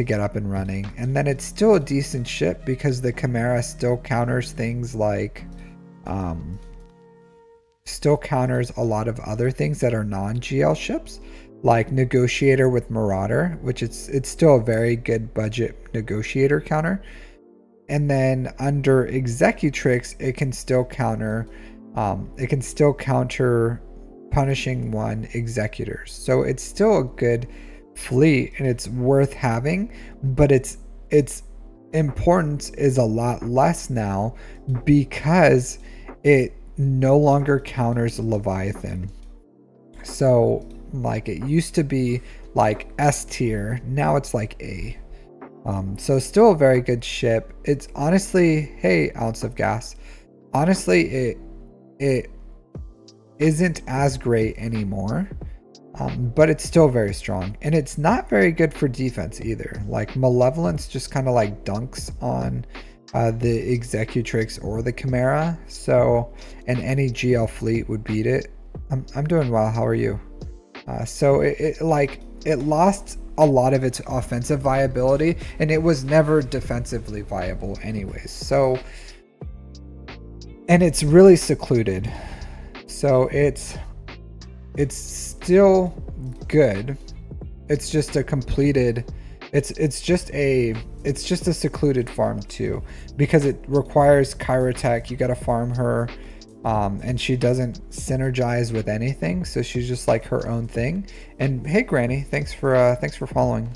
get up and running. And then it's still a decent ship because the Chimera still counters things like still counters a lot of other things that are non-GL ships, like Negotiator with Marauder, which it's still a very good budget Negotiator counter. And then under Executrix, it can still counter Punishing One Executors. So it's still a good fleet and it's worth having, but its importance is a lot less now because it no longer counters Leviathan. So like it used to be like S tier, now it's like A. So still a very good ship. It's honestly, hey, Ounce of Gas, honestly it isn't as great anymore, but it's still very strong, and it's not very good for defense either. Like Malevolence just kind of like dunks on the Executrix or the Chimera, so, and any GL fleet would beat it. I'm doing well, how are you? So it lost a lot of its offensive viability, and it was never defensively viable anyways. So, and it's really secluded, so it's still good. It's just a completed, it's just a secluded farm too, because it requires Chirotech. You got to farm her, and she doesn't synergize with anything, so she's just like her own thing. And hey Granny, thanks for following,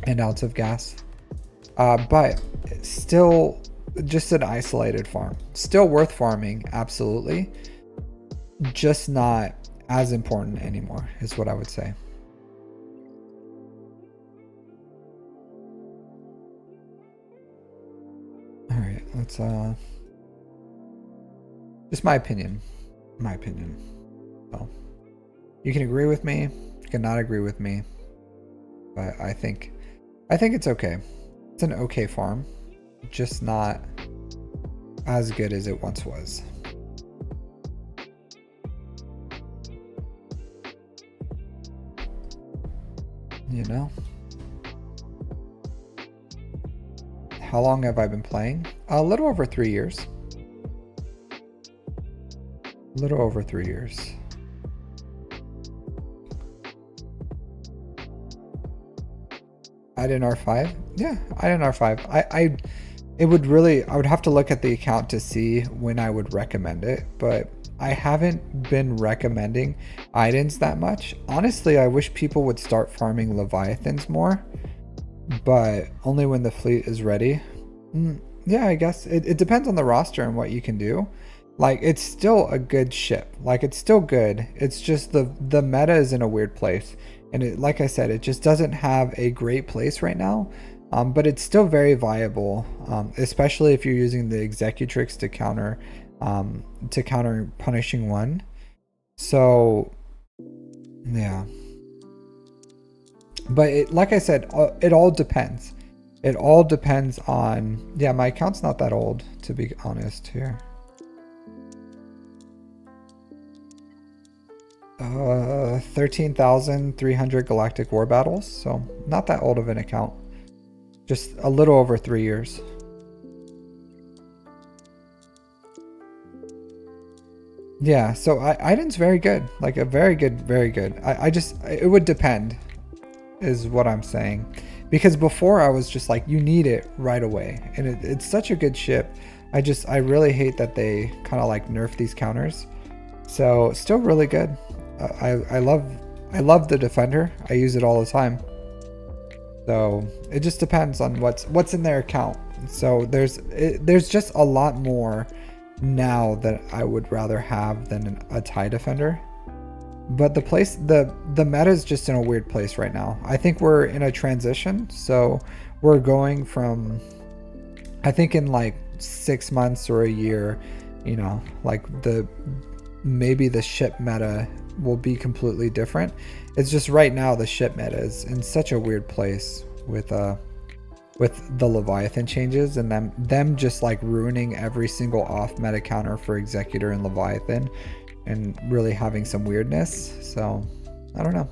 and Ounce of Gas. But still just an isolated farm, still worth farming, absolutely, just not as important anymore is what I would say. All right, let's just my opinion. So you can agree with me, you cannot agree with me, but I think it's okay. It's an okay farm, just not as good as it once was. You know? How long have I been playing? A little over 3 years. A little over 3 years. Aiden R5? Yeah, Aiden R5. I would have to look at the account to see when I would recommend it, but I haven't been recommending Aidens that much. Honestly, I wish people would start farming Leviathans more, but only when the fleet is ready. Yeah, I guess it depends on the roster and what you can do. Like, it's still a good ship. Like, it's still good. It's just the meta is in a weird place. And it, like I said, it just doesn't have a great place right now. But it's still very viable, especially if you're using the Executrix to counter punishing one. So, yeah. But like I said, it all depends. It all depends on, yeah, my account's not that old, to be honest here. 13,300 galactic war battles, so not that old of an account. Just a little over 3 years. Yeah, so Iden's very good. Like a very good, very good. It would depend, is what I'm saying. Because before I was just like, you need it right away. And it's such a good ship. I really hate that they kind of like nerf these counters. So still really good. I love the defender. I use it all the time. So it just depends on what's in their account. So there's just a lot more now that I would rather have than a TIE defender. But the meta is just in a weird place right now. I think we're in a transition. So we're going from, I think in like 6 months or a year, you know, like maybe the ship meta will be completely different. It's just right now the ship meta is in such a weird place with the Leviathan changes and them just like ruining every single off meta counter for Executor and Leviathan and really having some weirdness. So I don't know,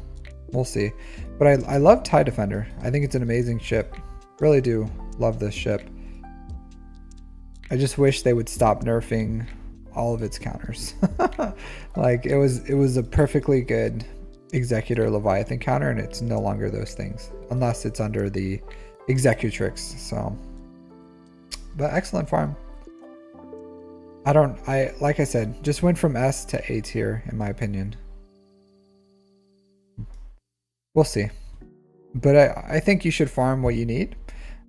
we'll see. But I love TIE Defender. I think it's an amazing ship. Really do love this ship. I just wish they would stop nerfing all of its counters. Like it was a perfectly good Executor Leviathan counter, and it's no longer those things unless it's under the Executrix. So, but excellent farm. I like I said, just went from S to A tier in my opinion. We'll see, but I think you should farm what you need.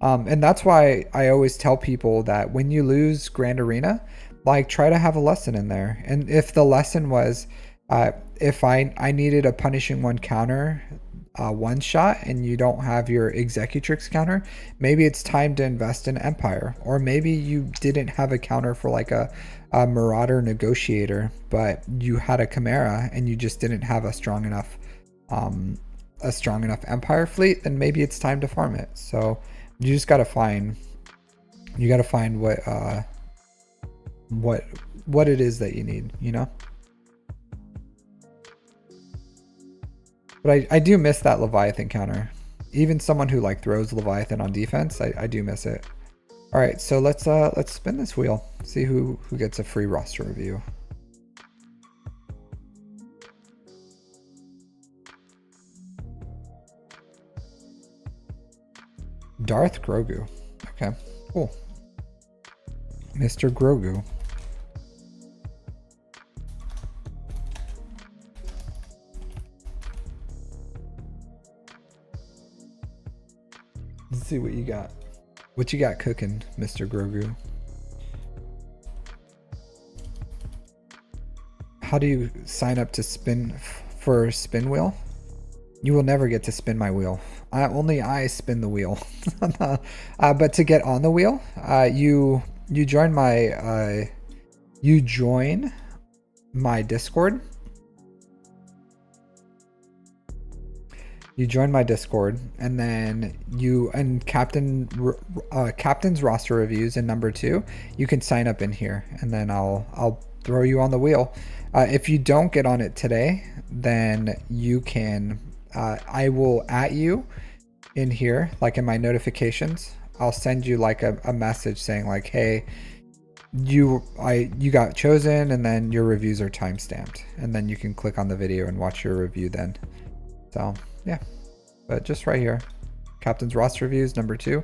And that's why I always tell people that when you lose Grand Arena, like try to have a lesson in there. And if the lesson was, if I needed a punishing one counter, one shot, and you don't have your Executrix counter, maybe it's time to invest in Empire. Or maybe you didn't have a counter for like a Marauder Negotiator, but you had a Chimera and you just didn't have a strong enough Empire fleet, then maybe it's time to farm it. So you just gotta find what it is that you need, you know. But I do miss that Leviathan counter. Even someone who like throws Leviathan on defense, I do miss it. All right, so let's spin this wheel, see who gets a free roster review. DarthGrogu. Okay, cool. Mr. Grogu. Let's see what you got. What you got cooking, Mr. Grogu? How do you sign up to spin for spin wheel? You will never get to spin my wheel. Only I spin the wheel. But to get on the wheel, you join my Discord. You join my Discord, and then Captain's roster reviews in number 2. You can sign up in here, and then I'll throw you on the wheel. If you don't get on it today, then you can. I will at you in here, like in my notifications. I'll send you like a message saying like, hey, you got chosen, and then your reviews are timestamped, and then you can click on the video and watch your review then. So yeah, but just right here, Captain's roster reviews number 2.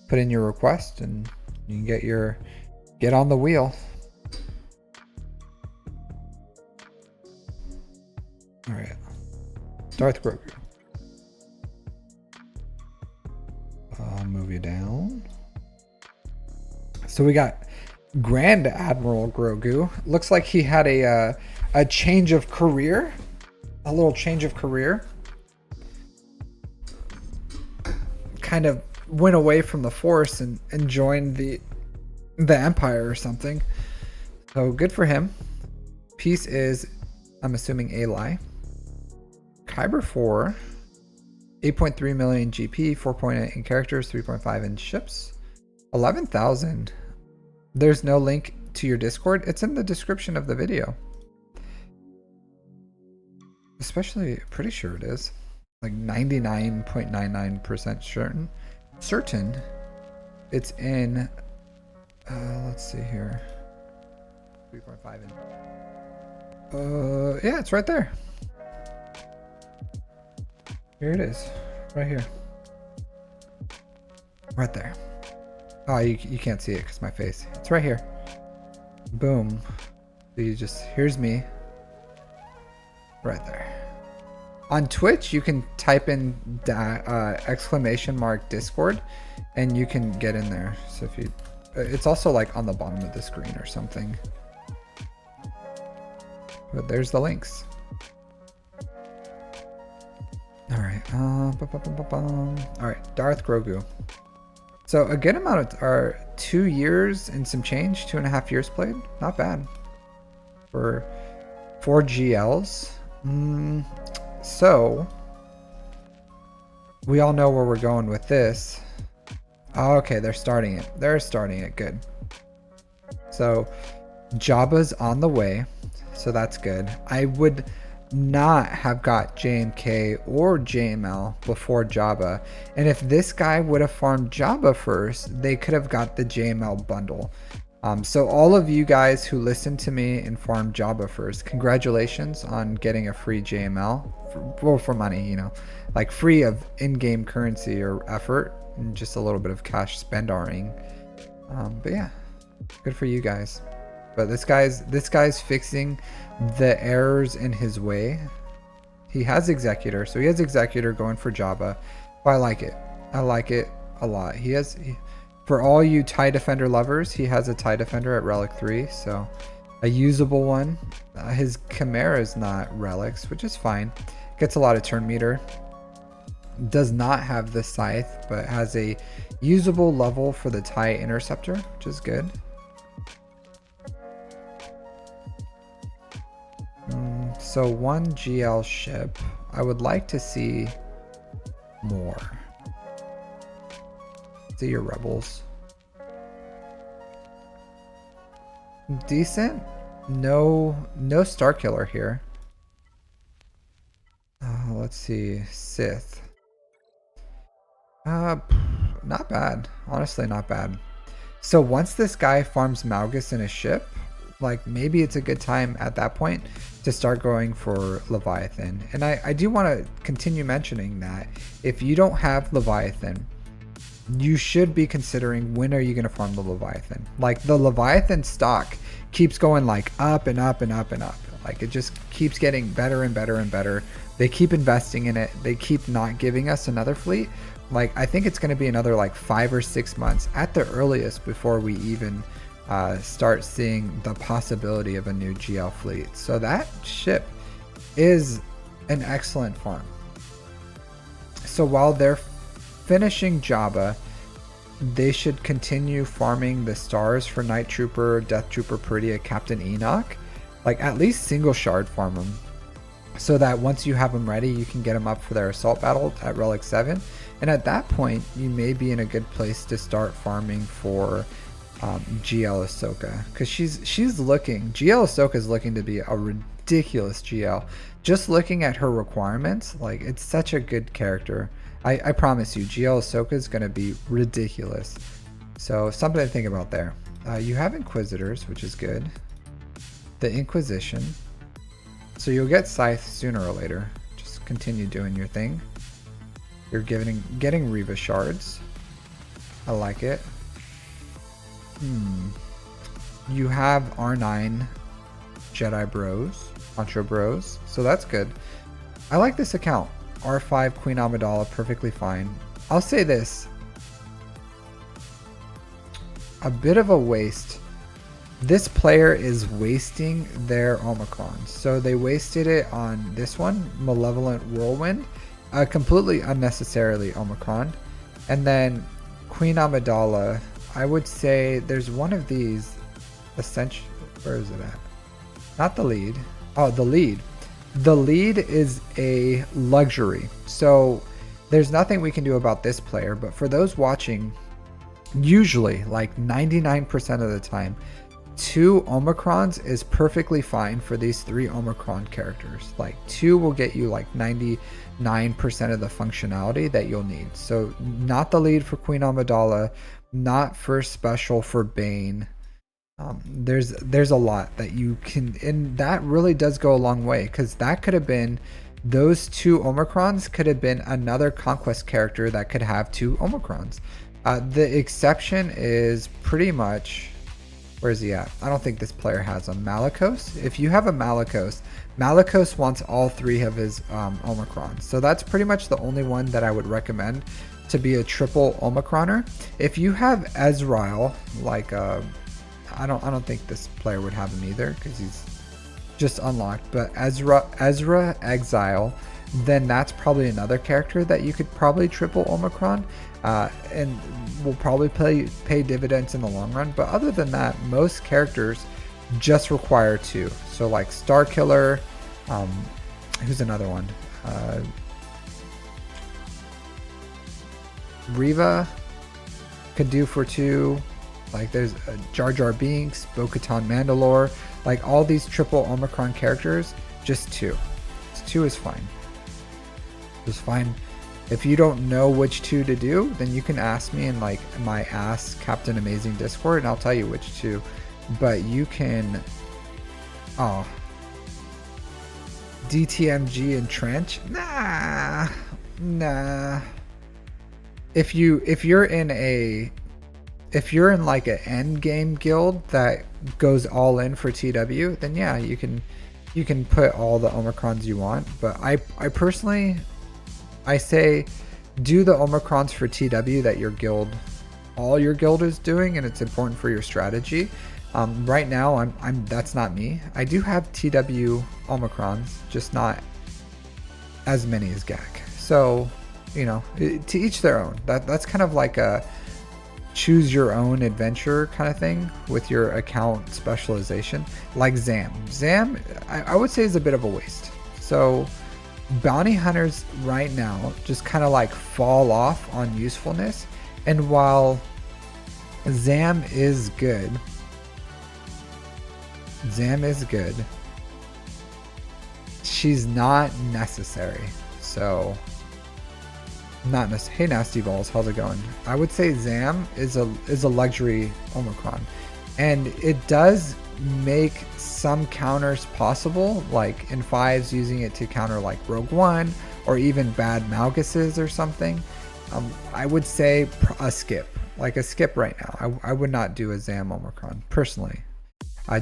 Put in your request, and you can get on the wheel. All right, DarthGrogu. you down. So we got Grand Admiral Grogu. Looks like he had a change of career. A little change of career. Kind of went away from the Force and joined the Empire or something. So good for him. Peace is, I'm assuming, a lie. Kyber 4. 8.3 million GP, 4.8 in characters, 3.5 in ships. 11,000. There's no link to your Discord. It's in the description of the video. Especially, pretty sure it is. Like 99.99% certain. It's in, let's see here. 3.5 in. Yeah, it's right there. Here it is. Right here. Right there. Oh, you can't see it because my face. It's right here. Boom. So you just, here's me. Right there. On Twitch, you can type in !Discord and you can get in there. So if you, it's also like on the bottom of the screen or something. But there's the links. All right. All right. DarthGrogu. So a good amount of, are 2 years and some change, 2.5 years played. Not bad for 4 GLs. So we all know where we're going with this. Oh, okay, they're starting it. They're starting it. Good. So Jabba's on the way. So that's good. I would not have got JMK or JML before Jabba, and if this guy would have farmed Jabba first, they could have got the JML bundle. So all of you guys who listened to me and farmed Jabba first, congratulations on getting a free JML for money, you know, like free of in-game currency or effort and just a little bit of cash spend-ing. But yeah, good for you guys. But this guy's fixing the errors in his way. He has Executor, so he has Executor going for Jabba. But I like it. I like it a lot. For all you TIE Defender lovers, he has a TIE Defender at Relic 3, so a usable one. His Chimera is not relics, which is fine. Gets a lot of turn meter. Does not have the Scythe, but has a usable level for the TIE Interceptor, which is good. So 1 GL ship. I would like to see more. See your rebels. Decent. No Star Killer here. Let's see. Sith. Not bad. Honestly, not bad. So once this guy farms Malgus in a ship, like maybe it's a good time at that point to start going for Leviathan. And I do want to continue mentioning that if you don't have Leviathan, you should be considering when are you going to farm the Leviathan. Like the Leviathan stock keeps going like up and up and up and up. Like it just keeps getting better and better and better. They keep investing in it. They keep not giving us another fleet. Like I think it's going to be another like 5 or 6 months at the earliest before we even start seeing the possibility of a new GL fleet. So that ship is an excellent farm. So while they're finishing Jabba, they should continue farming the stars for Night Trooper, Death Trooper Peridia, Captain Enoch. Like at least single shard farm them, so that once you have them ready, you can get them up for their assault battle at Relic 7. And at that point, you may be in a good place to start farming for GL Ahsoka, because she's looking, GL Ahsoka is looking to be a ridiculous GL. Just looking at her requirements, like it's such a good character. I promise you, GL Ahsoka is going to be ridiculous. So something to think about there. You have Inquisitors, which is good. The Inquisition. So you'll get Scythe sooner or later. Just continue doing your thing. You're getting Reva shards. I like it. You have R9 Jedi Bros, Contra Bros, so that's good. I like this account. R5 Queen Amidala, perfectly fine. I'll say this. a bit of a waste. This player is wasting their Omicron. So they wasted it on this one, Malevolent Whirlwind, completely unnecessarily Omicron. And then Queen Amidala, I would say there's one of these, essential, where is it at? Not the lead. Oh, the lead. The lead is a luxury. So there's nothing we can do about this player, but for those watching, usually like 99% of the time, 2 Omicrons is perfectly fine for these 3 Omicron characters. Like 2 will get you like 99% of the functionality that you'll need. So not the lead for Queen Amidala, not first special for Bane. There's a lot that you can, and that really does go a long way, because that could have been, those 2 Omicrons could have been another conquest character that could have 2 Omicrons. The exception is pretty much, where's he at? I don't think this player has a Malicos. If you have a Malicos, Malicos wants all 3 of his Omicrons. So that's pretty much the only one that I would recommend to be a triple Omicroner. If you have Ezreal, like I don't think this player would have him either, because he's just unlocked. But Ezra Exile, then that's probably another character that you could probably triple Omicron, and will probably pay dividends in the long run. But other than that, most characters just require 2. So like Starkiller, who's another one? Riva could do for 2. Like there's Jar Jar Binks, Bo-Katan Mandalore, like all these triple Omicron characters, just 2. 2 is fine. It's fine. If you don't know which 2 to do, then you can ask me in like my Ask Captain Amazing Discord, and I'll tell you which 2. But you can, DTMG and Trench, nah. If you're in like an end game guild that goes all in for TW, then yeah, you can put all the Omicrons you want. But I personally, I say do the Omicrons for TW that all your guild is doing, and it's important for your strategy. Right now, that's not me. I do have TW Omicrons, just not as many as GAC. So, you know, to each their own. That's kind of like a choose your own adventure kind of thing with your account specialization. Like Zam, I would say is a bit of a waste. So bounty hunters right now just kind of like fall off on usefulness, and while Zam is good, she's not necessary. So not necessary. Hey Nasty Balls, how's it going? I would say Zam is a luxury Omicron, and it does make some counters possible, like in 5s using it to counter like Rogue One or even bad Malguses or something. I would say a skip right now. I would not do a Zam Omicron personally,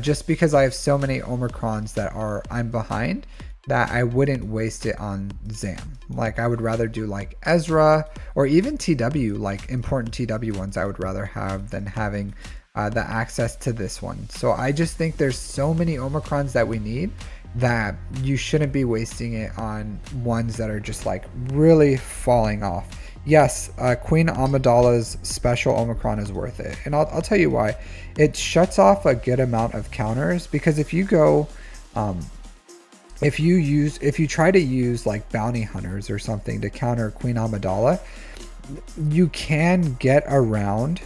just because I have so many Omicrons that I'm behind, that I wouldn't waste it on Zam. Like I would rather do like Ezra or even TW, like important TW ones I would rather have than having the access to this one. So I just think there's so many Omicrons that we need that you shouldn't be wasting it on ones that are just like really falling off. Yes, Queen Amidala's special Omicron is worth it, and I'll tell you why. It shuts off a good amount of counters, because if you go if you try to use like bounty hunters or something to counter Queen Amidala, you can get around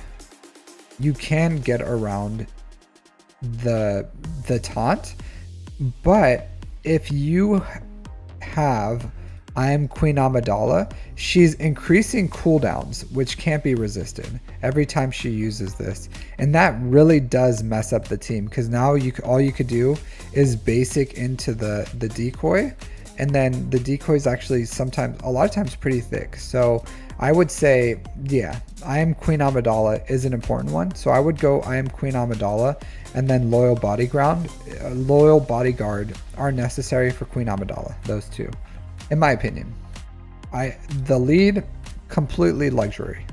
the taunt. But if you have I am Queen Amidala, she's increasing cooldowns, which can't be resisted every time she uses this, and that really does mess up the team, because now all you could do is basic into the decoy, and then the decoy is actually a lot of times pretty thick. So I would say, yeah, I am Queen Amidala is an important one. So I would go I am Queen Amidala, and then Loyal Bodyguard are necessary for Queen Amidala. Those 2. In my opinion, the lead, completely luxury.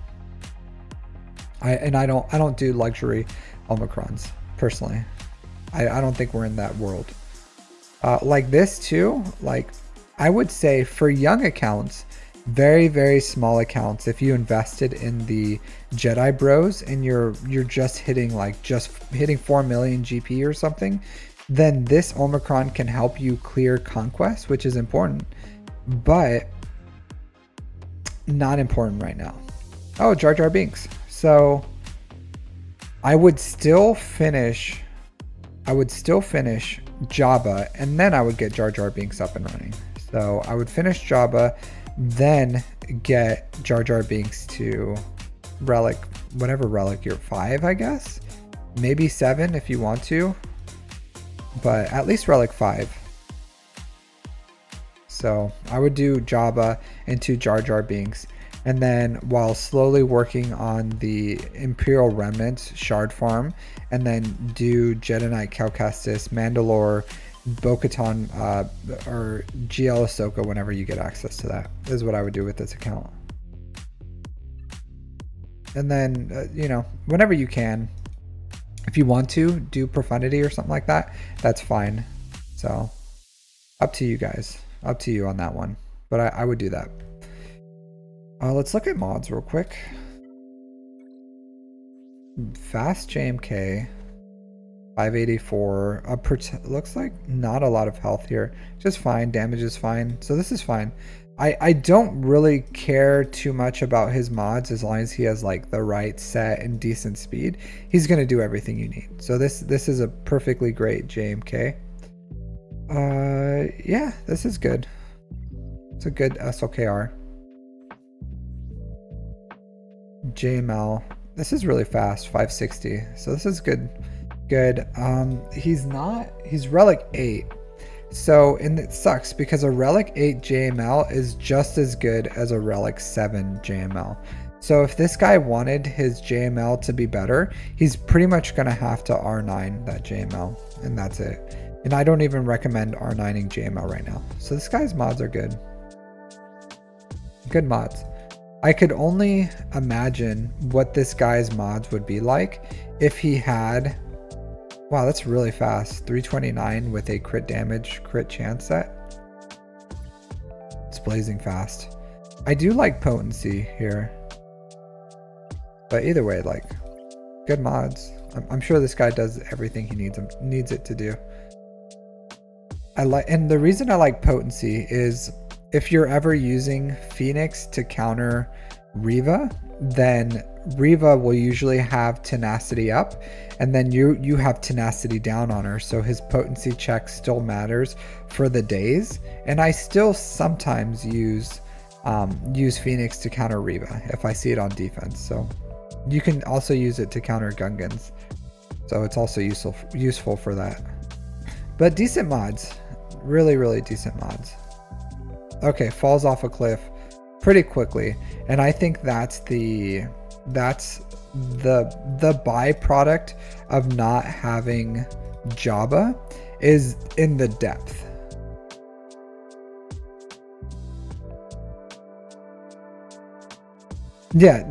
I don't do luxury Omicrons personally. I don't think we're in that world. Like this too, like I would say for young accounts, very, very small accounts, if you invested in the Jedi Bros and you're just hitting 4 million GP or something, then this Omicron can help you clear conquest, which is important, but not important right now. Oh, Jar Jar Binks. So I would still finish Jabba, and then I would get Jar Jar Binks up and running. So I would finish Jabba, then get Jar Jar Binks to relic, whatever relic you're 5, I guess. Maybe 7 if you want to, but at least relic 5. So I would do Jabba into Jar Jar Binks, and then while slowly working on the Imperial Remnants shard farm, and then do Jedi Knight Cal Kestis, Mandalore, Bo-Katan, or GL Ahsoka whenever you get access to that, is what I would do with this account. And then, you know, whenever you can, if you want to do Profundity or something like that, that's fine. So up to you guys, up to you on that one. But I would do that. Let's look at mods real quick. Fast JMK, 584. Looks like not a lot of health here. Just fine. Damage is fine. So this is fine. I don't really care too much about his mods as long as he has like the right set and decent speed. He's gonna do everything you need. So this is a perfectly great JMK. Yeah, this is good. It's a good SLKR. JML. This is really fast, 560. So this is good. He's relic 8. So, and it sucks because a relic 8 JML is just as good as a relic 7 JML. So if this guy wanted his JML to be better, he's pretty much going to have to R9 that JML, and that's it. And I don't even recommend R9ing JML right now. So this guy's mods are good. Good mods. I could only imagine what this guy's mods would be like if he had... Wow, that's really fast. 329 with a crit damage, crit chance set. It's blazing fast. I do like potency here. But either way, like, good mods. I'm sure this guy does everything he needs it to do. And the reason I like potency is if you're ever using Phoenix to counter Reva, then Reva will usually have tenacity up, and then you have tenacity down on her, so his potency check still matters for the days. And I still sometimes use Phoenix to counter Reva if I see it on defense. So you can also use it to counter Gungans, so it's also useful for that. But decent mods, really decent mods. Okay, falls off a cliff pretty quickly, and I think that's the byproduct of not having Jabba is in the depth. Yeah,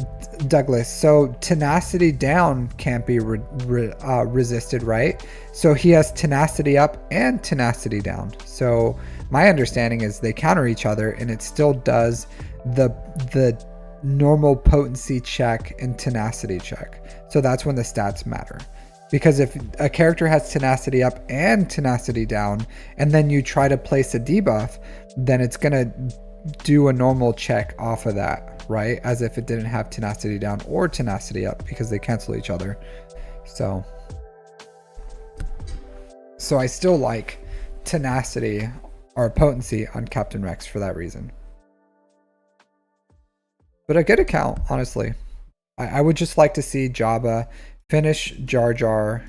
Douglas. So tenacity down can't be resisted, right? So he has tenacity up and tenacity down. So my understanding is they counter each other, and it still does the normal potency check and tenacity check. So that's when the stats matter. Because if a character has tenacity up and tenacity down, and then you try to place a debuff, then it's gonna do a normal check off of that, right? As if it didn't have tenacity down or tenacity up, because they cancel each other. So I still like tenacity or potency on Captain Rex for that reason. But a good account, honestly. I would just like to see Jabba finish Jar Jar,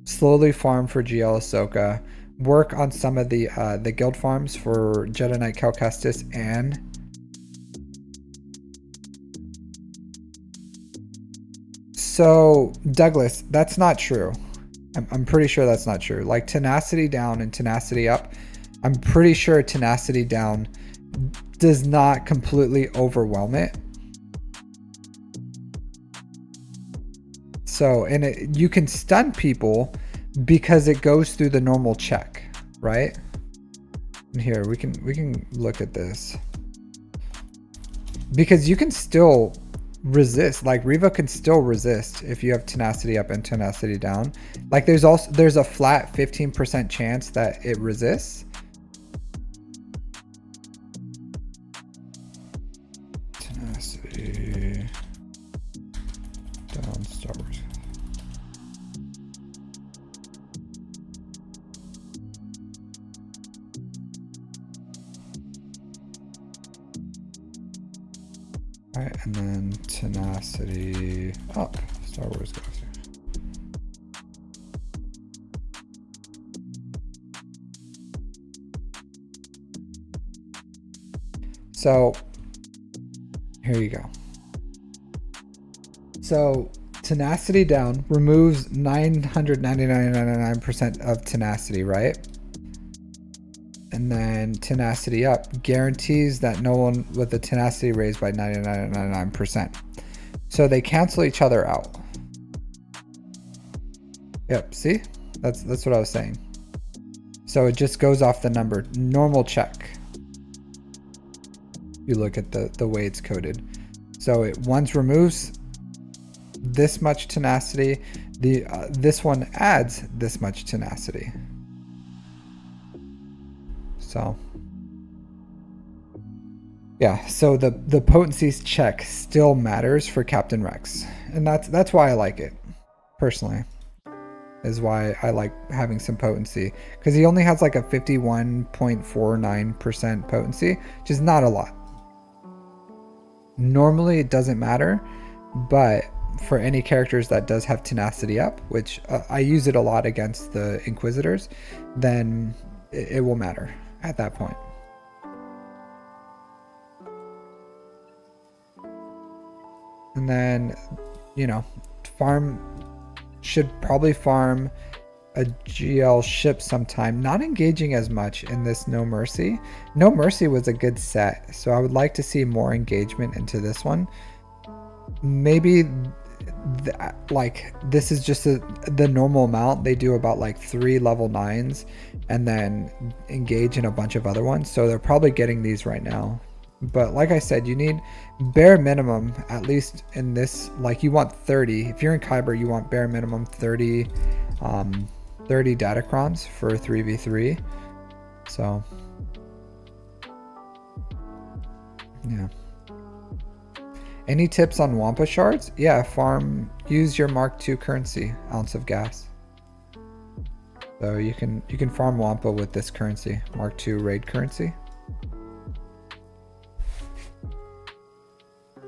slowly farm for GL Ahsoka, work on some of the guild farms for Jedi Knight Cal Kestis, and so Douglas, that's not true. I'm pretty sure that's not true. Like tenacity down and tenacity up, I'm pretty sure tenacity down does not completely overwhelm it. So, and you can stun people because it goes through the normal check, right? And here we can look at this. Because you can still resist, like Revo can still resist if you have tenacity up and tenacity down. Like there's a flat 15% chance that it resists. Tenacity down Star Wars. All right, and then tenacity up. Star Wars Galaxy. So here you go. So tenacity down removes 999.99% of tenacity, right? And then tenacity up guarantees that no one with the tenacity raised by 99.99%. So they cancel each other out. Yep, see? That's what I was saying. So it just goes off the number. Normal check. You look at the way it's coded. So it once removes this much tenacity, this one adds this much tenacity. So yeah, so the potency check still matters for Captain Rex, and that's why I like it personally. Is why I like having some potency, because he only has like a 51.49% potency, which is not a lot. Normally it doesn't matter, but for any characters that does have tenacity up, which I use it a lot against the Inquisitors, then it will matter at that point. And then, you know, should probably farm a GL ship sometime. Not engaging as much in this No Mercy. No Mercy was a good set, so I would like to see more engagement into this one. Maybe like this is just the normal amount. They do about like 3 level 9s and then engage in a bunch of other ones, so they're probably getting these right now. But like I said, you need bare minimum, at least in this, like you want 30. If you're in Kyber, you want bare minimum 30 datacrons for 3v3. So yeah. Any tips on Wampa shards? Yeah, use your Mark II currency, ounce of gas. So you can farm Wampa with this currency, Mark II raid currency.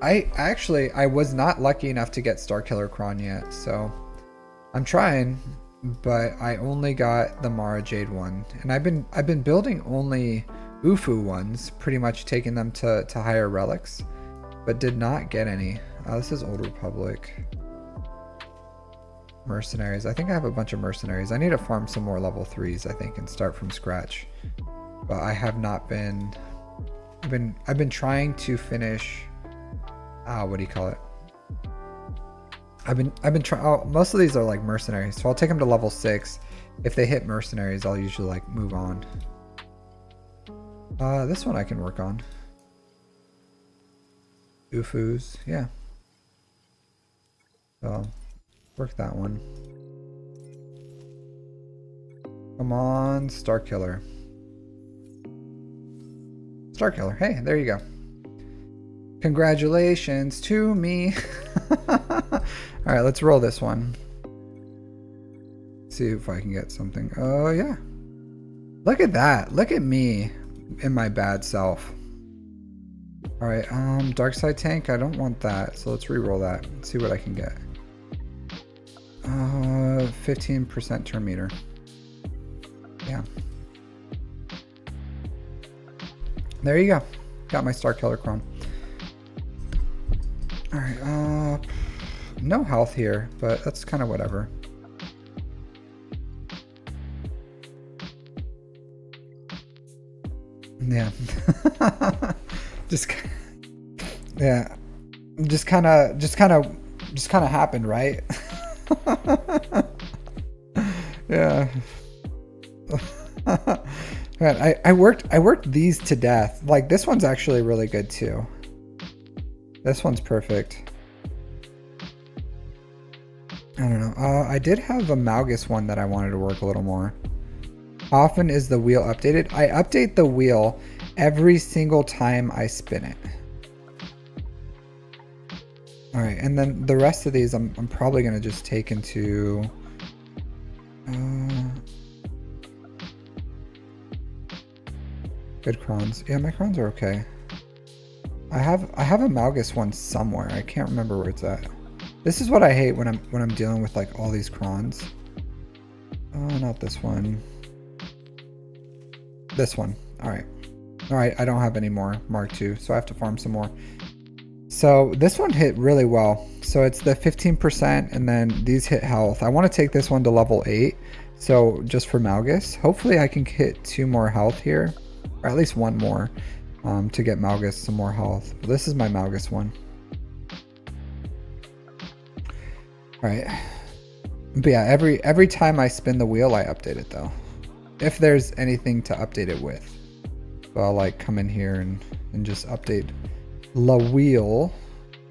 I was not lucky enough to get Starkiller Kron yet, so I'm trying, but I only got the Mara Jade one, and I've been building only Ufu ones, pretty much taking them to higher relics, but did not get any. This is Old Republic. Mercenaries. I think I have a bunch of mercenaries. I need to farm some more level 3s, I think, and start from scratch. But I have not been. I've been trying to finish. What do you call it? I've been trying. Oh, most of these are like mercenaries, so I'll take them to level 6. If they hit mercenaries, I'll usually like move on. This one I can work on. Ufus, yeah. So work that one. Come on, Starkiller. Starkiller. Hey, there you go. Congratulations to me. All right, let's roll this one. See if I can get something. Oh yeah. Look at that. Look at me and my bad self. All right, dark side tank. I don't want that, so let's re-roll that. Let's see what I can get. 15% turn meter. Yeah. There you go. Got my Starkiller Chrome. All right. No health here, but that's kind of whatever. Yeah. just kind of happened, right? Yeah. Man, I worked these to death. Like this one's actually really good too. This one's perfect. I don't know. I did have a Malgus one that I wanted to work a little more. How often is the wheel updated? I update the wheel every single time I spin it. All right, and then the rest of these I'm probably gonna just take into good crons. Yeah, my crons are okay. I have a Malgus one somewhere. I can't remember where it's at. This is what I hate when I'm dealing with like all these crons. Oh, not this one. This one. All right. All right, I don't have any more Mark II, so I have to farm some more. So this one hit really well. So it's the 15% and then these hit health. I want to take this one to level 8. So just for Malgus, hopefully I can hit 2 more health here, or at least 1 more to get Malgus some more health. But this is my Malgus one. All right. But yeah, every time I spin the wheel, I update it though. If there's anything to update it with. So I'll like come in here and just update the wheel.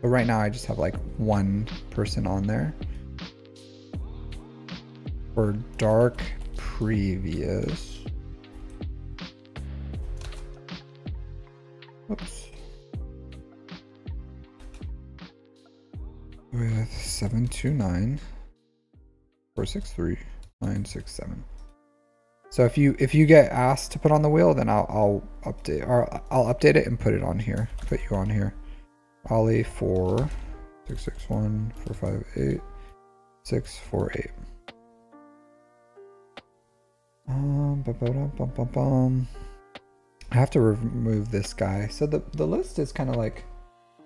But right now I just have like 1 person on there. For dark previous. Oops. With 729 463 967. So if you get asked to put on the wheel, then I'll update it and put it on here. Put you on here. Ollie 4 661 458 648. I have to remove this guy. So the list is kind of like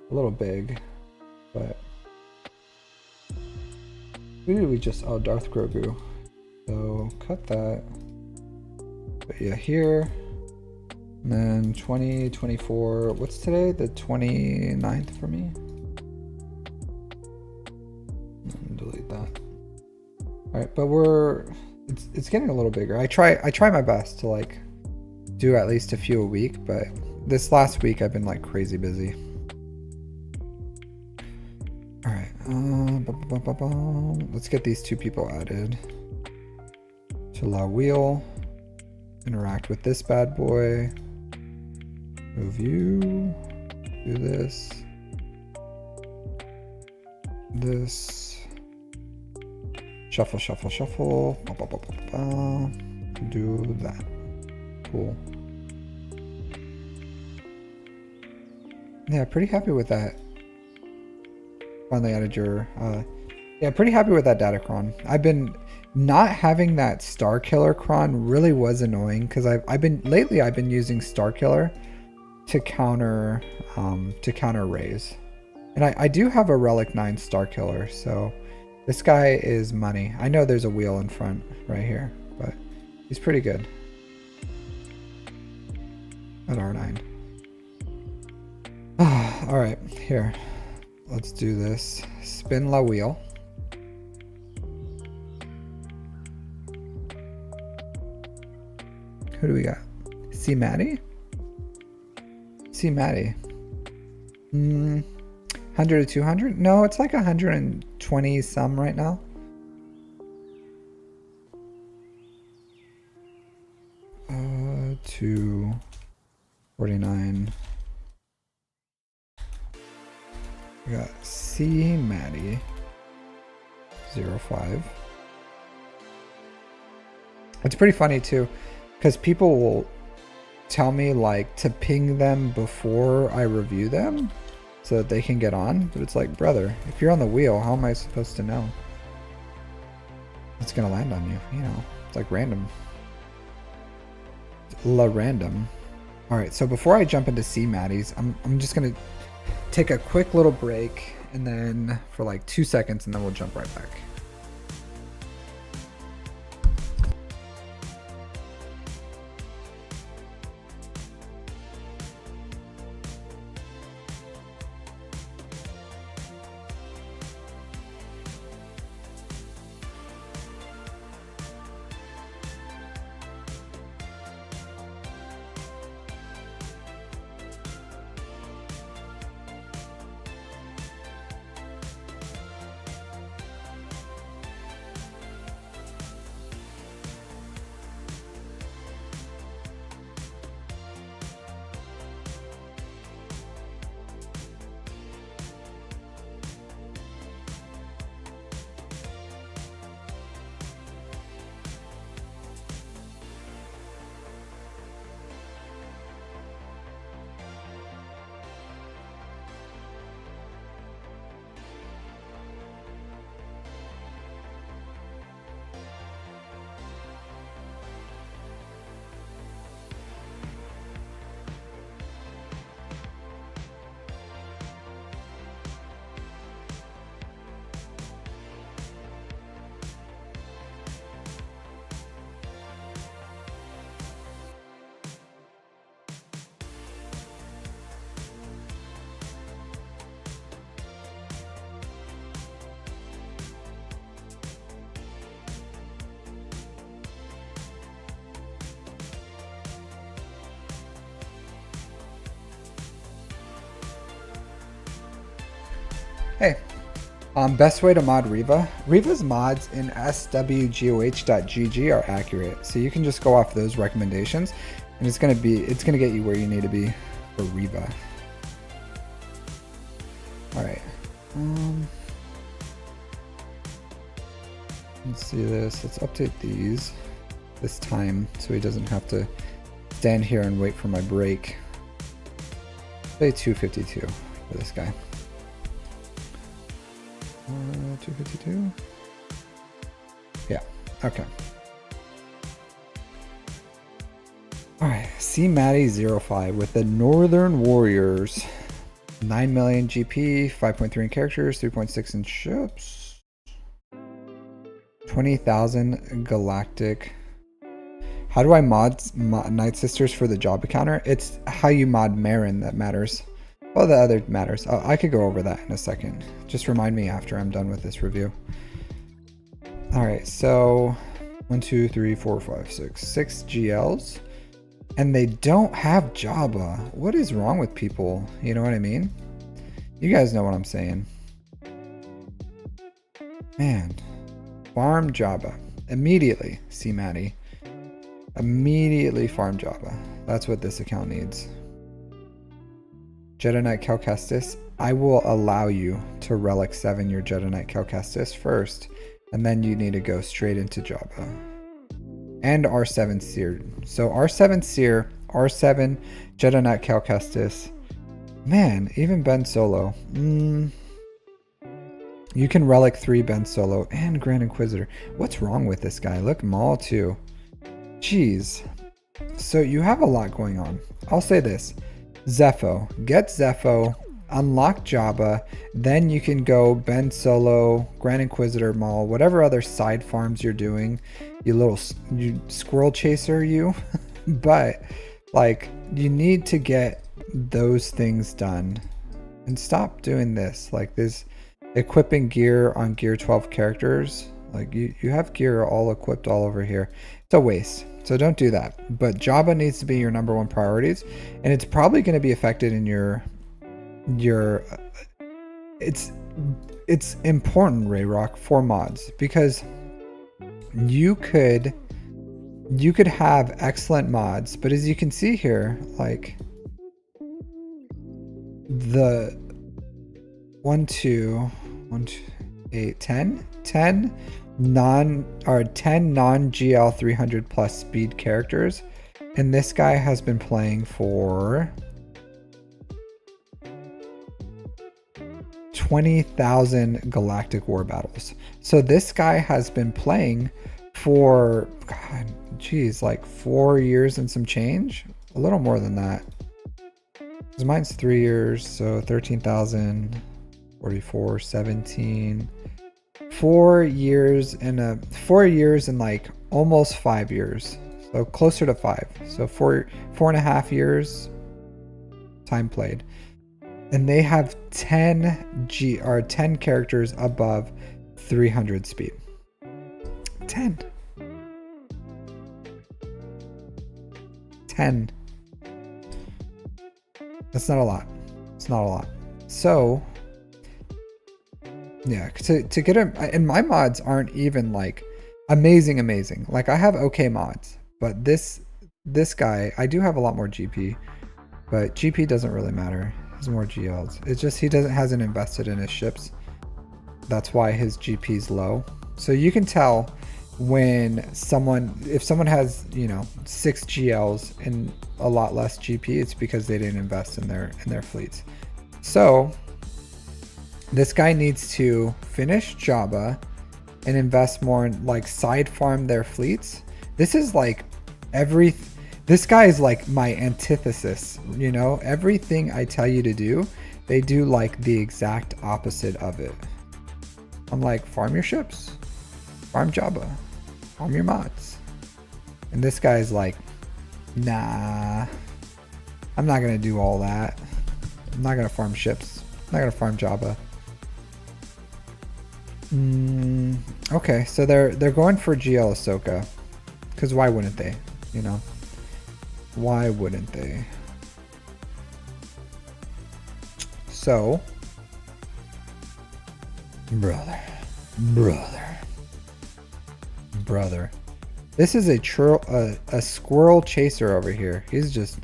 a little big, but who did we just? Oh, DarthGrogu. So cut that. But yeah, here. And then 20, 24. What's today? The 29th for me. And delete that. All right, but it's getting a little bigger. I try my best to like do at least a few a week, but this last week I've been like crazy busy. All right, let's get these 2 people added to La Wheel. Interact with this bad boy. Move you. Do this. This. Shuffle, shuffle, shuffle. Do that. Cool. Yeah, pretty happy with that. Finally added your yeah, pretty happy with that Datacron. I've been not having that Star Killer cron really was annoying because I've been using Star Killer to counter raise. And I do have a Relic 9 Star Killer, so this guy is money. I know there's a wheel in front right here, but he's pretty good. At R9. Alright, here. Let's do this. Spin La Wheel. Who do we got? C Maddie? C Maddie. 100 to 200? No, it's like 120 some right now. To 49. We got C Maddie 05. It's pretty funny too, because people will tell me like to ping them before I review them so that they can get on, but it's like, brother, if you're on the wheel, how am I supposed to know it's gonna land on you? You know, it's like random. La random. All right, so before I jump into C Maddie's, I'm just gonna take a quick little break and then for like 2 seconds and then we'll jump right back. Hey, best way to mod Riva. Riva's mods in swgoh.gg are accurate, so you can just go off those recommendations, and it's gonna get you where you need to be for Riva. All right. Let's see this. Let's update these this time so he doesn't have to stand here and wait for my break. Say 252 for this guy. 252. Yeah. Okay. All right. C Matty 05 with the Northern Warriors. 9 million GP, 5.3 in characters, 3.6 in ships, 20,000 galactic. How do I mod Night Sisters for the job encounter? It's how you mod Marin that matters. Well, the other matters. I could go over that in a second. Just remind me after I'm done with this review. All right, so 1, 2, 3, 4, 5, 6 GLs. And they don't have Jabba. What is wrong with people? You know what I mean? You guys know what I'm saying. Man. Farm Jabba. Immediately, see Maddie. Immediately farm Jabba. That's what this account needs. Jedi Knight Cal Kestis. I will allow you to Relic 7 your Jedi Knight Cal Kestis first. And then you need to go straight into Jabba. And R7 Seer. So R7 Seer, R7 Jedi Knight Cal Kestis. Man, even Ben Solo. You can Relic 3 Ben Solo and Grand Inquisitor. What's wrong with this guy? Look, Maul too. Jeez. So you have a lot going on. I'll say this. Zepho. Get Zepho. Unlock Jabba. Then you can go Ben Solo, Grand Inquisitor, Maul, whatever other side farms you're doing. You squirrel chaser, you. But like, you need to get those things done and stop doing this. Like this equipping gear on gear 12 characters. Like you have gear all equipped all over here. It's a waste. So don't do that. But Jabba needs to be your number one priorities, and it's probably going to be affected in your it's important, Rayrock, for mods, because you could have excellent mods, but as you can see here, like the 10 non-GL 300 plus speed characters, and this guy has been playing for 20,000 galactic war battles. So this guy has been playing for, God, geez, like 4 years and some change, a little more than that. Because mine's 3 years, so 13,000, 44, 17, 4 years and 4 years and like almost 5 years. So closer to 5. So 4.5 years time played. And they have 10 characters above 300 speed. 10. That's not a lot. It's not a lot. So yeah, to get them, and my mods aren't even like amazing. Like I have okay mods, but this guy, I do have a lot more GP, but GP doesn't really matter. He has more GLs. It's just he hasn't invested in his ships. That's why his GP is low. So you can tell when if someone has, 6 GLs and a lot less GP, it's because they didn't invest in their fleets. So this guy needs to finish Jabba and invest more in like side farm their fleets. This is like this guy is like my antithesis, everything I tell you to do, they do like the exact opposite of it. I'm like, farm your ships, farm Jabba, farm your mods. And this guy's like, nah, I'm not going to do all that. I'm not going to farm ships. I'm not going to farm Jabba. Okay, so they're going for GL Ahsoka, because why wouldn't they? Why wouldn't they? So Brother. Brother. Brother. This is a squirrel chaser over here. He's just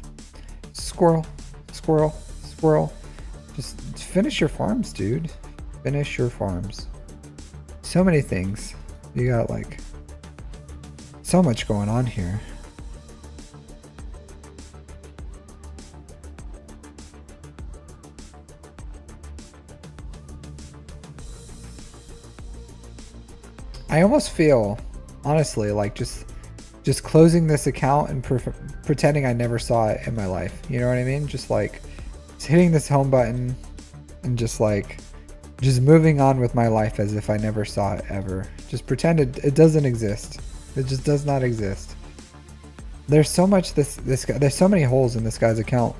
squirrel, squirrel, squirrel. Just finish your farms, dude. Finish your farms. So many things. You got like so much going on here. I almost feel, honestly, like just closing this account and pretending I never saw it in my life. You know what I mean? Just like just hitting this home button and just like just moving on with my life as if I never saw it ever. Just pretend it doesn't exist. It just does not exist. There's so much this guy. There's so many holes in this guy's account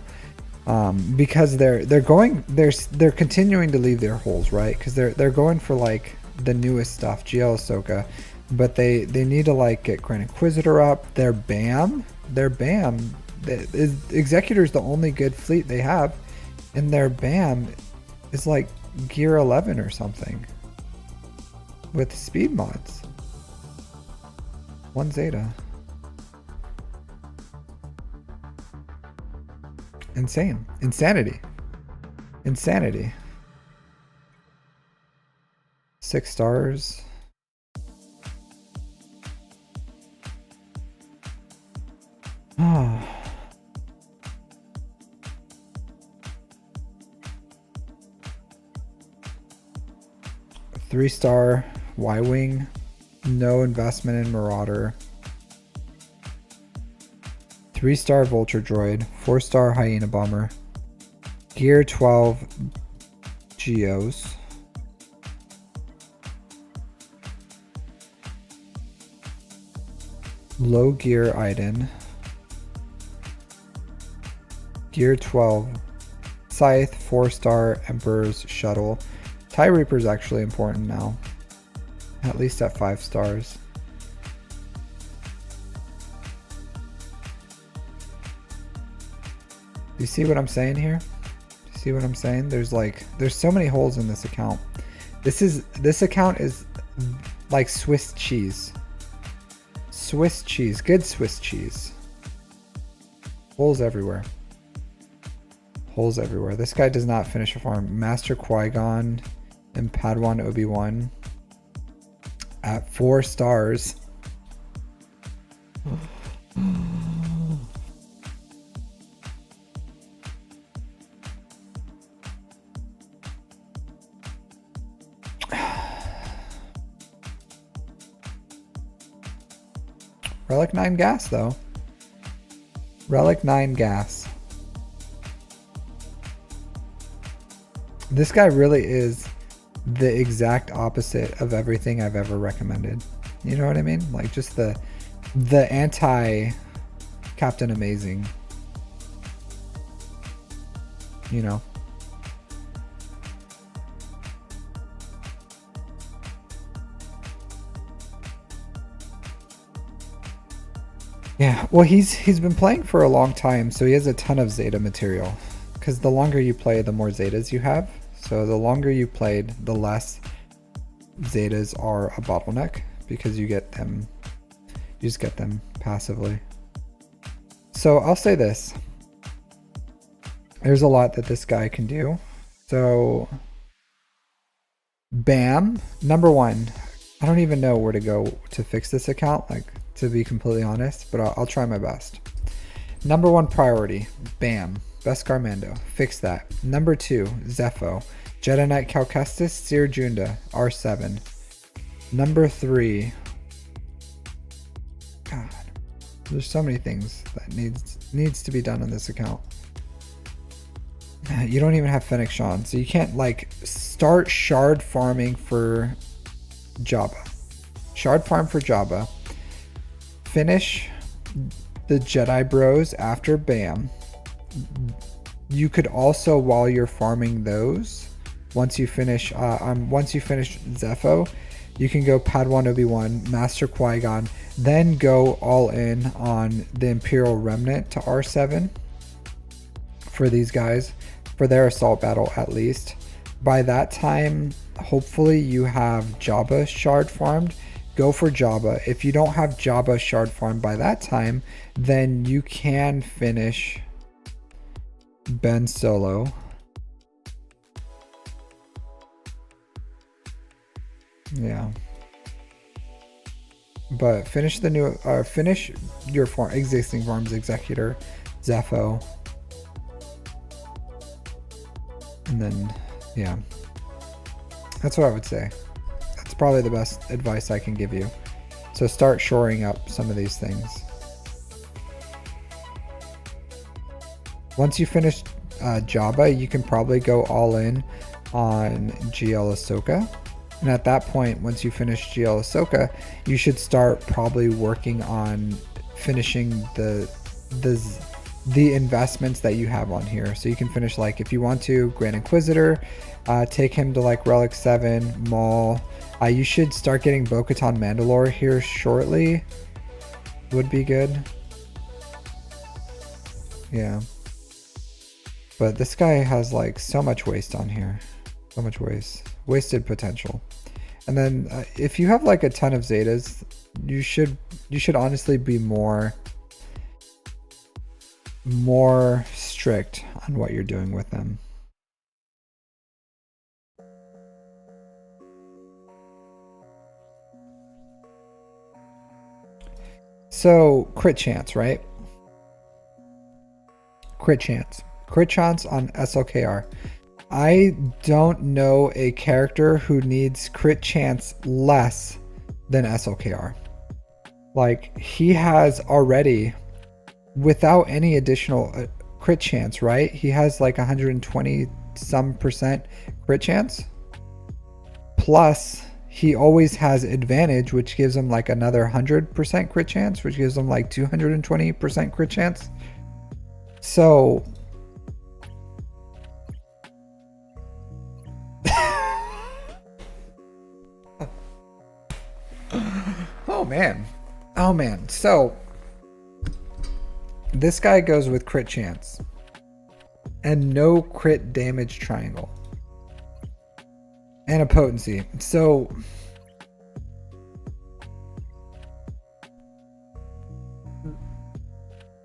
because they're continuing to leave their holes, right? Because they're going for like the newest stuff, GL Ahsoka, but they need to like get Grand Inquisitor up. Their BAM. Executor's the only good fleet they have, and their BAM is like gear 11 or something with speed mods. 1 Zeta. Insane. Insanity. 6 stars. Oh. 3-star Y-Wing. No investment in Marauder. 3-star Vulture Droid. 4-star Hyena Bomber. Gear 12 Geos. Low gear Iden. Gear 12 Scythe. 4-star Emperor's Shuttle. TIE Reaper is actually important now. At least at 5 stars. Do you see what I'm saying here? Do you see what I'm saying? There's so many holes in this account. This account is like Swiss cheese. Swiss cheese. Good Swiss cheese. Holes everywhere. Holes everywhere. This guy does not finish a farm. Master Qui-Gon and Padawan Obi-Wan at 4 stars. Relic 9 gas though. Relic 9 gas. This guy really is the exact opposite of everything I've ever recommended. You know what I mean? Like just the anti Captain Amazing. You know. Yeah, well he's been playing for a long time, so he has a ton of Zeta material. Because the longer you play, the more Zetas you have. So the longer you played, the less Zetas are a bottleneck because you just get them passively. So I'll say this. There's a lot that this guy can do. So BAM, number 1. I don't even know where to go to fix this account, like to be completely honest, but I'll try my best. Number 1 priority, BAM. Beskar Mando, fix that. Number 2, Zepho. Jedi Knight Cal Kestis, Seer Junda, R7. Number 3, God, there's so many things that needs to be done on this account. You don't even have Fennec Shan, so you can't like start shard farming for Jabba. Shard farm for Jabba. Finish the Jedi Bros after BAM. You could also, while you're farming those, once you finish Zepho, you can go Padawan Obi-Wan, Master Qui-Gon, then go all in on the Imperial Remnant to R7 for these guys, for their assault battle at least. By that time, hopefully you have Jabba shard farmed. Go for Jabba. If you don't have Jabba shard farmed by that time, then you can finish Ben Solo. Yeah. But finish the new, finish your existing farms, Executor, Zepho. And then, yeah. That's what I would say. That's probably the best advice I can give you. So start shoring up some of these things. Once you finish Jabba, you can probably go all in on GL Ahsoka. And at that point, once you finish GL Ahsoka, you should start probably working on finishing the investments that you have on here. So you can finish, like, if you want to, Grand Inquisitor, take him to like Relic 7, Maul. You should start getting Bo-Katan Mandalore here shortly. Would be good. Yeah. But this guy has like so much waste on here. So much waste. Wasted potential. And then if you have like a ton of Zetas, you should honestly be more strict on what you're doing with them. So crit chance, right? Crit chance on SLKR. I don't know a character who needs crit chance less than SLKR. Like, he has already, without any additional crit chance, right? He has like 120 some percent crit chance. Plus, he always has advantage, which gives him like another 100% crit chance, which gives him like 220% crit chance. So oh man, so this guy goes with crit chance and no crit damage triangle and a potency. So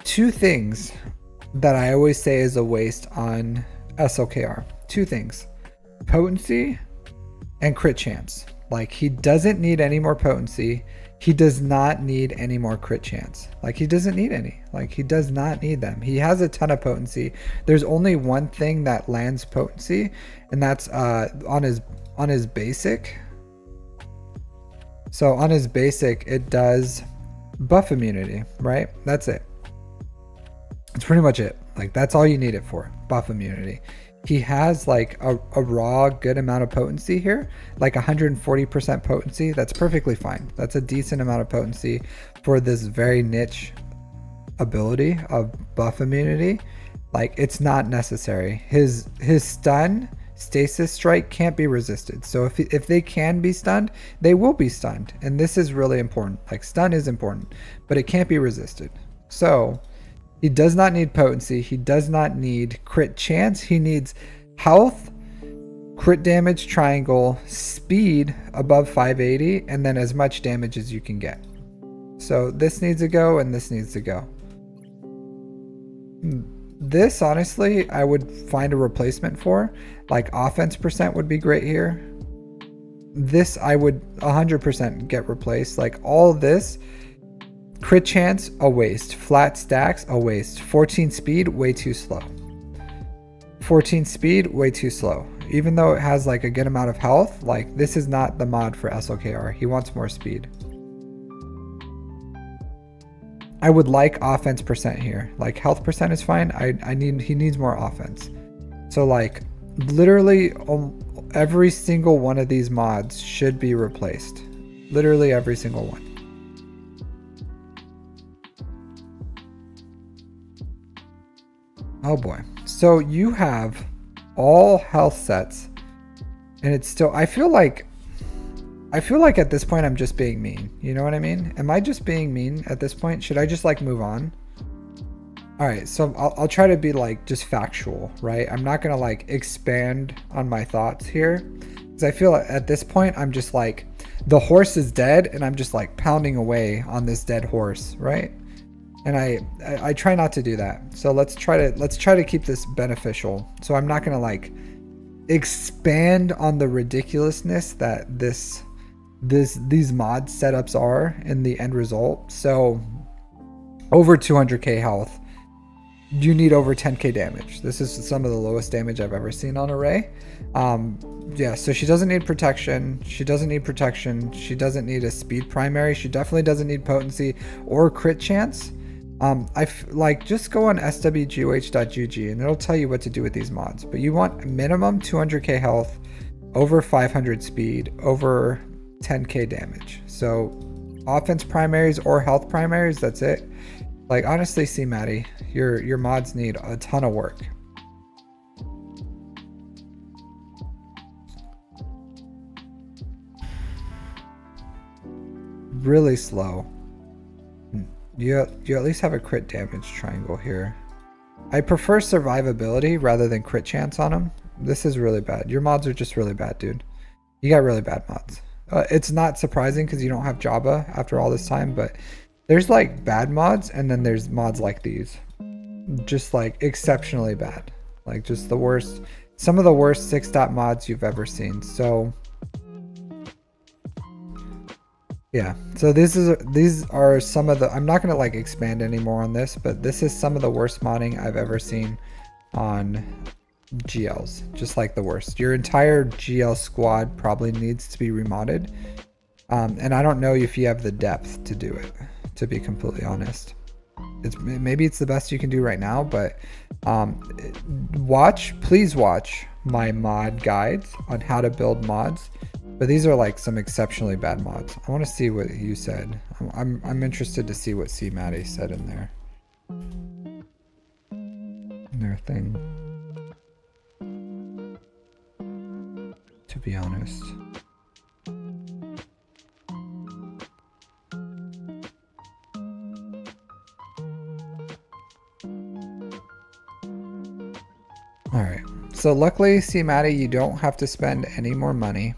two things that I always say is a waste on SLKR. Two things: potency and crit chance. Like, he doesn't need any more potency. He does not need any more crit chance. Like, he doesn't need any. Like, he does not need them. He has a ton of potency. There's only one thing that lands potency, and that's on his basic. So on his basic, it does buff immunity, right? That's it. That's pretty much it. Like, that's all you need it for, buff immunity. He has like a raw good amount of potency here, like 140% potency. That's perfectly fine. That's a decent amount of potency for this very niche ability of buff immunity. Like, it's not necessary. His stun stasis strike can't be resisted. So if they can be stunned, they will be stunned. And this is really important. Like, stun is important, but it can't be resisted. So he does not need potency. He does not need crit chance. He needs health, crit damage triangle, speed above 580, and then as much damage as you can get. So this needs to go, and this needs to go. This, honestly, I would find a replacement for. Like, offense percent would be great here. This I would 100% get replaced. Like, all this. Crit chance, a waste. Flat stacks, a waste. 14 speed, way too slow. 14 speed, way too slow. Even though it has like a good amount of health, like, this is not the mod for SLKR. He wants more speed. I would like offense percent here. Like, health percent is fine. He needs more offense. So like, literally every single one of these mods should be replaced. Literally every single one. Oh boy. So you have all health sets, and it's still, I feel like at this point I'm just being mean. You know what I mean? Am I just being mean at this point? Should I just like move on? All right, so I'll try to be like just factual, right? I'm not gonna like expand on my thoughts here, because I feel at this point I'm just like the horse is dead, and I'm just like pounding away on this dead horse, right? And I try not to do that. So let's try to keep this beneficial. So I'm not gonna like expand on the ridiculousness that these mod setups are in the end result. So over 200k health, you need over 10k damage. This is some of the lowest damage I've ever seen on Array. Yeah, so she doesn't need protection. She doesn't need protection. She doesn't need a speed primary. She definitely doesn't need potency or crit chance. Like just go on swgoh.gg and it'll tell you what to do with these mods. But you want minimum 200k health, over 500 speed, over 10k damage. So offense primaries or health primaries, that's it. Like honestly, see Maddie, your mods need a ton of work. Really slow. You at least have a crit damage triangle here. I prefer survivability rather than crit chance on them. This is really bad. Your mods are just really bad, dude. You got really bad mods. It's not surprising because you don't have Jabba after all this time, but there's like bad mods and then there's mods like these. Just like exceptionally bad. Like just the worst, some of the worst 6-dot mods you've ever seen. So yeah, so these are some of the, I'm not going to like expand anymore on this, but this is some of the worst modding I've ever seen on GLs. Just like the worst. Your entire GL squad probably needs to be remodded. And I don't know if you have the depth to do it, to be completely honest. Maybe it's the best you can do right now, but please watch my mod guides on how to build mods. But these are like some exceptionally bad mods. I want to see what you said. I'm interested to see what C Maddie said in their thing. To be honest. All right. So luckily, C Maddie, you don't have to spend any more money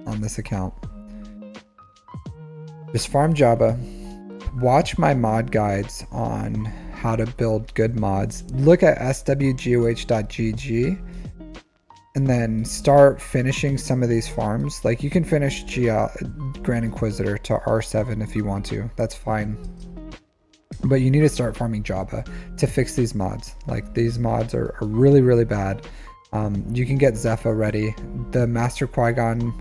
on this account. Just farm Jabba, watch my mod guides on how to build good mods, look at swgoh.gg, and then start finishing some of these farms. Like you can finish Grand Inquisitor to R7 if you want to, that's fine. But you need to start farming Jabba to fix these mods. Like these mods are really, really bad. You can get Zepha ready. The Master Qui-Gon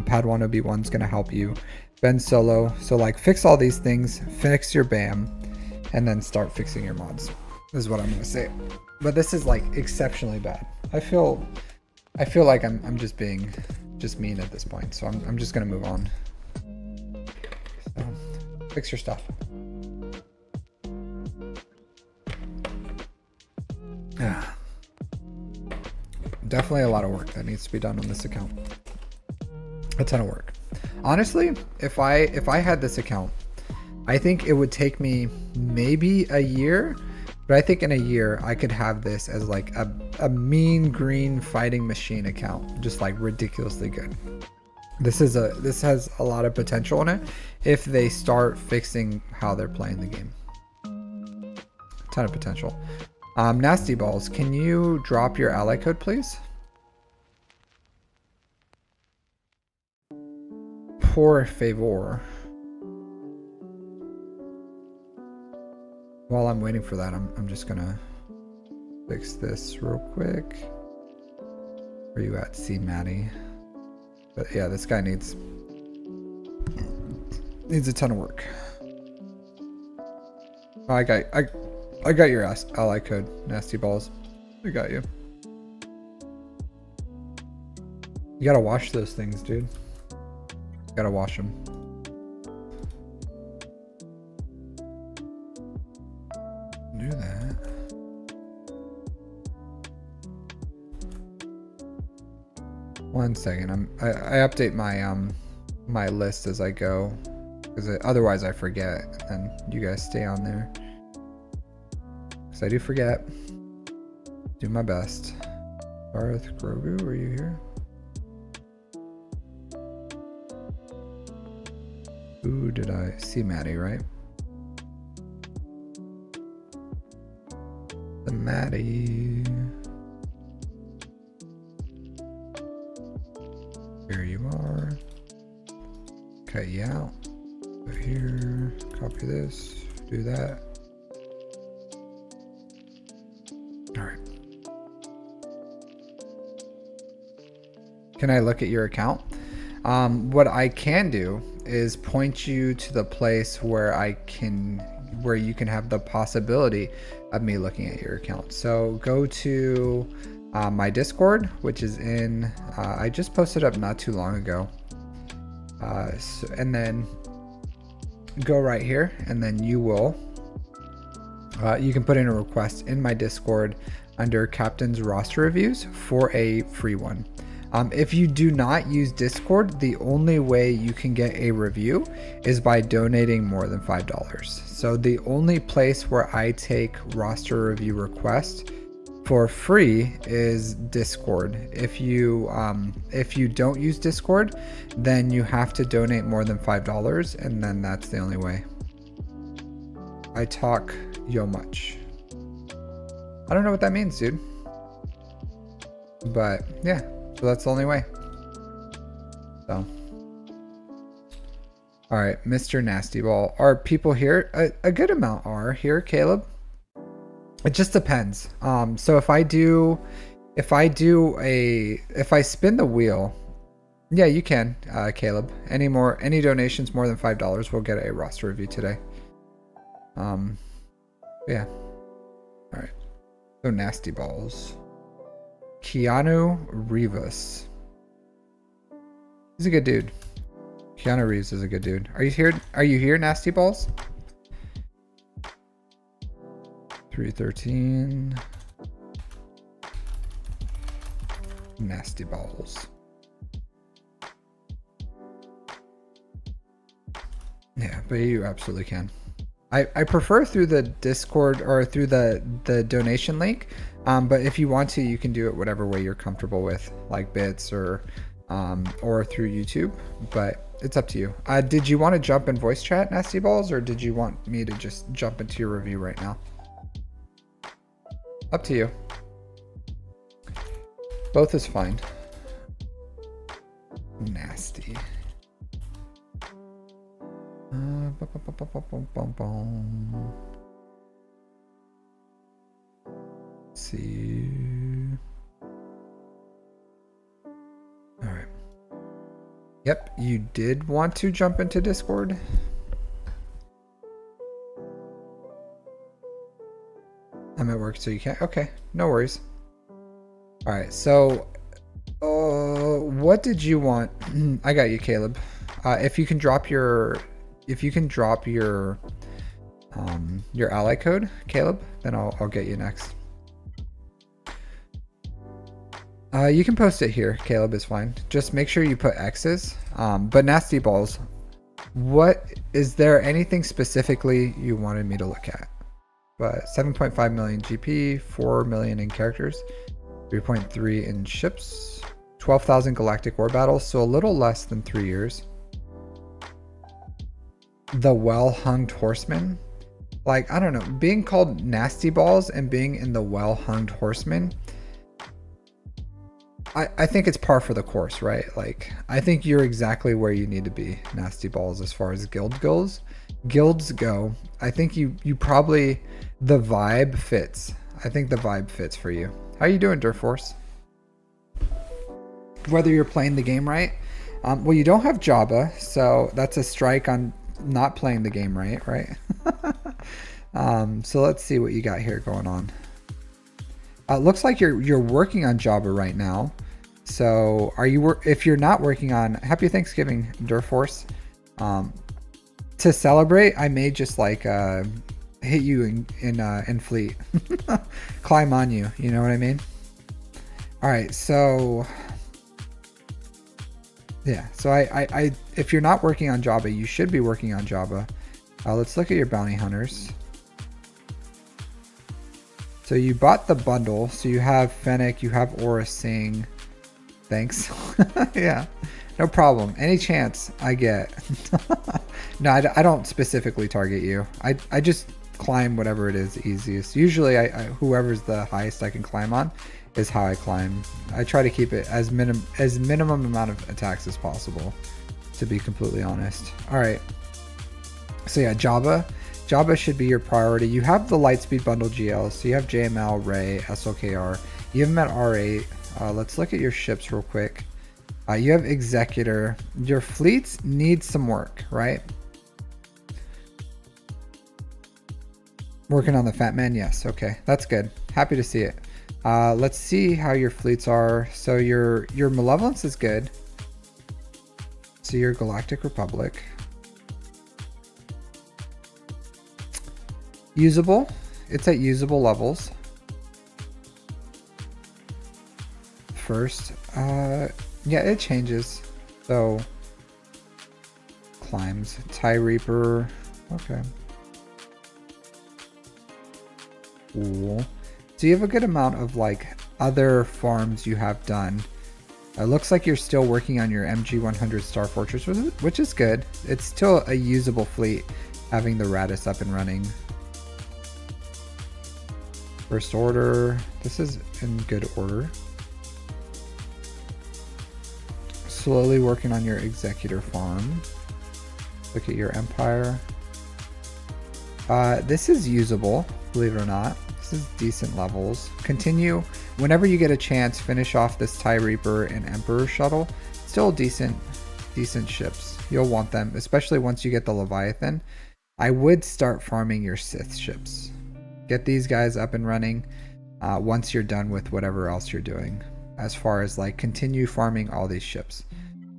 Padawan Obi-Wan is going to help you. Ben Solo. So like fix all these things, fix your BAM, and then start fixing your mods. This is what I'm going to say. But this is like exceptionally bad. I feel like I'm just being mean at this point. So I'm just going to move on. So fix your stuff. Yeah. Definitely a lot of work that needs to be done on this account. A ton of work. Honestly, if I had this account, I think it would take me maybe a year, but I think in a year I could have this as like a mean green fighting machine account, just like ridiculously good. This has a lot of potential in it if they start fixing how they're playing the game. A ton of potential. Nasty Balls, can you drop your ally code, please? Por favor. While I'm waiting for that, I'm just gonna fix this real quick. Where you at, C Maddie? But yeah, this guy needs a ton of work. Oh, I got your ally code, Nasty Balls. I got you. You gotta wash those things, dude. You gotta wash them. Do that. One second. I update my my list as I go, because otherwise I forget, and you guys stay on there. because I do forget. Do my best. DarthGrogu, are you here? Who did I see? Maddie, right? The Maddie. Here you are. Cut you out. Go here. Copy this. Do that. All right. Can I look at your account? What I can do is point you to the place where where you can have the possibility of me looking at your account. So go to my Discord, which is in, I just posted up not too long ago. And then go right here, and then you can put in a request in my Discord under Captain's roster reviews for a free one. If you do not use Discord, the only way you can get a review is by donating more than $5. So the only place where I take roster review requests for free is Discord. If you don't use Discord, then you have to donate more than $5, and then that's the only way. I talk yo much. I don't know what that means, dude. But yeah. So that's the only way. So. All right, Mr. Nasty Ball. Are people here? A good amount are here, Caleb. It just depends. So if I spin the wheel, yeah, you can, Caleb. Any donations more than $5 will get a roster review today. Yeah. All right. So Nasty Balls. Keanu Reeves. He's a good dude. Keanu Reeves is a good dude. Are you here? Are you here, Nasty Balls? 313. Nasty Balls. Yeah, but you absolutely can. I prefer through the Discord or through the donation link. But if you want to, you can do it whatever way you're comfortable with, like bits or through YouTube. But it's up to you. Did you want to jump in voice chat, Nasty Balls, or did you want me to just jump into your review right now? Up to you. Both is fine. Nasty. Let's see. All right. Yep, you did want to jump into Discord. I'm at work, so you can't. Okay, no worries. All right, so what did you want? I got you, Caleb. If you can drop your ally code, Caleb, then I'll get you next. You can post it here, Caleb, is fine. Just make sure you put X's. But Nasty Balls, is there anything specifically you wanted me to look at? But 7.5 million GP, 4 million in characters, 3.3 in ships, 12,000 galactic war battles, so a little less than 3 years. The well-hunged horseman, like, I don't know, being called Nasty Balls and being in the well-hunged horseman, I think it's par for the course, right? Like, I think you're exactly where you need to be, Nasty Balls, as far as guilds go. I think you probably, the vibe fits. I think the vibe fits for you. How you doing, Durforce? Whether you're playing the game right. Well, you don't have Jabba, so that's a strike on not playing the game right? So let's see what you got here going on. Looks like you're working on Jabba right now. So if you're not working on, Happy Thanksgiving, Durforce. To celebrate, I may just like hit you in fleet, climb on you. You know what I mean? All right, so yeah. So I if you're not working on Jabba, you should be working on Jabba. Let's look at your bounty hunters. So you bought the bundle. So you have Fennec, you have Aura Sing. Thanks. Yeah, no problem. Any chance I get. No, I don't specifically target you. I just climb whatever it is easiest. Usually whoever's the highest I can climb on is how I climb. I try to keep it as minimum amount of attacks as possible, to be completely honest. All right. So yeah, Jabba should be your priority. You have the Lightspeed Bundle GL, so you have JML, Ray, SLKR. You have them at R8. Let's look at your ships real quick. You have Executor. Your fleets need some work, right? Working on the Fat Man, yes. Okay, that's good. Happy to see it. Let's see how your fleets are. So your Malevolence is good. So your Galactic Republic. Usable. It's at usable levels. First. Yeah, it changes. So climbs. TIE Reaper. Okay. Cool. So you have a good amount of like other farms you have done. It looks like you're still working on your MG100 Star Fortress, which is good. It's still a usable fleet, having the Radis up and running. First Order. This is in good order. Slowly working on your Executor farm. Look at your Empire. This is usable, believe it or not. This is decent levels. Continue. Whenever you get a chance, finish off this TIE Reaper and Emperor shuttle. Still decent ships. You'll want them, especially once you get the Leviathan. I would start farming your Sith ships. Get these guys up and running once you're done with whatever else you're doing. As far as like continue farming all these ships.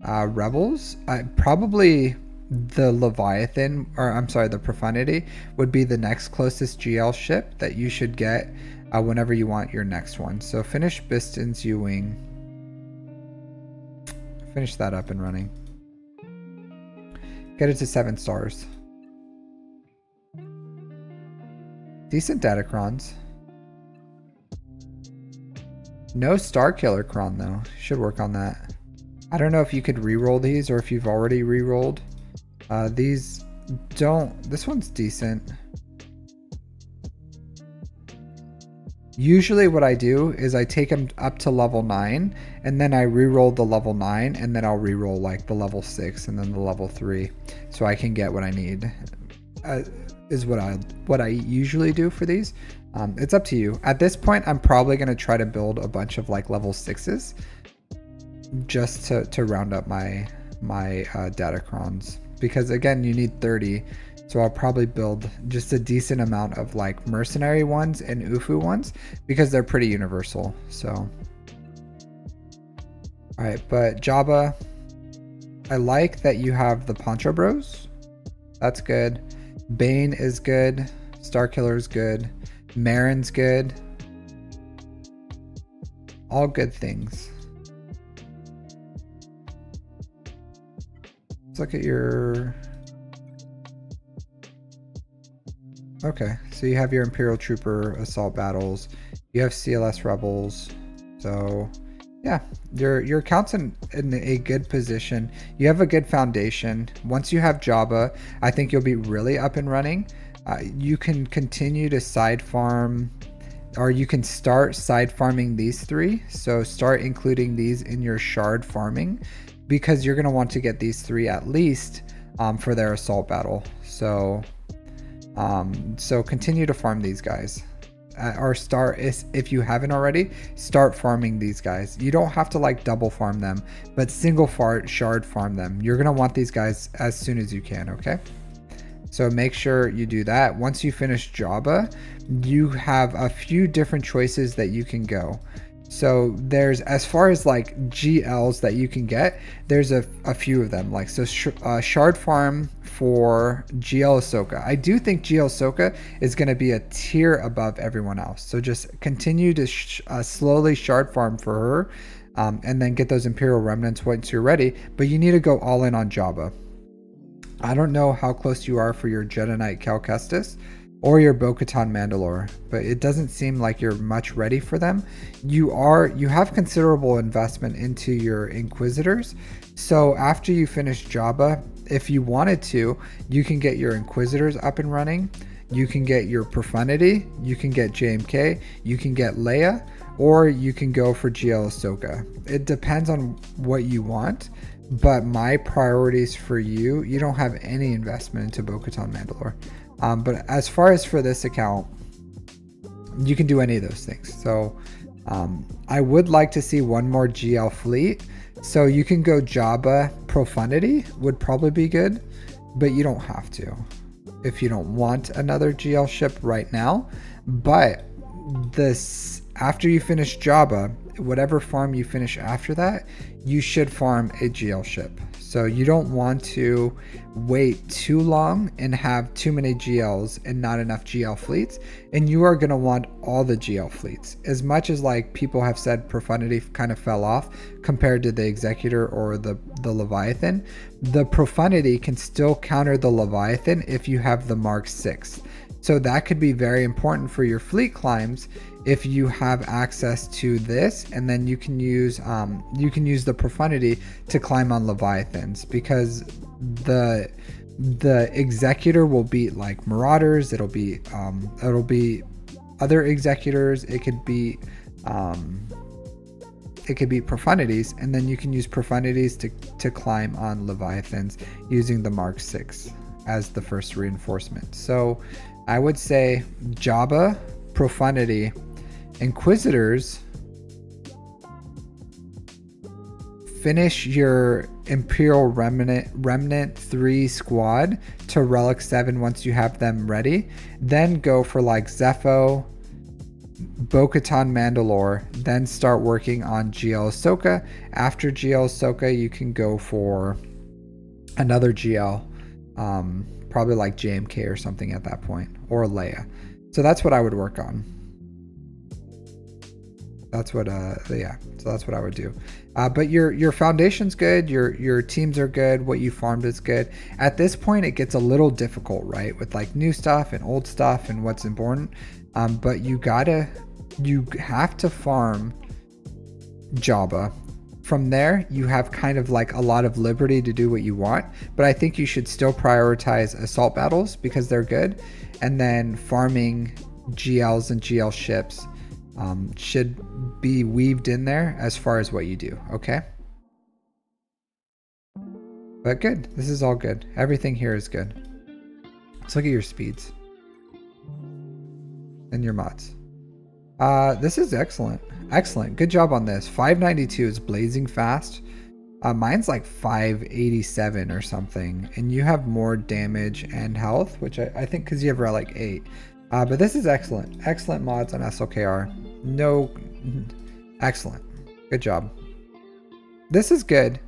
Rebels, probably the Leviathan, or I'm sorry, the Profundity would be the next closest GL ship that you should get whenever you want your next one. So finish Biston's U-Wing. Finish that up and running. Get it to 7 stars. Decent Datacrons. No Starkiller Cron though. Should work on that. I don't know if you could re-roll these or if you've already re-rolled. These don't. This one's decent. Usually what I do is I take them up to level 9 and then I re-roll the level 9 and then I'll re-roll like the level 6 and then the level 3 so I can get what I need. Is what I usually do for these. It's up to you. At this point, I'm probably going to try to build a bunch of like level 6s just to round up my Datacrons, because again, you need 30. So I'll probably build just a decent amount of like mercenary ones and UFU ones because they're pretty universal. So, all right, but Jabba, I like that you have the Poncho Bros. That's good. Bane is good. Starkiller is good. Marin's good. All good things. Let's look at your... Okay, so you have your Imperial Trooper assault battles. You have CLS rebels. So yeah, your account's in a good position. You have a good foundation. Once you have Jabba, I think you'll be really up and running. You can continue to side farm, or you can start side farming these 3. So start including these in your shard farming, because you're going to want to get these 3 at least for their assault battle. So continue to farm these guys. Or start, if you haven't already, start farming these guys. You don't have to like double farm them, but single shard farm them. You're going to want these guys as soon as you can, okay? So make sure you do that. Once you finish Jabba, you have a few different choices that you can go. So there's, as far as like GLs that you can get, there's a few of them. Like, so shard farm for GL Ahsoka. I do think GL Ahsoka is going to be a tier above everyone else. So just continue to slowly shard farm for her, and then get those Imperial Remnants once you're ready. But you need to go all in on Jabba. I don't know how close you are for your Jedi Knight Cal Kestis, or your Bo-Katan Mandalore, but it doesn't seem like you're much ready for them. You have considerable investment into your Inquisitors. So after you finish Jabba, if you wanted to, you can get your Inquisitors up and running. You can get your Profundity, you can get JMK, you can get Leia, or you can go for GL Ahsoka. It depends on what you want, but my priorities for you, you don't have any investment into Bo-Katan Mandalore. But as far as for this account, you can do any of those things. So I would like to see one more GL fleet. So you can go Jabba Profundity would probably be good, but you don't have to if you don't want another GL ship right now. But this, after you finish Jabba, whatever farm you finish after that, you should farm a GL ship. So you don't want to wait too long and have too many GLs and not enough GL fleets. And you are going to want all the GL fleets. As much as like people have said Profundity kind of fell off compared to the Executor or the Leviathan, the Profundity can still counter the Leviathan if you have the Mark 6. So that could be very important for your fleet climbs if you have access to this, and then you can use the Profundity to climb on Leviathans, because the Executor will beat like Marauders, it'll be other Executors, it could be Profundities, and then you can use Profundities to climb on Leviathans using the Mark 6 as the first reinforcement. So I would say Jabba, Profundity, Inquisitors, finish your Imperial Remnant 3 squad to Relic 7 once you have them ready. Then go for like Zepho, Bo-Katan Mandalore, then start working on GL Ahsoka. After GL Ahsoka, you can go for another GL, probably like JMK or something at that point, or Leia. So that's what I would work on. That's what so that's what I would do. But your foundation's good, your teams are good, what you farmed is good. At this point it gets a little difficult, right, with like new stuff and old stuff and what's important. But you have to farm Jabba. From there you have kind of like a lot of liberty to do what you want, but I think you should still prioritize assault battles because they're good, and then farming GLs and GL ships should be weaved in there as far as what you do. Okay, but good, this is all good, everything here is good. Let's look at your speeds and your mods. This is excellent, good job on this. 592 is blazing fast. Mine's like 587 or something, and you have more damage and health, which I think because you have Relic 8. But this is excellent mods on SLKR. No, excellent, good job. This is good.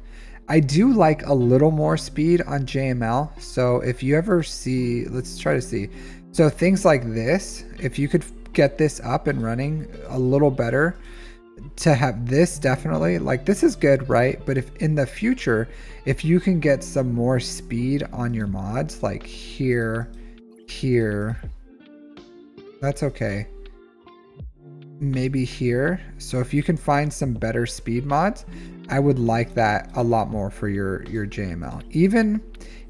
I do like a little more speed on JML. So if you ever see, let's try to see. So things like this, if you could get this up and running a little better, to have this, definitely, like this is good, right? But if in the future, if you can get some more speed on your mods, like here, that's okay. Maybe here. So if you can find some better speed mods, I would like that a lot more for your JML.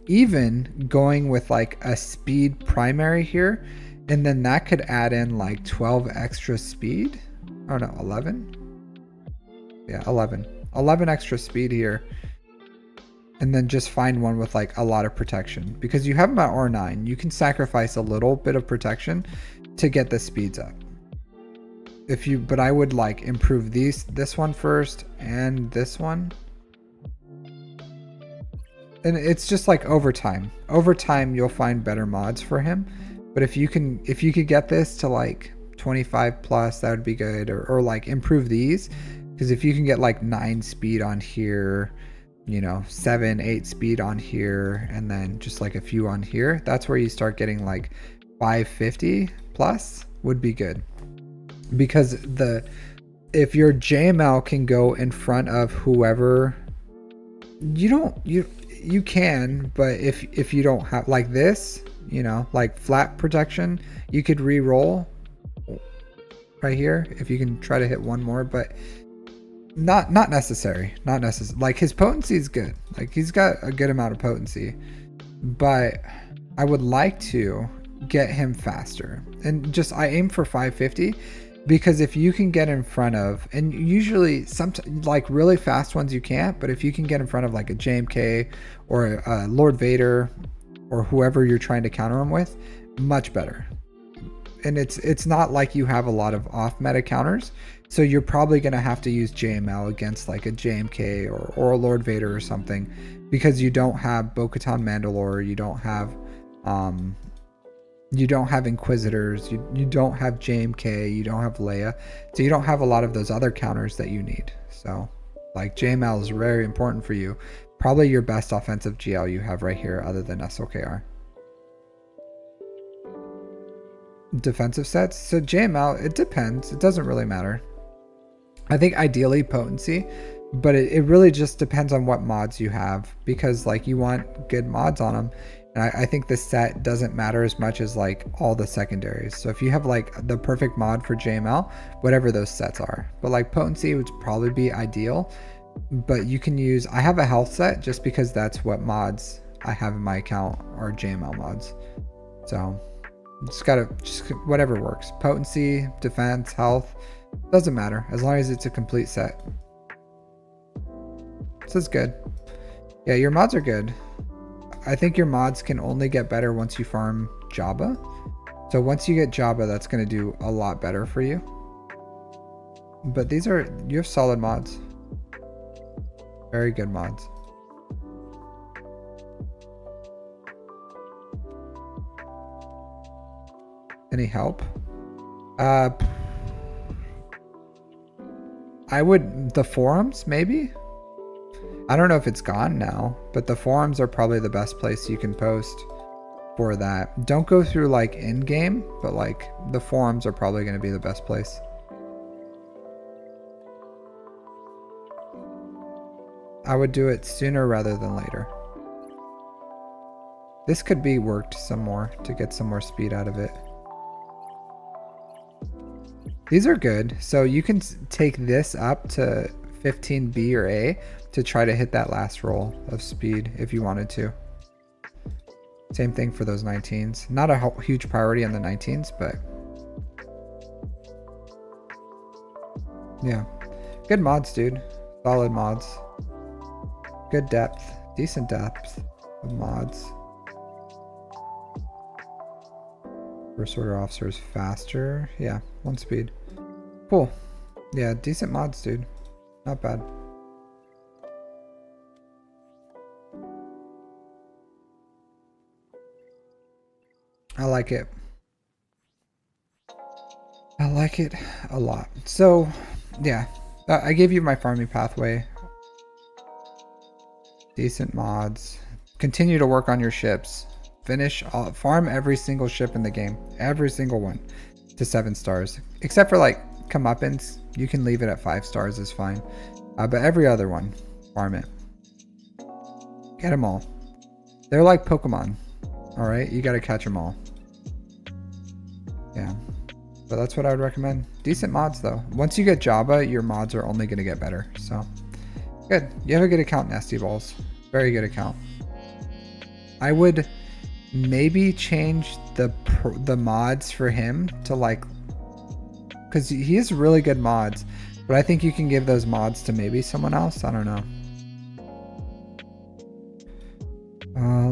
Even going with like a speed primary here, and then that could add in like 12 extra speed. Oh no, 11. Yeah, 11 extra speed here, and then just find one with like a lot of protection, because you have them at R9. You can sacrifice a little bit of protection to get the speeds up. But I would like improve this one first and this one, and it's just like over time you'll find better mods for him. But if you could get this to like 25 plus, that would be good, or like improve these, because if you can get like 9 speed on here, 7, 8 speed on here, and then just like a few on here, that's where you start getting like 550 plus would be good. Because if your JML can go in front of whoever, you can, but if you don't have like this, you know, like flat protection, you could re-roll right here if you can try to hit one more, but not necessary. Not necessary. Like his potency is good. Like he's got a good amount of potency, but I would like to get him faster. And just I aim for 550 because if you can get in front of, and usually some like really fast ones you can't, but if you can get in front of like a JMK or a Lord Vader or whoever you're trying to counter him with, much better. And it's not like you have a lot of off meta counters, so you're probably going to have to use JML against like a JMK or a Lord Vader or something, because you don't have Bo-Katan Mandalore, you don't have Inquisitors, you don't have JMK, you don't have Leia, so you don't have a lot of those other counters that you need. So like JML is very important for you. Probably your best offensive GL you have right here other than SLKR. Defensive sets, so JML, it depends, it doesn't really matter. I think ideally potency, but it really just depends on what mods you have, because like you want good mods on them, and I think the set doesn't matter as much as like all the secondaries. So if you have like the perfect mod for JML, whatever those sets are, but like potency would probably be ideal. But you can use, I have a health set just because that's what mods I have in my account are JML mods. So just whatever works. Potency, defense, health, doesn't matter as long as it's a complete set. This is good. Yeah, your mods are good. I think your mods can only get better once you farm Jabba. So once you get Jabba, that's going to do a lot better for you. But you have solid mods. Very good mods. Any help? The forums, maybe? I don't know if it's gone now, but the forums are probably the best place you can post for that. Don't go through like in-game, but like the forums are probably going to be the best place. I would do it sooner rather than later. This could be worked some more to get some more speed out of it. These are good. So you can take this up to 15B or A to try to hit that last roll of speed if you wanted to. Same thing for those 19s. Not a huge priority on the 19s, but yeah. Good mods, dude. Solid mods. Good depth. Decent depth of mods. First order officer is faster. Yeah, 1 speed. Cool. Yeah, decent mods, dude. Not bad. I like it. I like it a lot. So, yeah. I gave you my farming pathway. Decent mods. Continue to work on your ships. Farm every single ship in the game. Every single one to 7 stars. Except for like comeuppance. You can leave it at 5 stars is fine. But every other one, farm it. Get them all. They're like Pokemon. Alright, you gotta catch them all. Yeah. But that's what I would recommend. Decent mods though. Once you get Jabba, your mods are only gonna get better. So, good. You have a good account, Nasty Balls. Very good account. I would maybe change the mods for him to like, because he has really good mods, but I think you can give those mods to maybe someone else. I don't know.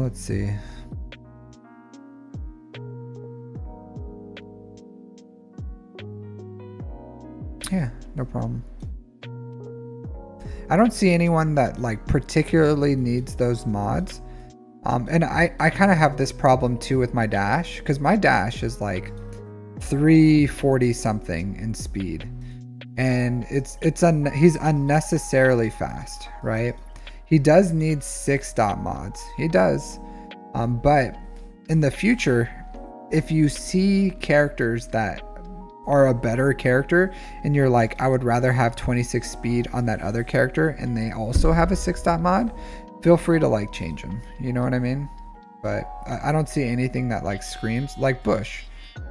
Let's see. Yeah, no problem. I don't see anyone that like particularly needs those mods. And I kind of have this problem too with my dash, because my dash is like 340 something in speed, and he's unnecessarily fast, right? He does need 6 dot mods. He does. But in the future, if you see characters that are a better character and you're like, I would rather have 26 speed on that other character and they also have a 6 dot mod, feel free to like change them. You know what I mean? but I don't see anything that like screams like bush.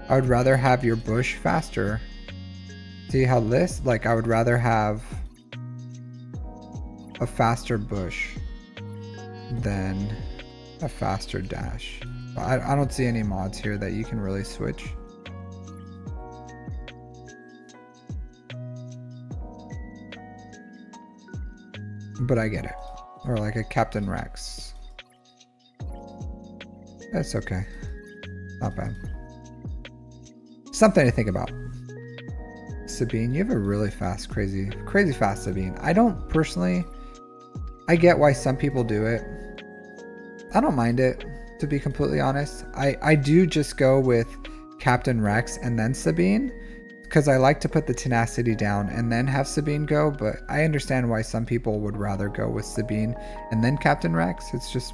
I would rather have your bush faster. See how this, like I would rather have a faster bush than a faster dash. I don't see any mods here that you can really switch. But I get it. Or like a Captain Rex. That's okay. Not bad. Something to think about. Sabine, you have a really fast, crazy fast Sabine. I don't personally, I get why some people do it. I don't mind it, to be completely honest. I do just go with Captain Rex and then Sabine, because I like to put the tenacity down and then have Sabine go, but I understand why some people would rather go with Sabine and then Captain Rex. It's just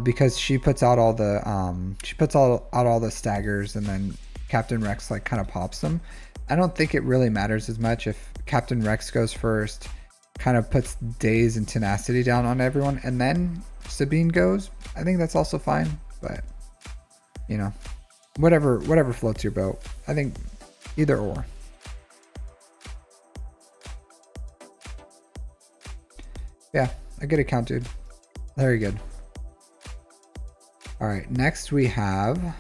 because she puts out all the all the staggers, and then Captain Rex like kind of pops them. I don't think it really matters as much if Captain Rex goes first, kind of puts days and tenacity down on everyone, and then Sabine goes. I think that's also fine, but you know, whatever floats your boat. I think either or. Yeah, a good account, dude. Very good. All right, next we have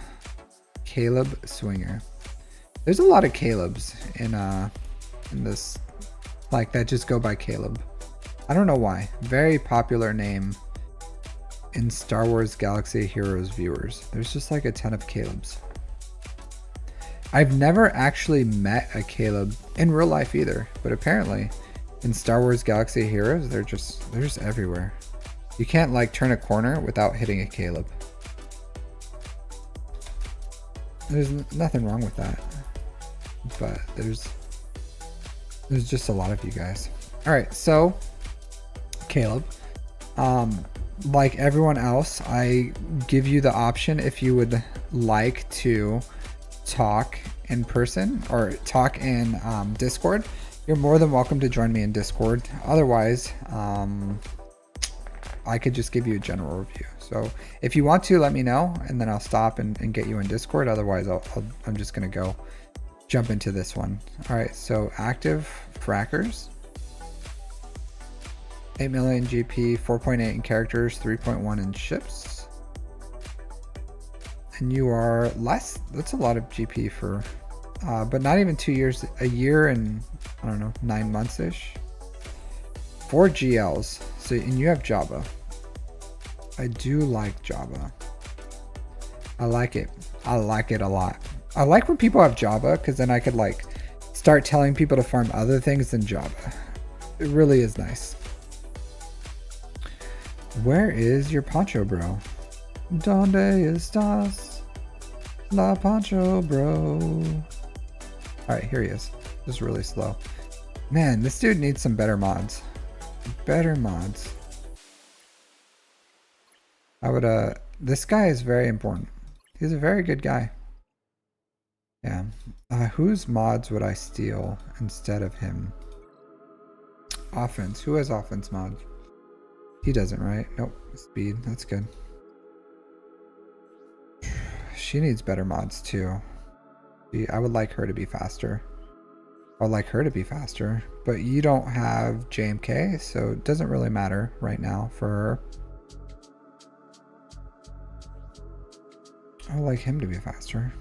Caleb Swinger. There's a lot of Calebs in this, like, that just go by Caleb. I don't know why. Very popular name in Star Wars Galaxy of Heroes viewers. There's just like a ton of Calebs. I've never actually met a Caleb in real life either, but apparently in Star Wars Galaxy of Heroes, they're just everywhere. You can't like turn a corner without hitting a Caleb. There's nothing wrong with that, but there's just a lot of you guys. All right, so Caleb, like everyone else, I give you the option if you would like to talk in person or talk in Discord. You're more than welcome to join me in Discord. Otherwise, I could just give you a general review. So if you want to, let me know, and then I'll stop and get you in Discord. Otherwise, I'm just gonna go jump into this one. All right, so active frackers, 8 million GP, 4.8 in characters, 3.1 in ships. And you are less, that's a lot of GP for, but not even 2 years, a year and I don't know, 9 months-ish. 4 GLs, so, and you have Jabba. I do like Jabba. I like it. I like it a lot. I like when people have Jabba, because then I could like start telling people to farm other things than Jabba. It really is nice. Where is your poncho, bro? Donde estás? La poncho, bro. Alright, here he is. Just really slow. Man, this dude needs some better mods. Better mods. I would, this guy is very important. He's a very good guy. Yeah. Whose mods would I steal instead of him? Offense. Who has offense mods? He doesn't, right? Nope. Speed. That's good. She needs better mods too. I would like her to be faster. I would like her to be faster. But you don't have JMK, so it doesn't really matter right now for her. I would like him to be faster.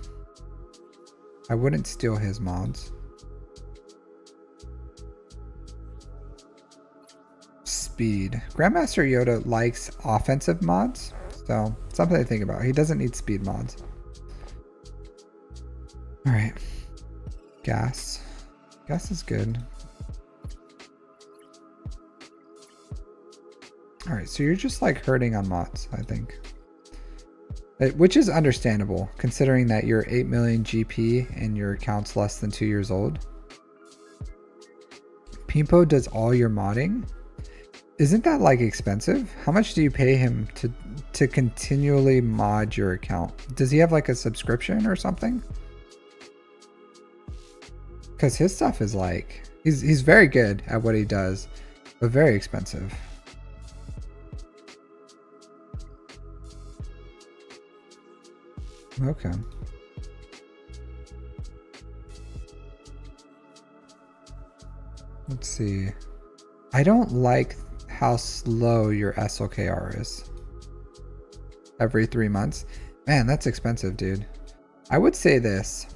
I wouldn't steal his mods. Speed. Grandmaster Yoda likes offensive mods, so something to think about. He doesn't need speed mods. Alright. Gas. Gas is good. Alright, so you're just like hurting on mods, I think. Which is understandable, considering that you're 8 million GP and your account's less than 2 years old. Pimpo does all your modding. Isn't that like expensive? How much do you pay him to continually mod your account? Does he have like a subscription or something? Because his stuff is like, he's very good at what he does, but very expensive. Okay. Let's see. I don't like how slow your SOKR is. Every 3 months. Man, that's expensive, dude. I would say this.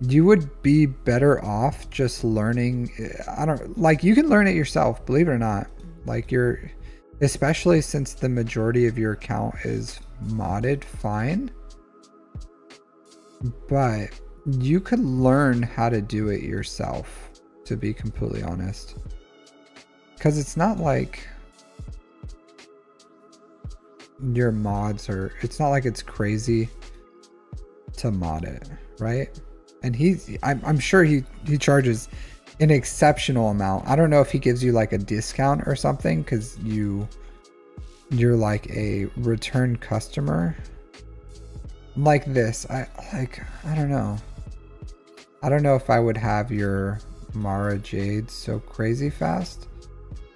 You would be better off just learning. I don't like, you can learn it yourself, believe it or not. Like, especially since the majority of your account is modded, fine. But you could learn how to do it yourself, to be completely honest. Because it's not like your mods are, it's not like it's crazy to mod it, right? And I'm sure he charges an exceptional amount. I don't know if he gives you like a discount or something because you're like a return customer. Like this, I don't know. I don't know if I would have your Mara Jade so crazy fast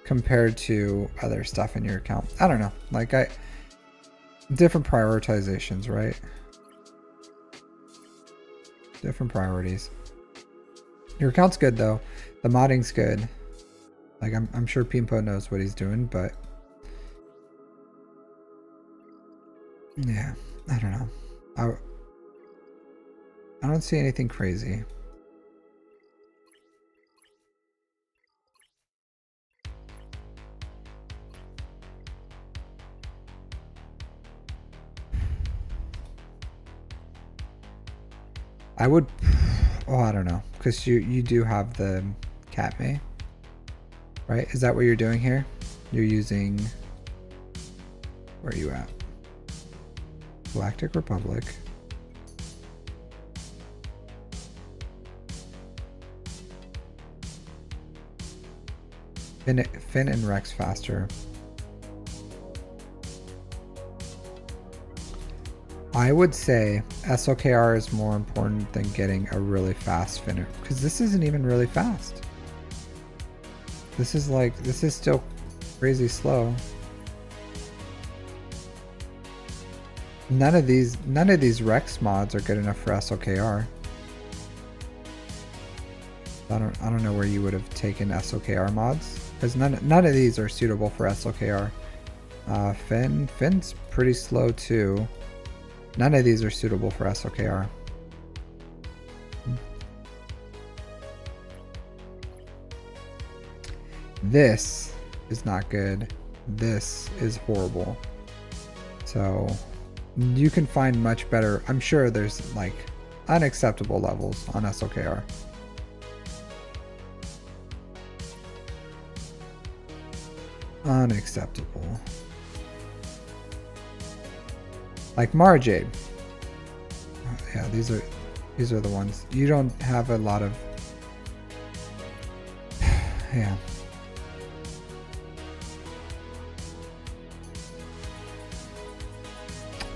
compared to other stuff in your account. I don't know. Like, different prioritizations, right? Different priorities. Your account's good though. The modding's good. Like, I'm sure Pimpo knows what he's doing, but yeah, I don't know. I don't see anything crazy. I would, oh, I don't know, because you do have the Catmay, right? Is that what you're doing here? You're using, where are you at? Galactic Republic. Finn and Rex faster. I would say SOKR is more important than getting a really fast Finner, because this isn't even really fast. This is still crazy slow. None of these Rex mods are good enough for SOKR. I don't know where you would have taken SOKR mods, because none of these are suitable for SOKR. Finn's pretty slow too. None of these are suitable for SOKR. This is not good. This is horrible. So you can find much better. I'm sure there's like unacceptable levels on SOKR. Unacceptable. Like Mara Jade. Yeah, these are the ones. You don't have a lot of yeah.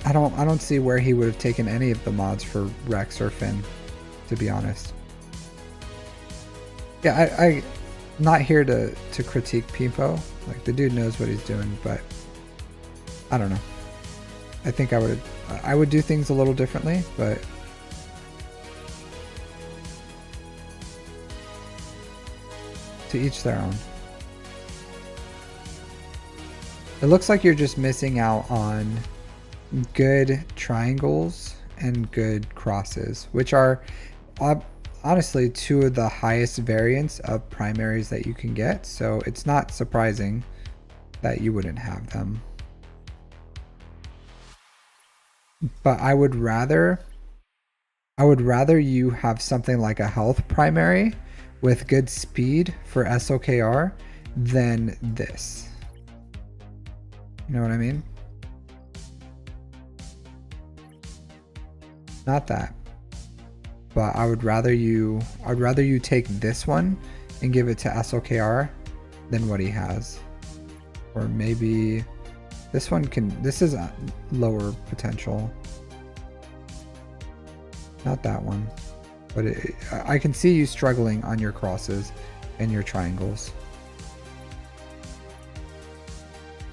I don't see where he would have taken any of the mods for Rex or Finn, to be honest. Yeah, I'm not here to critique Pimpo. Like, the dude knows what he's doing, but I don't know. I think I would do things a little differently, but to each their own. It looks like you're just missing out on good triangles and good crosses, which are honestly two of the highest variants of primaries that you can get. So it's not surprising that you wouldn't have them. But I would rather you have something like a health primary with good speed for SOKR than this. You know what I mean? Not that. But I'd rather you take this one and give it to SOKR than what he has. Or maybe this is a lower potential. Not that one. But I can see you struggling on your crosses and your triangles.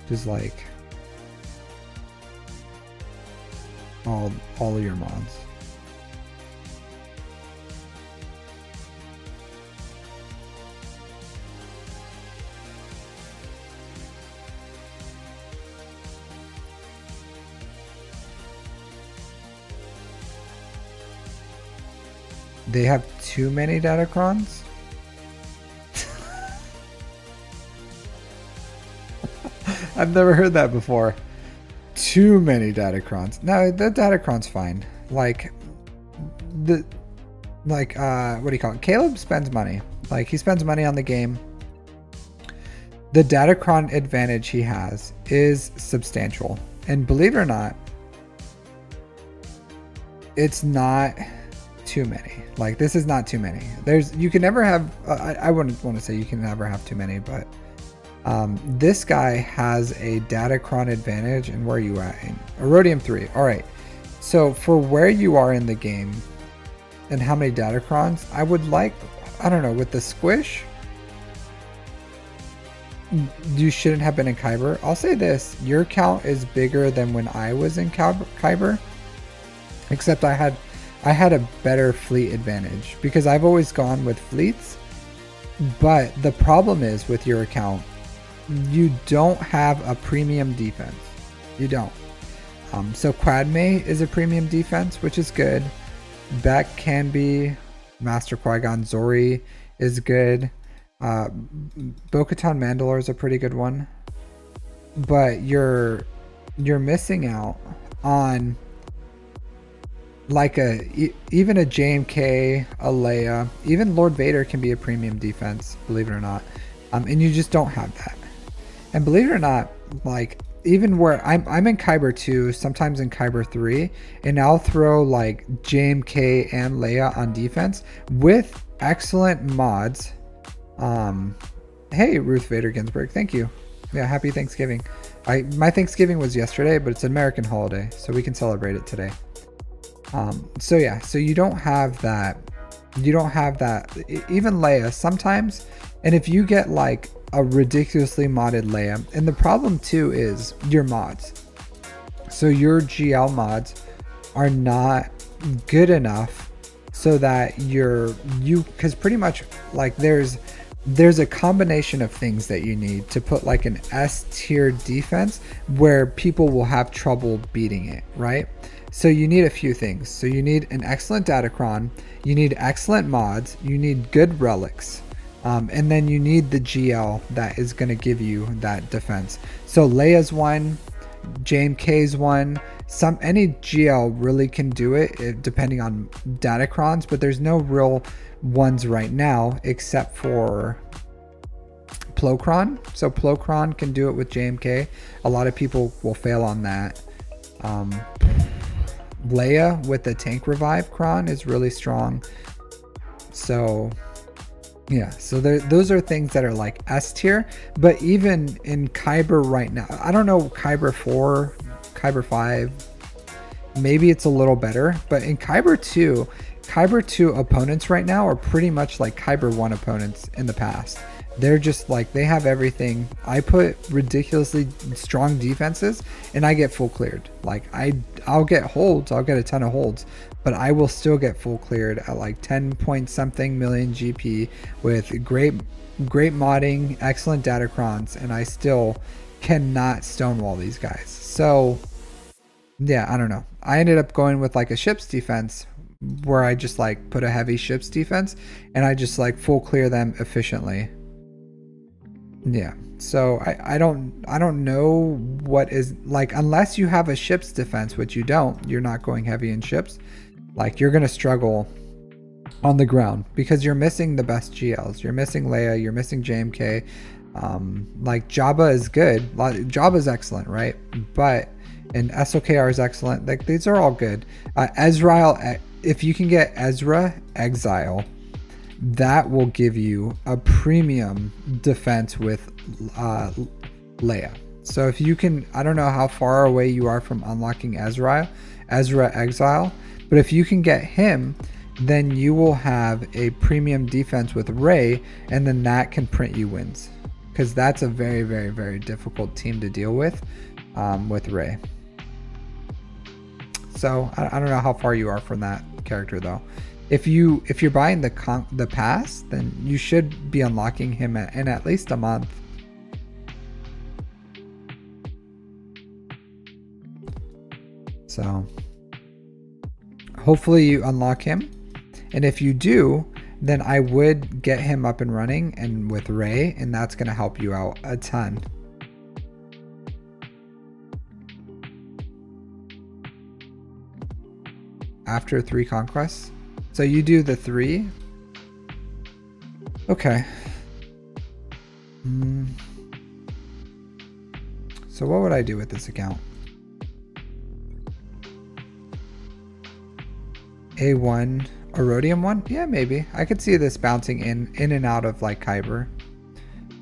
Just like, all of your mods. They have too many Datacrons? I've never heard that before. Too many Datacrons. No, the Datacron's fine. Like, what do you call it? Caleb spends money. Like, he spends money on the game. The Datacron advantage he has is substantial. And believe it or not, it's not too many. Like, this is not too many. You can never have, I wouldn't want to say you can never have too many, but this guy has a Datacron advantage. And where are you at? In Erodium 3. All right. So for where you are in the game and how many Datacrons, I would like, I don't know, with the squish, you shouldn't have been in Kyber. I'll say this, your count is bigger than when I was in Kyber, except I had a better fleet advantage because I've always gone with fleets. But the problem is with your account, you don't have a premium defense. You don't. So Quadme is a premium defense, which is good. Beck can be. Master Qui-Gon Zori is good. Bo-Katan Mandalore is a pretty good one. But you're missing out on like even a JMK, a Leia, even Lord Vader can be a premium defense, believe it or not. And you just don't have that. And believe it or not, like even where I'm in Kyber 2, sometimes in Kyber 3, and I'll throw like JMK and Leia on defense with excellent mods. Hey, Ruth Vader Ginsburg, thank you. Yeah, happy Thanksgiving. My Thanksgiving was yesterday, but it's an American holiday, so we can celebrate it today. So yeah, so you don't have that. You don't have that. Even Leia sometimes, and if you get like a ridiculously modded Leia, and the problem too is your mods. So your GL mods are not good enough so that because pretty much like there's a combination of things that you need to put like an S tier defense where people will have trouble beating it, right? So you need a few things. So you need an excellent Datacron, you need excellent mods, you need good relics, and then you need the GL that is going to give you that defense. So Leia's one, JMK's one, any GL really can do it depending on Datacrons, but there's no real ones right now except for Plokron. So Plokron can do it with JMK. A lot of people will fail on that. Leia with the tank revive cron is really strong. So yeah, so those are things that are like S tier, but even in Kyber right now, I don't know, Kyber 4, Kyber 5, maybe it's a little better, but in Kyber 2 opponents right now are pretty much like Kyber 1 opponents in the past. They're just like, they have everything. I put ridiculously strong defenses and I get full cleared. Like I'll get holds, I'll get a ton of holds, but I will still get full cleared at like 10 point something million GP with great modding, excellent Datacrons, and I still cannot stonewall these guys. So yeah, I don't know. I ended up going with like a ship's defense where I just like put a heavy ship's defense and I just like full clear them efficiently. Yeah, so I don't know what is like, unless you have a ship's defense, which you don't, you're not going heavy in ships, like you're gonna struggle on the ground because you're missing the best GLs. You're missing Leia, you're missing JMK. Like Jabba is good, Jabba is excellent, right? But and SOKR is excellent. Like these are all good. Ezra, if you can get Ezra Exile, that will give you a premium defense with Leia. So if you can, I don't know how far away you are from unlocking Ezra Exile, but if you can get him, then you will have a premium defense with Rey, and then that can print you wins, because that's a very, very, very difficult team to deal with Rey. So I don't know how far you are from that character though. If you're buying the pass, then you should be unlocking him in at least a month. So hopefully you unlock him, and if you do, then I would get him up and running and with Ray, and that's going to help you out a ton. After 3 conquests, so you do the 3. Okay. So what would I do with this account? A1 Erodium one? Yeah, maybe. I could see this bouncing in and out of like Kyber.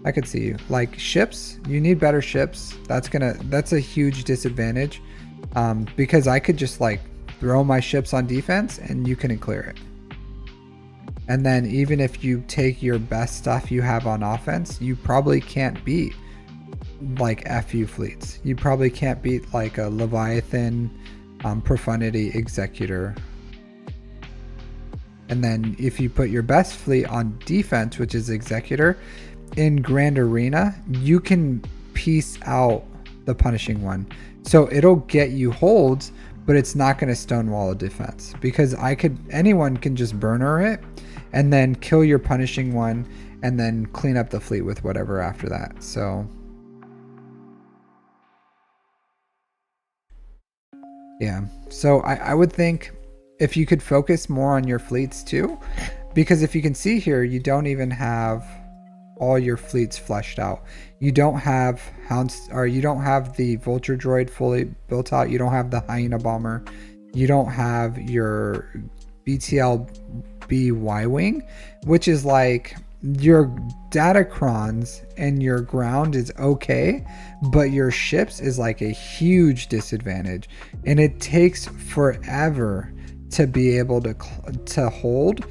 I could see you. Like ships, you need better ships. That's a huge disadvantage. Because I could just like throw my ships on defense and you couldn't clear it. And then even if you take your best stuff you have on offense, you probably can't beat like FU fleets. You probably can't beat like a Leviathan, Profundity, Executor. And then if you put your best fleet on defense, which is Executor, in Grand Arena, you can piece out the Punishing One. So it'll get you holds, but it's not going to stonewall a defense, because anyone can just burner it and then kill your Punishing One and then clean up the fleet with whatever after that. So yeah, so I would think if you could focus more on your fleets too, because if you can see here, you don't even have all your fleets fleshed out. You don't have you don't have the Vulture Droid fully built out. You don't have the Hyena Bomber. You don't have your BTLB Y-Wing, which is like your Datacrons and your ground is okay, but your ships is like a huge disadvantage, and it takes forever to be able to hold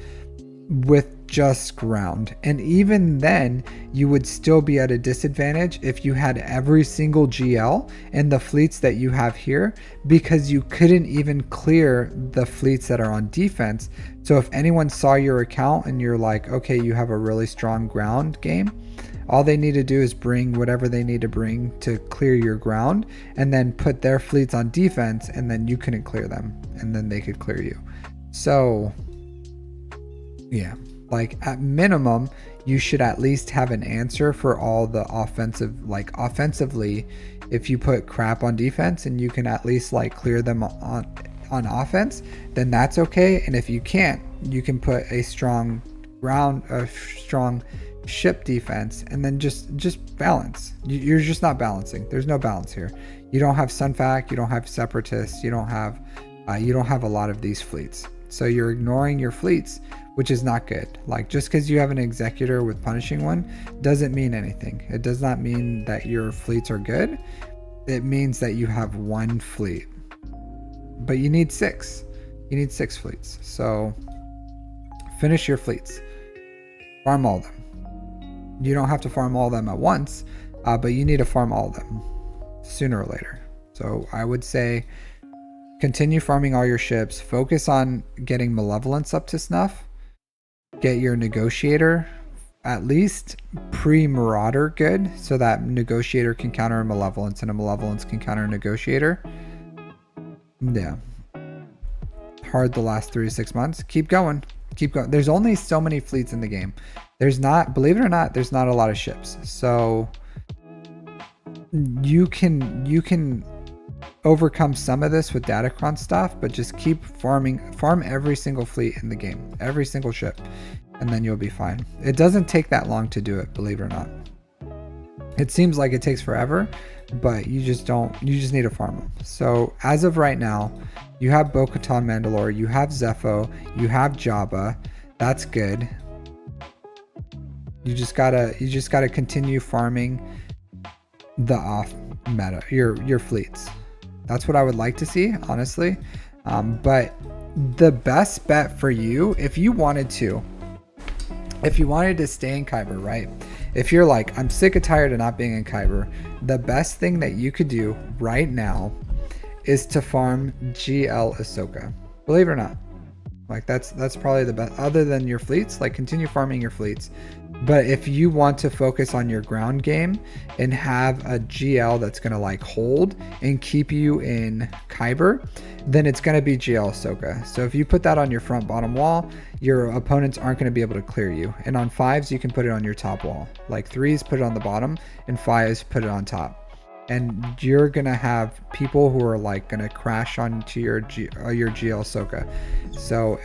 with just ground. And even then, you would still be at a disadvantage if you had every single GL in the fleets that you have here, because you couldn't even clear the fleets that are on defense. So if anyone saw your account and you're like, okay, you have a really strong ground game, all they need to do is bring whatever they need to bring to clear your ground, and then put their fleets on defense, and then you couldn't clear them, and then they could clear you. So yeah, like at minimum, you should at least have an answer for all the offensive, like offensively, if you put crap on defense and you can at least like clear them on offense, then that's okay. And if you can't, you can put a strong ship defense, and then just balance. You're just not balancing. There's no balance here. You don't have Sunfac, you don't have Separatists, you don't have a lot of these fleets. So you're ignoring your fleets, which is not good. Like, just because you have an Executor with Punishing One doesn't mean anything. It does not mean that your fleets are good. It means that you have one fleet, but you need 6. You need 6 fleets. So finish your fleets, farm all of them. You don't have to farm all of them at once, but you need to farm all of them sooner or later. So I would say continue farming all your ships, focus on getting Malevolence up to snuff, get your Negotiator at least pre-Marauder good, so that Negotiator can counter a Malevolence and a Malevolence can counter a Negotiator. Yeah. Hard the last 3 to 6 months. Keep going. Keep going. There's only so many fleets in the game. There's not, believe it or not, there's not a lot of ships. So you can overcome some of this with Datacron stuff, but just keep farm every single fleet in the game, every single ship, and then you'll be fine. It doesn't take that long to do it, believe it or not. It seems like it takes forever, but you just need to farm them. So as of right now, you have Bo-Katan Mandalore, you have Zepho, you have Jabba. That's good. You just gotta continue farming the off meta, your fleets. That's what I would like to see, honestly. But the best bet for you, if you wanted to stay in Kyber, right? If you're like, I'm sick and tired of not being in Kyber, the best thing that you could do right now is to farm GL Ahsoka. Believe it or not. Like that's probably the best, other than your fleets. Like continue farming your fleets, but if you want to focus on your ground game and have a GL that's gonna like hold and keep you in Kyber, then it's gonna be GL Ahsoka. So if you put that on your front bottom wall, your opponents aren't gonna be able to clear you. And on 5s, you can put it on your top wall. Like 3s, put it on the bottom, and 5s, put it on top. And you're gonna have people who are like gonna crash onto your GL Ahsoka. So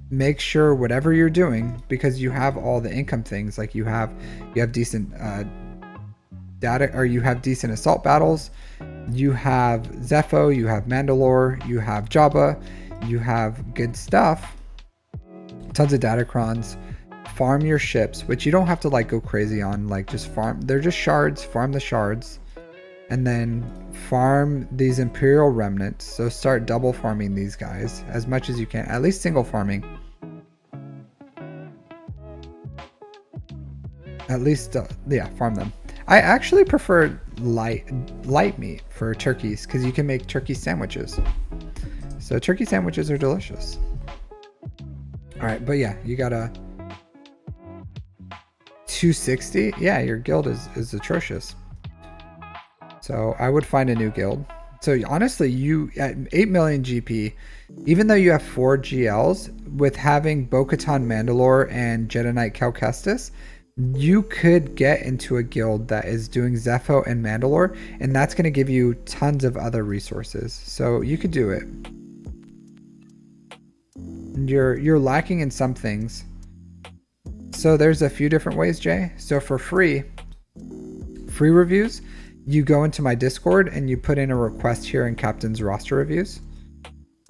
make sure whatever you're doing, because you have all the income things, like you have decent data, or you have decent assault battles, you have Zepho, you have Mandalore, you have Jabba, you have good stuff, tons of datacrons. Farm your ships, which you don't have to like go crazy on, like just farm. They're just shards. Farm the shards. And then farm these Imperial remnants. So start double farming these guys as much as you can. At least single farming. At least, yeah, farm them. I actually prefer light meat for turkeys because you can make turkey sandwiches. So turkey sandwiches are delicious. All right, but yeah, you got a 260. Yeah, your guild is atrocious. So I would find a new guild. So honestly, you at 8 million GP, even though you have 4 GLs, with having Bo-Katan Mandalore and Jedi Knight Cal Kestis, you could get into a guild that is doing Zepho and Mandalore, and that's going to give you tons of other resources. So you could do it. You're lacking in some things. So there's a few different ways, Jay. So for free reviews, you go into my Discord and you put in a request here in Captain's roster reviews.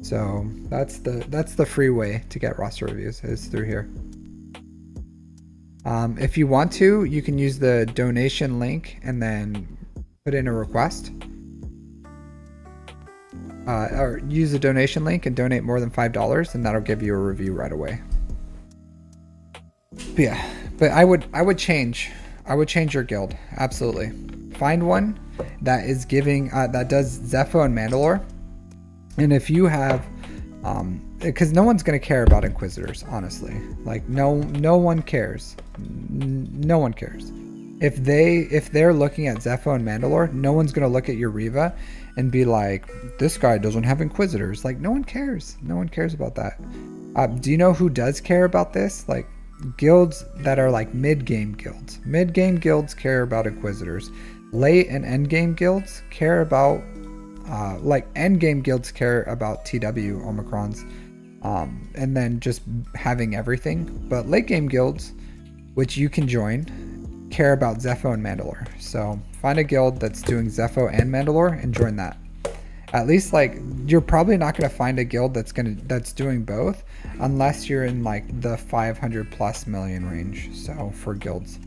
So that's the free way to get roster reviews, is through here. If you want to, you can use the donation link and then put in a request. Or use the donation link and donate more than $5, and that'll give you a review right away. But yeah, but I would change your guild, absolutely. Find one that is giving that does Zepho and Mandalore, and if you have because no one's gonna care about Inquisitors, honestly. Like no one cares. No one cares. If they're looking at Zepho and Mandalore, no one's gonna look at your Riva and be like, this guy doesn't have Inquisitors. Like no one cares. No one cares about that. Do you know who does care about this? Like guilds that are like mid-game guilds. Mid-game guilds care about Inquisitors. Late and end-game guilds care about like end-game guilds care about TW Omicrons, and then just having everything. But late-game guilds, which you can join, care about Zepho and Mandalore. So find a guild that's doing Zepho and Mandalore and join that. At least, like, you're probably not going to find a guild that's doing both unless you're in like the 500 plus million range. So for guilds,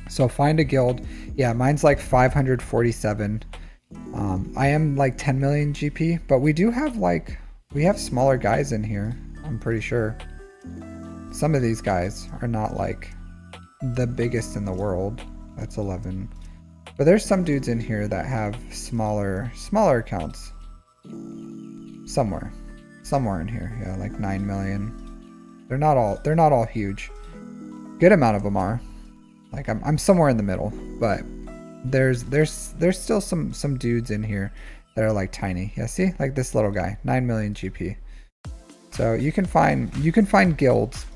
so find a guild. Yeah, mine's like 547. I am like 10 million GP, but we have smaller guys in here. I'm pretty sure some of these guys are not like the biggest in the world. That's 11. But there's some dudes in here that have smaller accounts. Somewhere in here. Yeah, like 9 million. They're not all huge. Good amount of them are. Like I'm somewhere in the middle, but there's still some dudes in here that are like tiny. Yeah, see? Like this little guy, 9 million GP. So you can find guilds,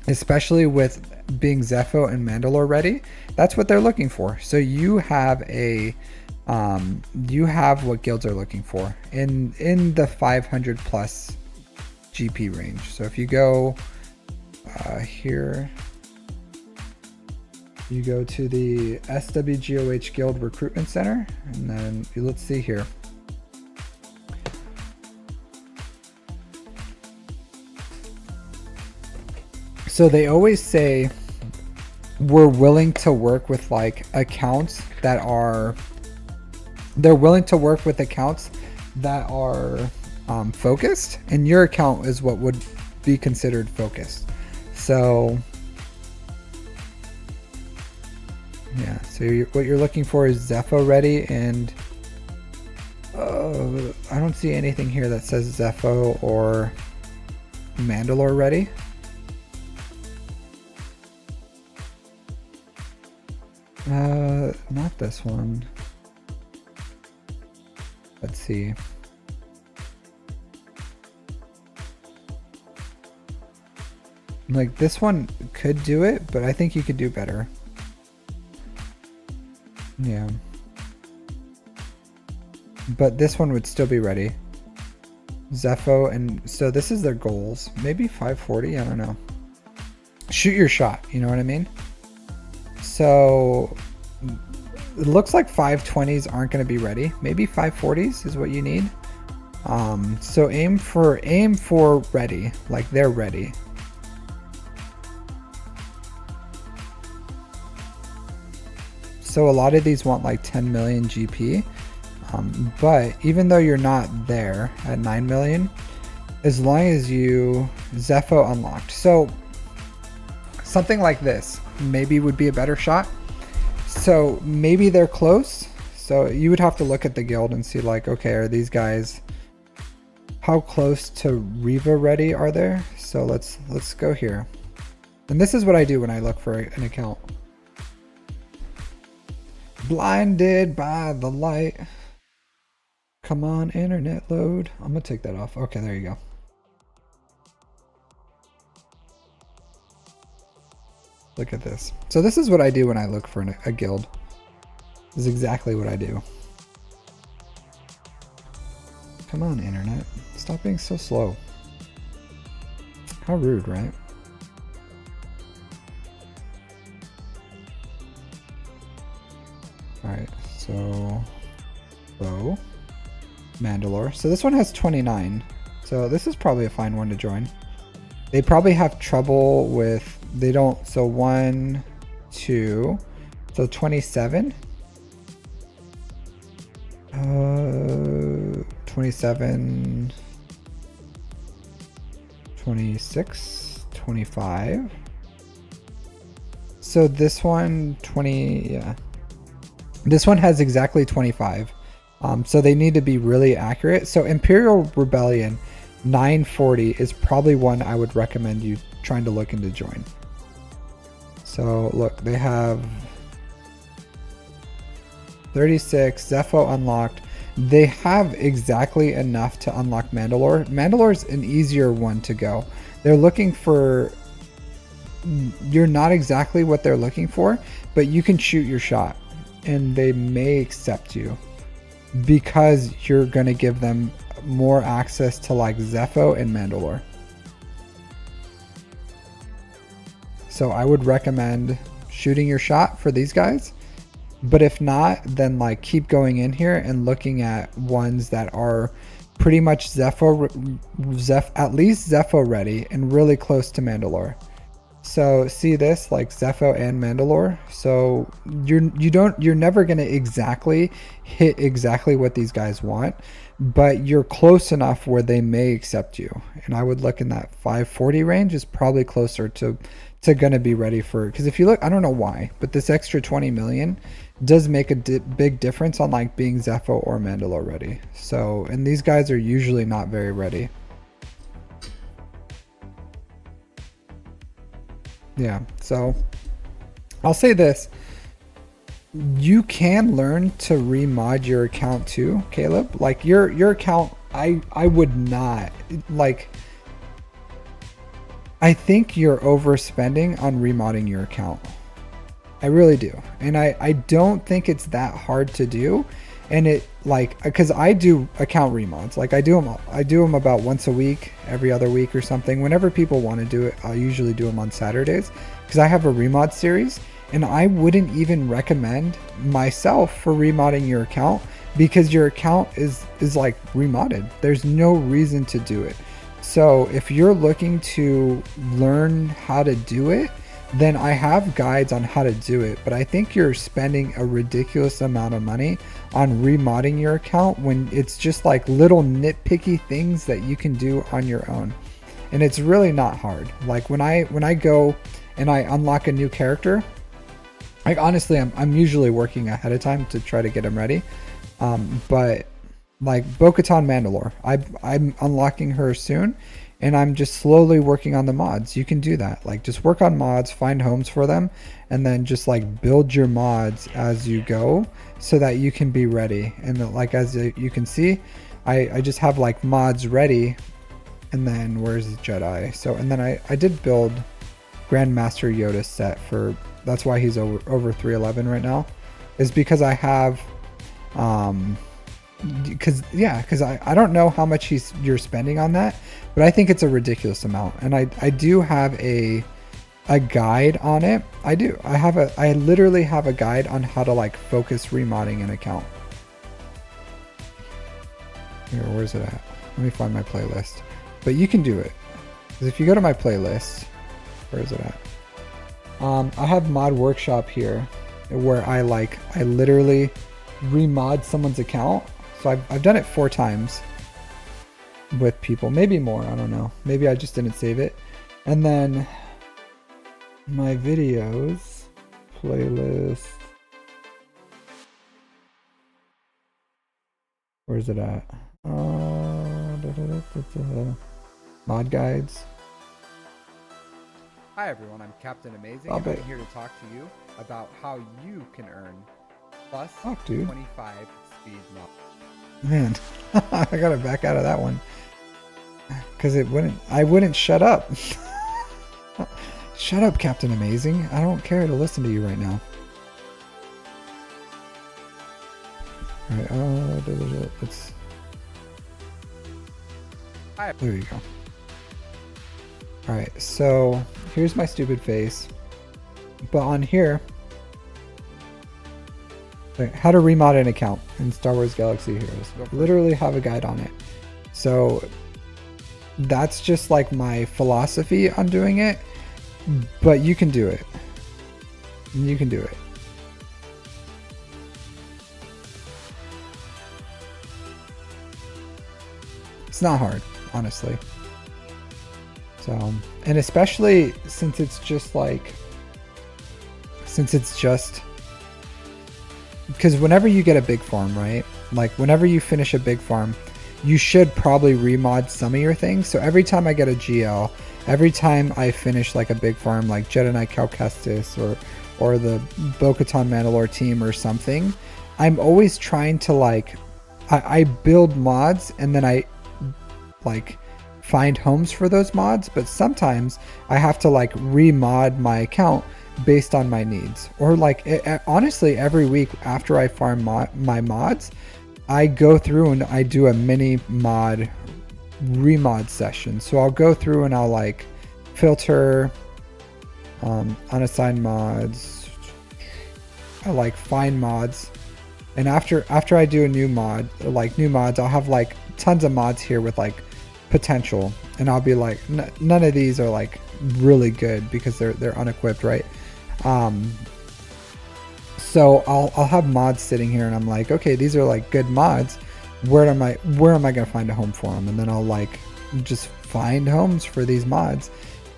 especially with being Zepho and Mandalore ready. That's what they're looking for. So you have what guilds are looking for in the 500 plus GP range. So if you go here, you go to the SWGOH Guild Recruitment Center, and then let's see here. So they always say we're willing to work with like accounts that are focused, and your account is what would be considered focused. So yeah, so what you're looking for is Zepho ready and I don't see anything here that says Zepho or Mandalore ready. Not this one. Let's see. Like this one could do it, but I think you could do better. Yeah. But this one would still be ready. Zepho, and so this is their goals. Maybe 540, I don't know. Shoot your shot, you know what I mean? So it looks like 520s aren't going to be ready. Maybe 540s is what you need. So aim for ready, like they're ready. So a lot of these want like 10 million GP. But even though you're not there at 9 million, as long as you Zepho unlocked. So something like this maybe would be a better shot. So maybe they're close. So you would have to look at the guild and see like, okay, are these guys, how close to Riva ready are they? So let's go here. And this is what I do when I look for an account. Blinded by the light. Come on, internet load. I'm gonna take that off. Okay, there you go. Look at this. So this is what I do when I look for a guild. This is exactly what I do. Come on, internet. Stop being so slow. How rude, right? Alright, so bow. Mandalore. So this one has 29. So this is probably a fine one to join. They probably have trouble with, they don't, so 1, 2, so 27. 27, 26, 25. So this one, 20, yeah. This one has exactly 25. So they need to be really accurate. So Imperial Rebellion 940 is probably one I would recommend you trying to look into join. So look, they have 36, Zepho unlocked. They have exactly enough to unlock Mandalore. Mandalore's an easier one to go. They're looking for, you're not exactly what they're looking for, but you can shoot your shot and they may accept you because you're going to give them more access to like Zepho and Mandalore. So I would recommend shooting your shot for these guys. But if not, then like keep going in here and looking at ones that are pretty much at least Zepho ready and really close to Mandalore. So see this, like Zepho and Mandalore. So you're never gonna exactly hit exactly what these guys want, but you're close enough where they may accept you. And I would look in that 540 range is probably closer to gonna be ready for, because if you look, I don't know why, but this extra 20 million does make a big difference on like being Zepho or Mandalore ready. So, and these guys are usually not very ready. Yeah, so I'll say this. You can learn to remod your account too, Caleb. Like your account, I would not, like, I think you're overspending on remodding your account. I really do. And I don't think it's that hard to do. And it like, because I do account remods, like I do them about once a week, every other week or something. Whenever people want to do it, I'll usually do them on Saturdays because I have a remod series, and I wouldn't even recommend myself for remodding your account because your account is like remodded. There's no reason to do it. So if you're looking to learn how to do it, then I have guides on how to do it, but I think you're spending a ridiculous amount of money on remodding your account when it's just like little nitpicky things that you can do on your own. And it's really not hard. Like when I go and I unlock a new character, like honestly, I'm usually working ahead of time to try to get them ready. But like Bo-Katan Mandalore. I'm unlocking her soon, and I'm just slowly working on the mods. You can do that. Like just work on mods, find homes for them, and then just like build your mods as you go so that you can be ready. And like as you can see, I just have like mods ready. And then where's the Jedi? So and then I did build Grandmaster Yoda set for, that's why he's over 311 right now, is because I have because I don't know how much you're spending on that, but I think it's a ridiculous amount. And I do have a guide on it. I literally have a guide on how to like focus remodding an account. Here, where's it at? Let me find my playlist. But you can do it. Because if you go to my playlist, where is it at? I have Mod Workshop here where I literally remod someone's account. So I've done it 4 times with people, maybe more, I don't know. Maybe I just didn't save it. And then my videos, playlist, where's it at? Mod guides. Hi everyone, I'm Captain Amazing, Stop and it. I'm here to talk to you about how you can earn plus Fuck, dude. 25 speed mod. Man, I gotta back out of that one because I wouldn't shut up. Shut up, Captain Amazing. I don't care to listen to you right now. All right, let's. Hi. There you go. All right, so here's my stupid face, but on here, like, how to remod an account in Star Wars Galaxy Heroes. Literally have a guide on it. So that's just like my philosophy on doing it, but you can do it. You can do it. It's not hard, honestly. So, and especially since it's just because whenever you get a big farm, right? Like whenever you finish a big farm, you should probably remod some of your things. So every time I get a GL, every time I finish like a big farm, like Jedi Knight Cal Kestis or the Bo-Katan Mandalore team or something, I'm always trying to like, I build mods and then I like find homes for those mods, but sometimes I have to like remod my account based on my needs, or like honestly every week after I farm my mods, I go through and I do a mini mod remod session. So I'll go through and I'll like filter unassigned mods, I like find mods, and after I do a new mod, like new mods, I'll have like tons of mods here with like potential, and I'll be like none of these are like really good because they're unequipped, right? So I'll have mods sitting here and I'm like, okay, these are like good mods, where am I gonna find a home for them? And then I'll like just find homes for these mods,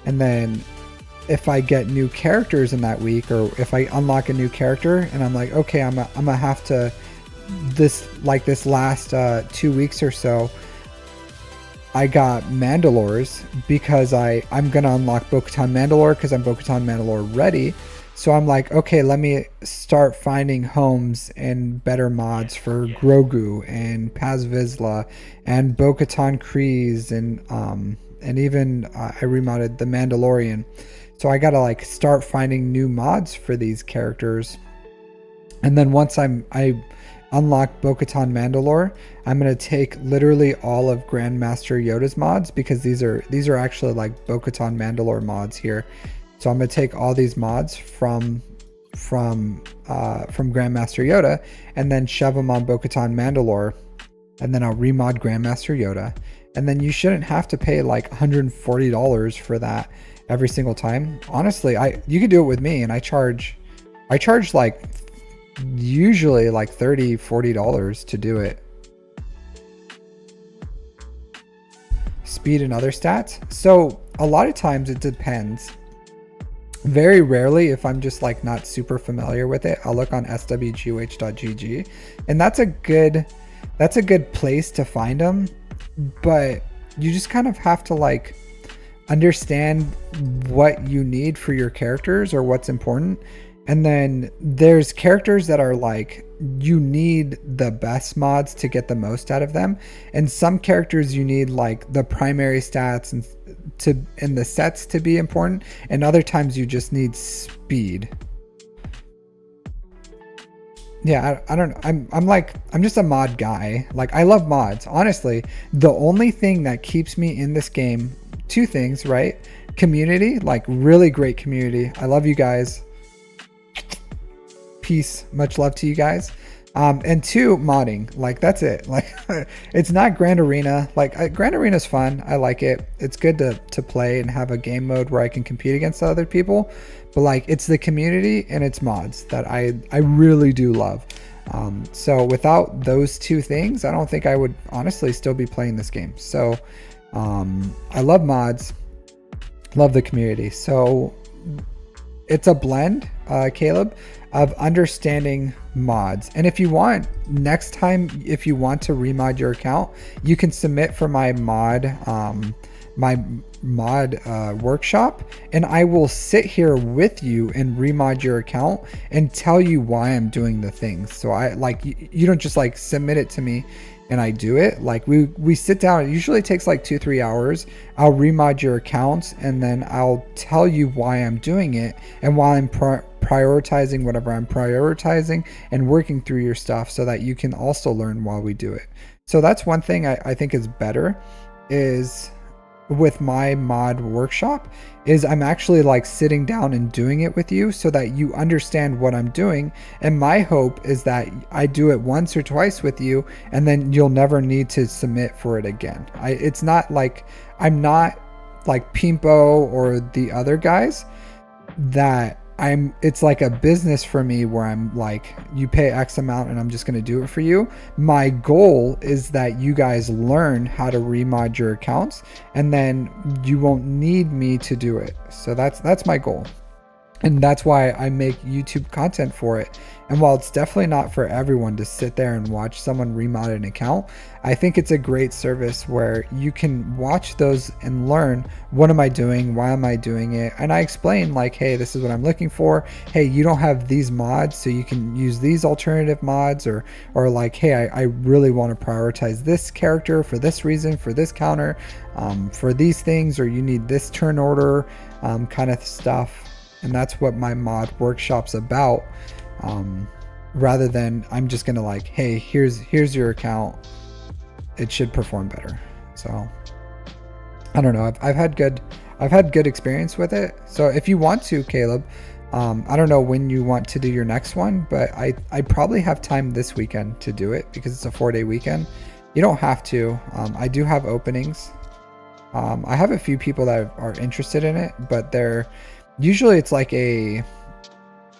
and then if I get new characters in that week, or if I unlock a new character and I'm like, okay, I'm gonna have to this last 2 weeks or so, I got Mandalores because I'm gonna unlock Bo-Katan Mandalore because I'm Bo-Katan Mandalore ready. So I'm like, okay, let me start finding homes and better mods for Grogu and Paz Vizsla and Bo-Katan Kryze and even I remodded the Mandalorian. So I gotta like start finding new mods for these characters, and then once I unlock Bo-Katan Mandalore, I'm gonna take literally all of Grandmaster Yoda's mods, because these are actually like Bo-Katan Mandalore mods here. So I'm gonna take all these mods from Grandmaster Yoda and then shove them on Bo-Katan Mandalore, and then I'll remod Grandmaster Yoda, and then you shouldn't have to pay like $140 for that every single time. Honestly, you could do it with me, and I charge like usually like $30-40 to do it. Speed and other stats. So a lot of times it depends. Very rarely, if I'm just like not super familiar with it, I'll look on swguh.gg, and that's a good place to find them. But you just kind of have to like understand what you need for your characters or what's important. And then there's characters that are like, you need the best mods to get the most out of them, and some characters you need like the primary stats and the sets to be important, and other times you just need speed. Yeah, I don't know. I'm just a mod guy. Like, I love mods. Honestly, the only thing that keeps me in this game, two things, right? Community, like really great community. I love you guys. Peace, much love to you guys. And two, modding. Like, that's it. Like, it's not Grand Arena. Like, Grand Arena's fun. I like it. It's good to play and have a game mode where I can compete against other people. But like, it's the community and it's mods that I really do love. So without those two things, I don't think I would honestly still be playing this game. So I love mods, love the community. So it's a blend, Caleb, of understanding mods. And if you want, next time, if you want to remod your account, you can submit for my mod workshop, and I will sit here with you and remod your account and tell you why I'm doing the things. So I like, you don't just like submit it to me and I do it. Like, we sit down. It usually takes like 2-3 hours. I'll remod your accounts, and then I'll tell you why I'm doing it and why I'm prioritizing whatever I'm prioritizing and working through your stuff so that you can also learn while we do it. So that's one thing I think is better, is with my mod workshop, is I'm actually like sitting down and doing it with you so that you understand what I'm doing. And my hope is that I do it once or twice with you, and then you'll never need to submit for it again. It's not like, I'm not like Pimpo or the other guys that it's like a business for me where I'm like, you pay X amount and I'm just going to do it for you. My goal is that you guys learn how to remod your accounts, and then you won't need me to do it. So that's my goal. And that's why I make YouTube content for it. And while it's definitely not for everyone to sit there and watch someone remod an account, I think it's a great service where you can watch those and learn, what am I doing? Why am I doing it? And I explain like, hey, this is what I'm looking for. Hey, you don't have these mods, so you can use these alternative mods, or like, hey, I really want to prioritize this character for this reason, for this counter, for these things, or you need this turn order, kind of stuff. And that's what my mod workshop's about, rather than I'm just gonna like, hey, here's your account, it should perform better. So I don't know, I've had good experience with it. So if you want to, Caleb, I don't know when you want to do your next one, but I probably have time this weekend to do it because it's a 4-day weekend. You don't have to. I do have openings. I have a few people that are interested in it, but usually it's like a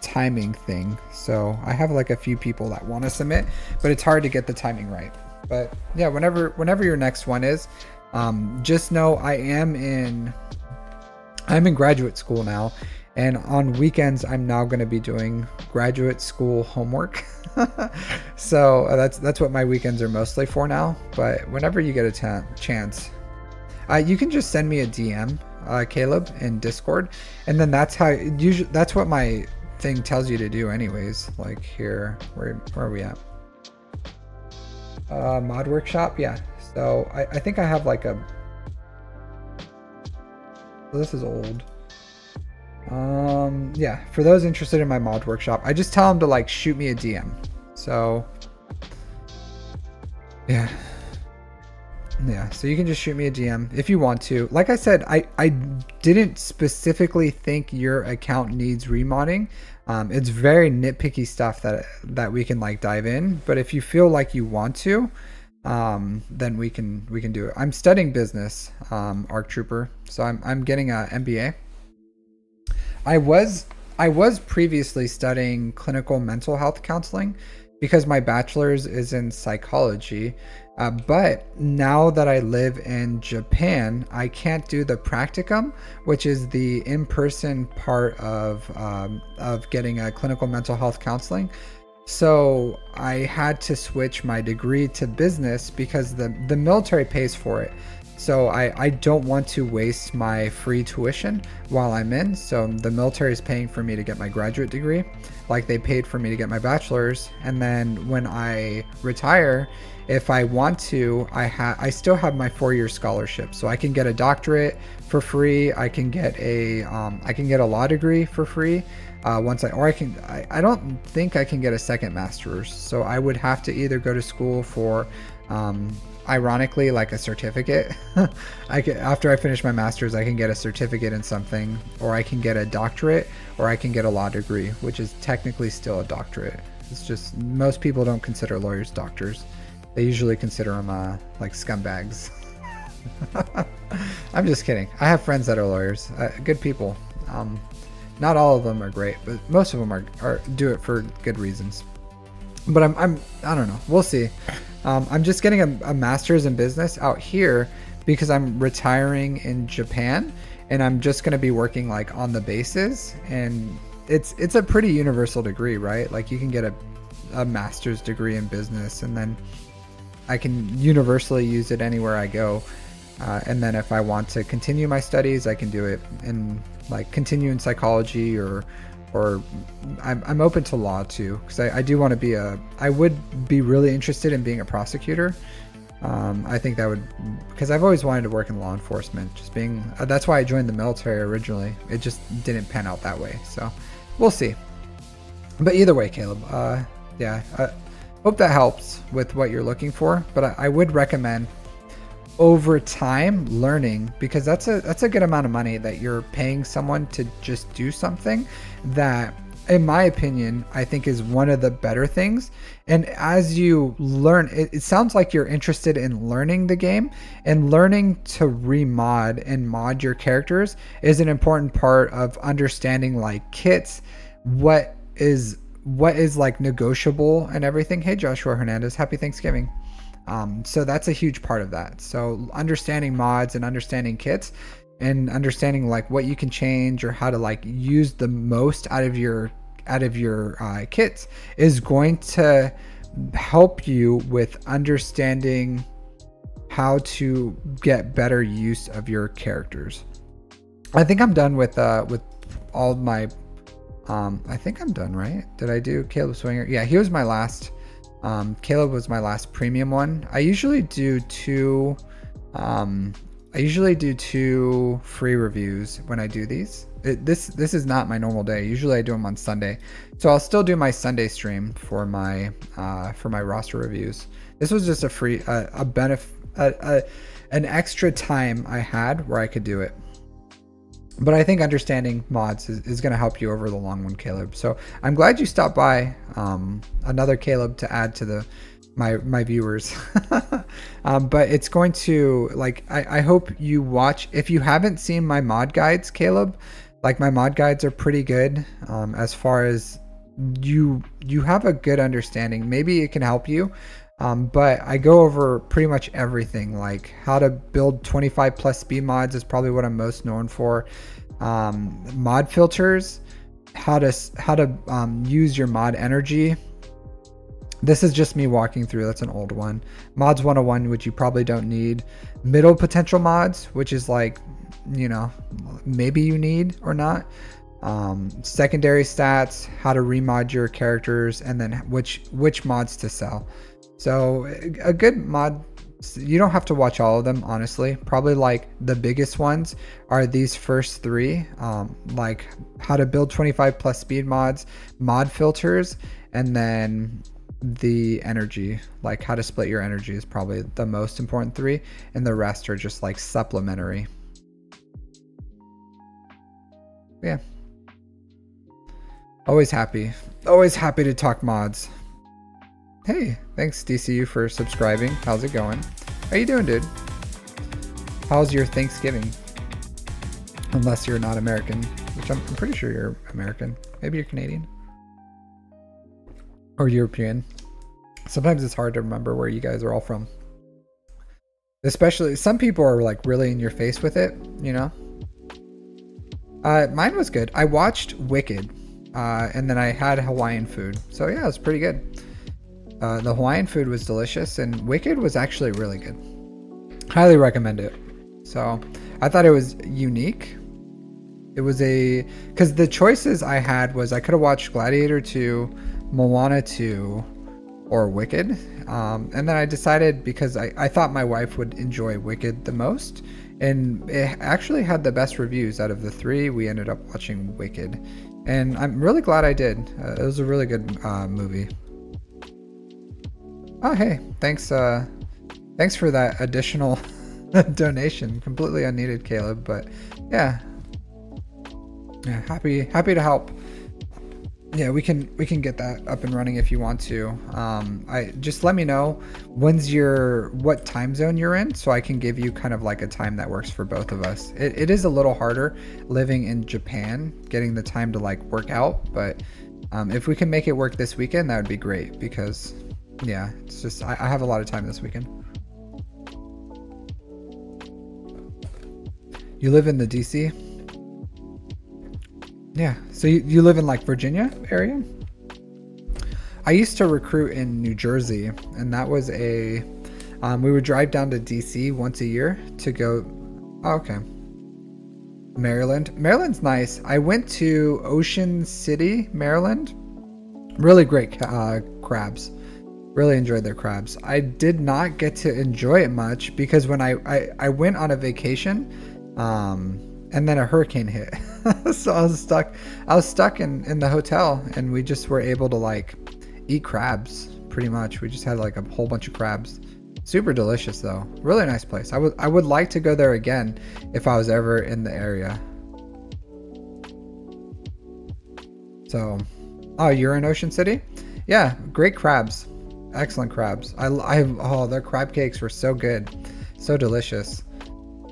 timing thing. So I have like a few people that want to submit, but it's hard to get the timing right. But yeah, whenever your next one is, just know I'm in graduate school now, and on weekends I'm now going to be doing graduate school homework. So that's what my weekends are mostly for now. But whenever you get a chance, you can just send me a DM, Caleb, in Discord, and then that's what my thing tells you to do anyways. Like, here, where are we at? Mod workshop. Yeah, so I think I have like so this is old. Yeah, for those interested in my mod workshop, I just tell them to like shoot me a DM. So yeah, so you can just shoot me a DM if you want to. Like I said, I didn't specifically think your account needs remodding. It's very nitpicky stuff that we can like dive in, but if you feel like you want to, then we can do it. I'm studying business, ARC Trooper, so I'm getting a MBA. I was previously studying clinical mental health counseling, because my bachelor's is in psychology. But now that I live in Japan, I can't do the practicum, which is the in-person part of getting a clinical mental health counseling. So I had to switch my degree to business because the military pays for it. So I don't want to waste my free tuition while I'm in. So the military is paying for me to get my graduate degree, like they paid for me to get my bachelor's. And then when I retire, if I want to, I still have my 4-year scholarship, so I can get a doctorate for free. I can get a law degree for free. I don't think I can get a second master's. So I would have to either go to school for, ironically, like a certificate. After I finish my master's, I can get a certificate in something, or I can get a doctorate, or I can get a law degree, which is technically still a doctorate. It's just most people don't consider lawyers doctors. They usually consider them like scumbags. I'm just kidding. I have friends that are lawyers, good people. Not all of them are great, but most of them are do it for good reasons. But I don't know. We'll see. I'm just getting a master's in business out here because I'm retiring in Japan, and I'm just going to be working like on the bases. And it's a pretty universal degree, right? Like you can get a master's degree in business, and then I can universally use it anywhere I go. And then if I want to continue my studies, I can do it in like continue in psychology, or I'm open to law too, because I do want to be I would be really interested in being a prosecutor. I think that would, because I've always wanted to work in law enforcement, that's why I joined the military originally. It just didn't pan out that way. So we'll see. But either way, Caleb, yeah, hope that helps with what you're looking for. But I would recommend over time learning, because that's a good amount of money that you're paying someone to just do something that, in my opinion, I think is one of the better things. And as you learn, it sounds like you're interested in learning the game, and learning to remod and mod your characters is an important part of understanding like kits, what is like negotiable and everything. Hey, Joshua Hernandez, happy Thanksgiving. So that's a huge part of that. So understanding mods and understanding kits and understanding like what you can change or how to like use the most out of your kits is going to help you with understanding how to get better use of your characters. I think I'm done with all of my I think I'm done, right? Did I do Caleb Swinger? Yeah, he was my last. Caleb was my last premium one. I usually do two free reviews when I do these. This is not my normal day. Usually I do them on Sunday, so I'll still do my Sunday stream for my roster reviews. This was just a free an extra time I had where I could do it. But I think understanding mods is going to help you over the long one, Caleb. So I'm glad you stopped by. Another Caleb to add to my viewers. But it's going to, like, I hope you watch. If you haven't seen my mod guides, Caleb, like my mod guides are pretty good. As far as you have a good understanding. Maybe it can help you. But I go over pretty much everything, like how to build 25 plus speed mods is probably what I'm most known for. Mod filters, how to use your mod energy. This is just me walking through. That's an old one. Mods 101, which you probably don't need. Middle potential mods, which is like, you know, maybe you need or not. Secondary stats, how to remod your characters, and then which mods to sell. So a good mod, you don't have to watch all of them, honestly. Probably like the biggest ones are these first three, like how to build 25 plus speed mods, mod filters, and then the energy, like how to split your energy is probably the most important three, and the rest are just like supplementary. Yeah. Always happy to talk mods. Hey, thanks DCU for subscribing. How's it going? How you doing, dude? How's your Thanksgiving? Unless you're not American, which I'm pretty sure you're American. Maybe you're Canadian or European. Sometimes it's hard to remember where you guys are all from. Especially some people are like really in your face with it, you know? Mine was good. I watched Wicked, and then I had Hawaiian food. So yeah, it was pretty good. The Hawaiian food was delicious, and Wicked was actually really good. Highly recommend it. So I thought it was unique. It was because the choices I had was I could have watched Gladiator 2, Moana 2, or Wicked. And then I decided because I thought my wife would enjoy Wicked the most. And it actually had the best reviews out of the three. We ended up watching Wicked. And I'm really glad I did. It was a really good movie. Oh, hey. Thanks for that additional donation. Completely unneeded, Caleb. But yeah. Yeah, happy to help. Yeah, we can get that up and running if you want to. I just let me know what time zone you're in, so I can give you kind of like a time that works for both of us. It is a little harder living in Japan, getting the time to like work out, but if we can make it work this weekend, that would be great because yeah, it's just I have a lot of time this weekend. You live in the DC? Yeah, so you live in like Virginia area? I used to recruit in New Jersey, and that was we would drive down to DC once a year to go. Oh, okay. Maryland's nice. I went to Ocean City, Maryland. Really great crabs. Really enjoyed their crabs. I did not get to enjoy it much because when I went on a vacation, and then a hurricane hit. So I was stuck in the hotel, and we just were able to like eat crabs pretty much. We just had like a whole bunch of crabs. Super delicious though. Really nice place. I would like to go there again if I was ever in the area. So, oh, you're in Ocean City? Yeah, great crabs. Excellent crabs. Oh, their crab cakes were so good. So delicious.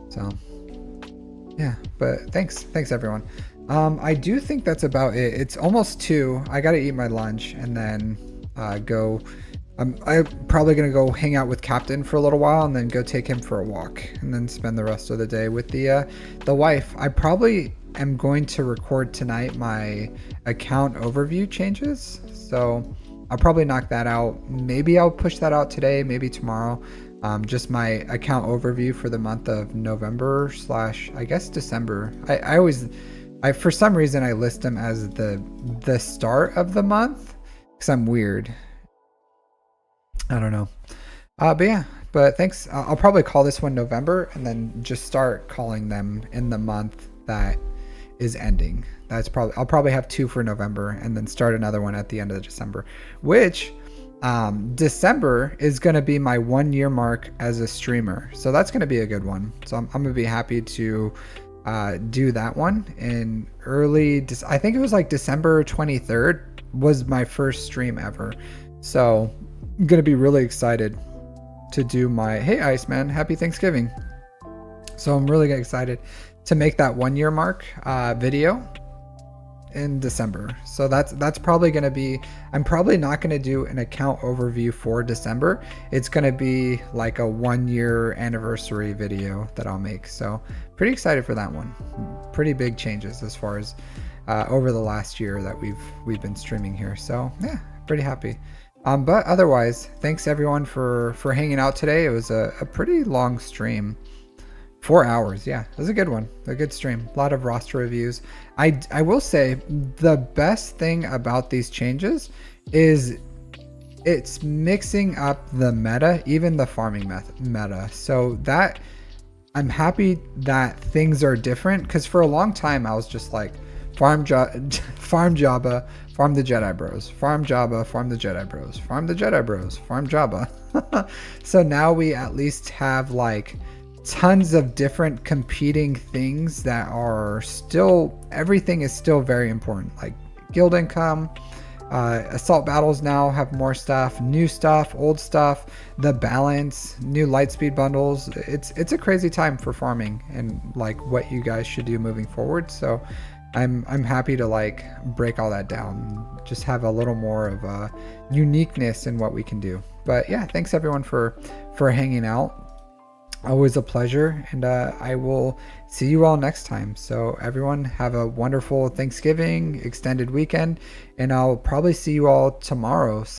So yeah, but thanks everyone. I do think that's about it. It's almost 2. I gotta eat my lunch and then go. I'm probably gonna go hang out with Captain for a little while and then go take him for a walk and then spend the rest of the day with the wife. I probably am going to record tonight my account overview changes, so I'll probably knock that out. Maybe I'll push that out today, maybe tomorrow. Just my account overview for the month of November / I guess December. I always for some reason I list them as the start of the month because I'm weird. I don't know. But yeah, but thanks. I'll probably call this one November and then just start calling them in the month that is ending. I'll probably have 2 for November and then start another one at the end of December, which December is going to be my 1-year mark as a streamer. So that's going to be a good one. So I'm going to be happy to do that one in I think it was like December 23rd was my first stream ever. So I'm going to be really excited to do hey Iceman, happy Thanksgiving. So I'm really excited to make that 1-year mark video in December. So that's probably going to be, I'm probably not going to do an account overview for December. It's going to be like a 1-year anniversary video that I'll make. So pretty excited for that one. Pretty big changes as far as over the last year that we've been streaming here. So yeah, pretty happy. But otherwise, thanks everyone for hanging out today. It was a pretty long stream. 4 hours, yeah, it was a good one, a good stream. A lot of roster reviews. I will say the best thing about these changes is it's mixing up the meta, even the farming meta. So that I'm happy that things are different because for a long time I was just like farm Jabba, farm the Jedi Bros, farm Jabba, farm the Jedi Bros, farm the Jedi Bros, farm Jabba. So now we at least have like tons of different competing things that are still, everything is still very important, like guild income, assault battles now have more stuff, new stuff, old stuff, the balance, new lightspeed bundles. It's a crazy time for farming and like what you guys should do moving forward. So I'm happy to like break all that down, just have a little more of a uniqueness in what we can do. But yeah, thanks everyone for hanging out. Always a pleasure, and I will see you all next time. So everyone have a wonderful Thanksgiving extended weekend, and I'll probably see you all tomorrow.